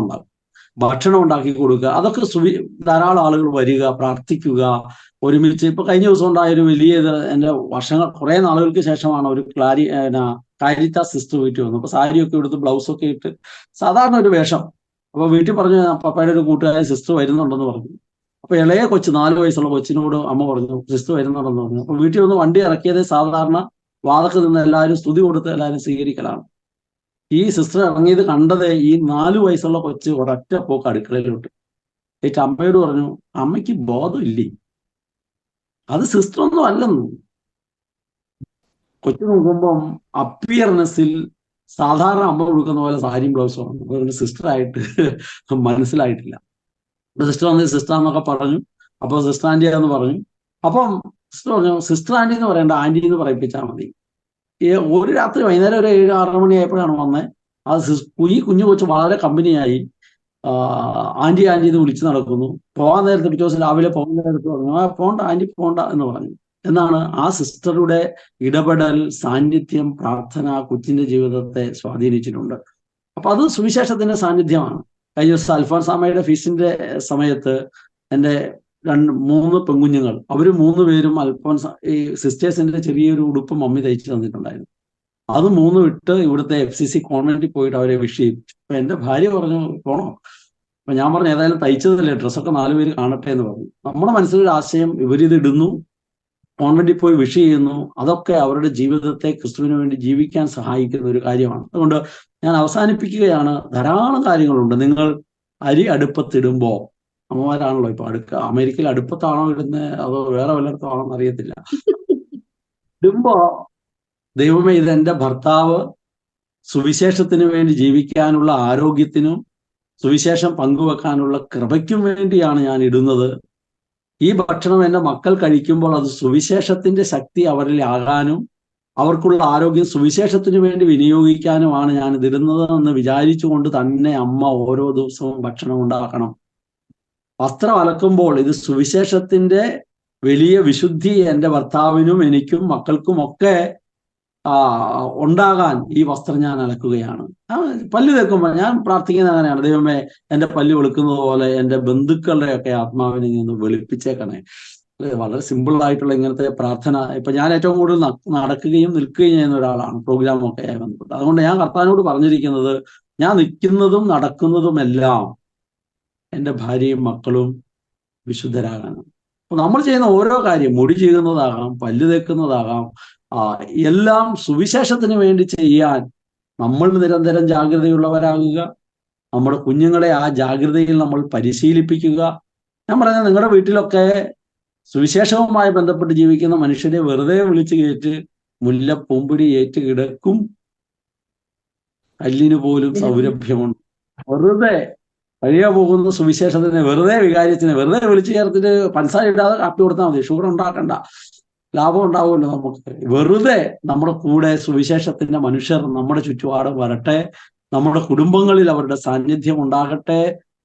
ഉണ്ടാക്കി കൊടുക്കുക. അതൊക്കെ ധാരാളം ആളുകൾ വരിക, പ്രാർത്ഥിക്കുക, ഒരുമിച്ച്. ഇപ്പൊ കഴിഞ്ഞ ദിവസം ഉണ്ടായൊരു വലിയ എൻ്റെ കുറെ നാളുകൾക്ക് ശേഷമാണ് ഒരു കാരിത്താസ് സിസ്റ്റർ വീട്ടിൽ വന്നു. അപ്പൊ സാരിയൊക്കെ എടുത്ത് ബ്ലൗസൊക്കെ ഇട്ട് സാധാരണ ഒരു വേഷം. അപ്പൊ വീട്ടിൽ പറഞ്ഞു, പപ്പയുടെ ഒരു കൂട്ടുകാരൻ സിസ്റ്റർ വരുന്നുണ്ടെന്ന് പറഞ്ഞു. അപ്പൊ ഇളയ കൊച്ച് 4 വയസ്സുള്ള കൊച്ചിനോട് അമ്മ പറഞ്ഞു സിസ്റ്റർ വരുന്നുണ്ടെന്ന് പറഞ്ഞു. അപ്പൊ വീട്ടിൽ ഒന്ന് വണ്ടി ഇറക്കിയത് സാധാരണ വാതക്ക് നിന്ന് എല്ലാവരും സ്തുതി കൊടുത്ത് എല്ലാവരും സ്വീകരിക്കലാണ്. ഈ സിസ്റ്റർ ഇറങ്ങിയത് കണ്ടത് ഈ 4 വയസ്സുള്ള കൊച്ച് ഒരൊറ്റ പോക്ക് അടുക്കളയിലോട്ട്. എന്നിട്ട് അമ്മയോട് പറഞ്ഞു, അമ്മയ്ക്ക് ബോധമില്ലേ, അത് സിസ്റ്റർ ഒന്നും അല്ലെന്നു. കൊച്ചു നോക്കുമ്പം അപ്പിയർനെസ്സിൽ സാധാരണ അമ്മ കൊടുക്കുന്ന പോലെ സാരിയും ബ്ലൗസും ആണ്. അതുകൊണ്ട് സിസ്റ്ററായിട്ട് മനസ്സിലായിട്ടില്ല. സിസ്റ്റർ വന്ന് സിസ്റ്റർ എന്നൊക്കെ പറഞ്ഞു. അപ്പോൾ സിസ്റ്റർ ആൻറ്റി എന്ന് പറഞ്ഞു. അപ്പം സിസ്റ്റർ പറഞ്ഞു, സിസ്റ്റർ ആൻറ്റി എന്ന് പറയണ്ട, ആൻറ്റി എന്ന് പറയിപ്പിച്ചാൽ മതി. ഒരു രാത്രി വൈകുന്നേരം ഒരു 7-6 മണിയായപ്പോഴാണ് വന്നത്. ഈ കുഞ്ഞു കൊച്ച് വളരെ കമ്പനിയായി. ആൻറ്റി എന്ന് വിളിച്ച് നടക്കുന്നു. പോകാൻ നേരത്തെ പിറ്റേ ദിവസം രാവിലെ പോകുന്ന നേരത്ത് പറഞ്ഞു, പോണ്ട ആൻറ്റി പോണ്ട എന്ന് പറഞ്ഞു. എന്നാണ് ആ സിസ്റ്ററുടെ ഇടപെടൽ, സാന്നിധ്യം, പ്രാർത്ഥന കൊച്ചിന്റെ ജീവിതത്തെ സ്വാധീനിച്ചിട്ടുണ്ട്. അപ്പൊ അത് സുവിശേഷത്തിന്റെ സാന്നിധ്യമാണ്. കഴിഞ്ഞ ദിവസം അൽഫോൻസാമ്മയുടെ ഫീസിന്റെ സമയത്ത് എൻ്റെ 3 പെൺകുഞ്ഞുങ്ങൾ, അവര് 3 പേരും ഈ സിസ്റ്റേഴ്സിന്റെ ചെറിയൊരു ഉടുപ്പ് മമ്മി തയ്ച്ചു തന്നിട്ടുണ്ടായിരുന്നു. അത് 3 ഇട്ട് ഇവിടുത്തെ FCC കോൺവെന്റിൽ പോയിട്ട് അവരെ വിഷ് ചെയ്തു. അപ്പൊ എന്റെ ഭാര്യ പറഞ്ഞു പോണോ? അപ്പൊ ഞാൻ പറഞ്ഞു ഏതായാലും തയ്ച്ചതല്ലേ, ഡ്രസ്സൊക്കെ 4 പേര് കാണട്ടെ എന്ന് പറഞ്ഞു. നമ്മുടെ മനസ്സിലൊരു ആശയം, ഇവരിത് ഇടുന്നു, കോൺവെന്റിൽ പോയി വിഷ് ചെയ്യുന്നു, അതൊക്കെ അവരുടെ ജീവിതത്തെ ക്രിസ്തുവിന് വേണ്ടി ജീവിക്കാൻ സഹായിക്കുന്ന ഒരു കാര്യമാണ്. അതുകൊണ്ട് ഞാൻ അവസാനിപ്പിക്കുകയാണ്. ധാരാളം കാര്യങ്ങളുണ്ട്. നിങ്ങൾ അരി അടുപ്പത്തിടുമ്പോൾ, അമ്മമാരാണല്ലോ ഇപ്പൊ അമേരിക്കയിൽ അടുപ്പത്താണോ ഇടുന്നത് അതോ വേറെ വല്ലയിടത്താണോ അറിയത്തില്ല, ഇടുമ്പോ ദൈവമേ ഇതെന്റെ ഭർത്താവ് സുവിശേഷത്തിന് വേണ്ടി ജീവിക്കാനുള്ള ആരോഗ്യത്തിനും സുവിശേഷം പങ്കുവെക്കാനുള്ള കൃപയ്ക്കും വേണ്ടിയാണ് ഞാൻ ഇടുന്നത്. ഈ ഭക്ഷണം എൻ്റെ മക്കൾ കഴിക്കുമ്പോൾ അത് സുവിശേഷത്തിന്റെ ശക്തി അവരിൽ ആകാനും അവർക്കുള്ള ആരോഗ്യം സുവിശേഷത്തിന് വേണ്ടി വിനിയോഗിക്കാനുമാണ് ഞാൻ ഇതിടുന്നത് എന്ന് വിചാരിച്ചുകൊണ്ട് തന്നെ അമ്മ ഓരോ ദിവസവും ഭക്ഷണം ഉണ്ടാക്കണം. വസ്ത്രം അലക്കുമ്പോൾ ഇത് സുവിശേഷത്തിന്റെ വലിയ വിശുദ്ധി എൻ്റെ ഭർത്താവിനും എനിക്കും മക്കൾക്കും ഒക്കെ ഉണ്ടാകാൻ ഈ വസ്ത്രം ഞാൻ അലക്കുകയാണ്. പല്ല് തേക്കുമ്പോൾ ഞാൻ പ്രാർത്ഥിക്കുന്നത് അങ്ങനെയാണ്, ദൈവമേ എൻ്റെ പല്ല് വെളുക്കുന്നത് പോലെ എൻ്റെ ബന്ധുക്കളുടെയൊക്കെ ആത്മാവിനെ നിന്ന് വെളുപ്പിച്ചേക്കണേ. വളരെ സിമ്പിൾ ആയിട്ടുള്ള ഇങ്ങനത്തെ പ്രാർത്ഥന ഇപ്പൊ ഞാൻ ഏറ്റവും കൂടുതൽ നടക്കുകയും നിൽക്കുകയും ചെയ്യുന്ന ഒരാളാണ് പ്രോഗ്രാമൊക്കെ ആയി ബന്ധപ്പെട്ട്. അതുകൊണ്ട് ഞാൻ കർത്താവിനോട് പറഞ്ഞിരിക്കുന്നത്, ഞാൻ നിൽക്കുന്നതും നടക്കുന്നതുമെല്ലാം എൻ്റെ ഭാര്യയും മക്കളും വിശുദ്ധരാകാനാണ്. അപ്പൊ നമ്മൾ ചെയ്യുന്ന ഓരോ കാര്യം, മുടി ചെയ്യുന്നതാകാം, പല്ല് തേക്കുന്നതാകാം, എല്ലാം സുവിശേഷത്തിന് വേണ്ടി ചെയ്യാൻ നമ്മൾ നിരന്തരം ജാഗ്രതയുള്ളവരാകുക. നമ്മുടെ കുഞ്ഞുങ്ങളെ ആ ജാഗ്രതയിൽ നമ്മൾ പരിശീലിപ്പിക്കുക. ഞാൻ പറഞ്ഞ നിങ്ങളുടെ വീട്ടിലൊക്കെ സുവിശേഷവുമായി ബന്ധപ്പെട്ട് ജീവിക്കുന്ന മനുഷ്യരെ വെറുതെ വിളിച്ചു കയറ്റ് മുല്ലപ്പൂമ്പൊടി ഏറ്റ് കിടക്കും കല്ലിന് പോലും സൗരഭ്യമുണ്ട്. വെറുതെ കഴിയാ പോകുന്ന സുവിശേഷത്തിന്, വെറുതെ വികാരത്തിന് വെറുതെ വിളിച്ചു ചേർത്തിട്ട് പഞ്ചസാര ഇടാതെ കാപ്പി കൊടുത്താൽ മതി, ഷുഗർ ഉണ്ടാക്കണ്ട, ലാഭം ഉണ്ടാവുമല്ലോ നമുക്ക്. വെറുതെ നമ്മുടെ കൂടെ സുവിശേഷത്തിന്റെ മനുഷ്യർ നമ്മുടെ ചുറ്റുപാട് വരട്ടെ, നമ്മുടെ കുടുംബങ്ങളിൽ അവരുടെ സാന്നിധ്യം ഉണ്ടാകട്ടെ,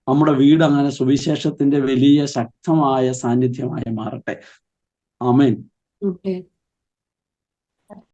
നമ്മുടെ വീട് അങ്ങനെ സുവിശേഷത്തിന്റെ വലിയ ശക്തമായ സാന്നിധ്യമായി മാറട്ടെ. ആമേൻ.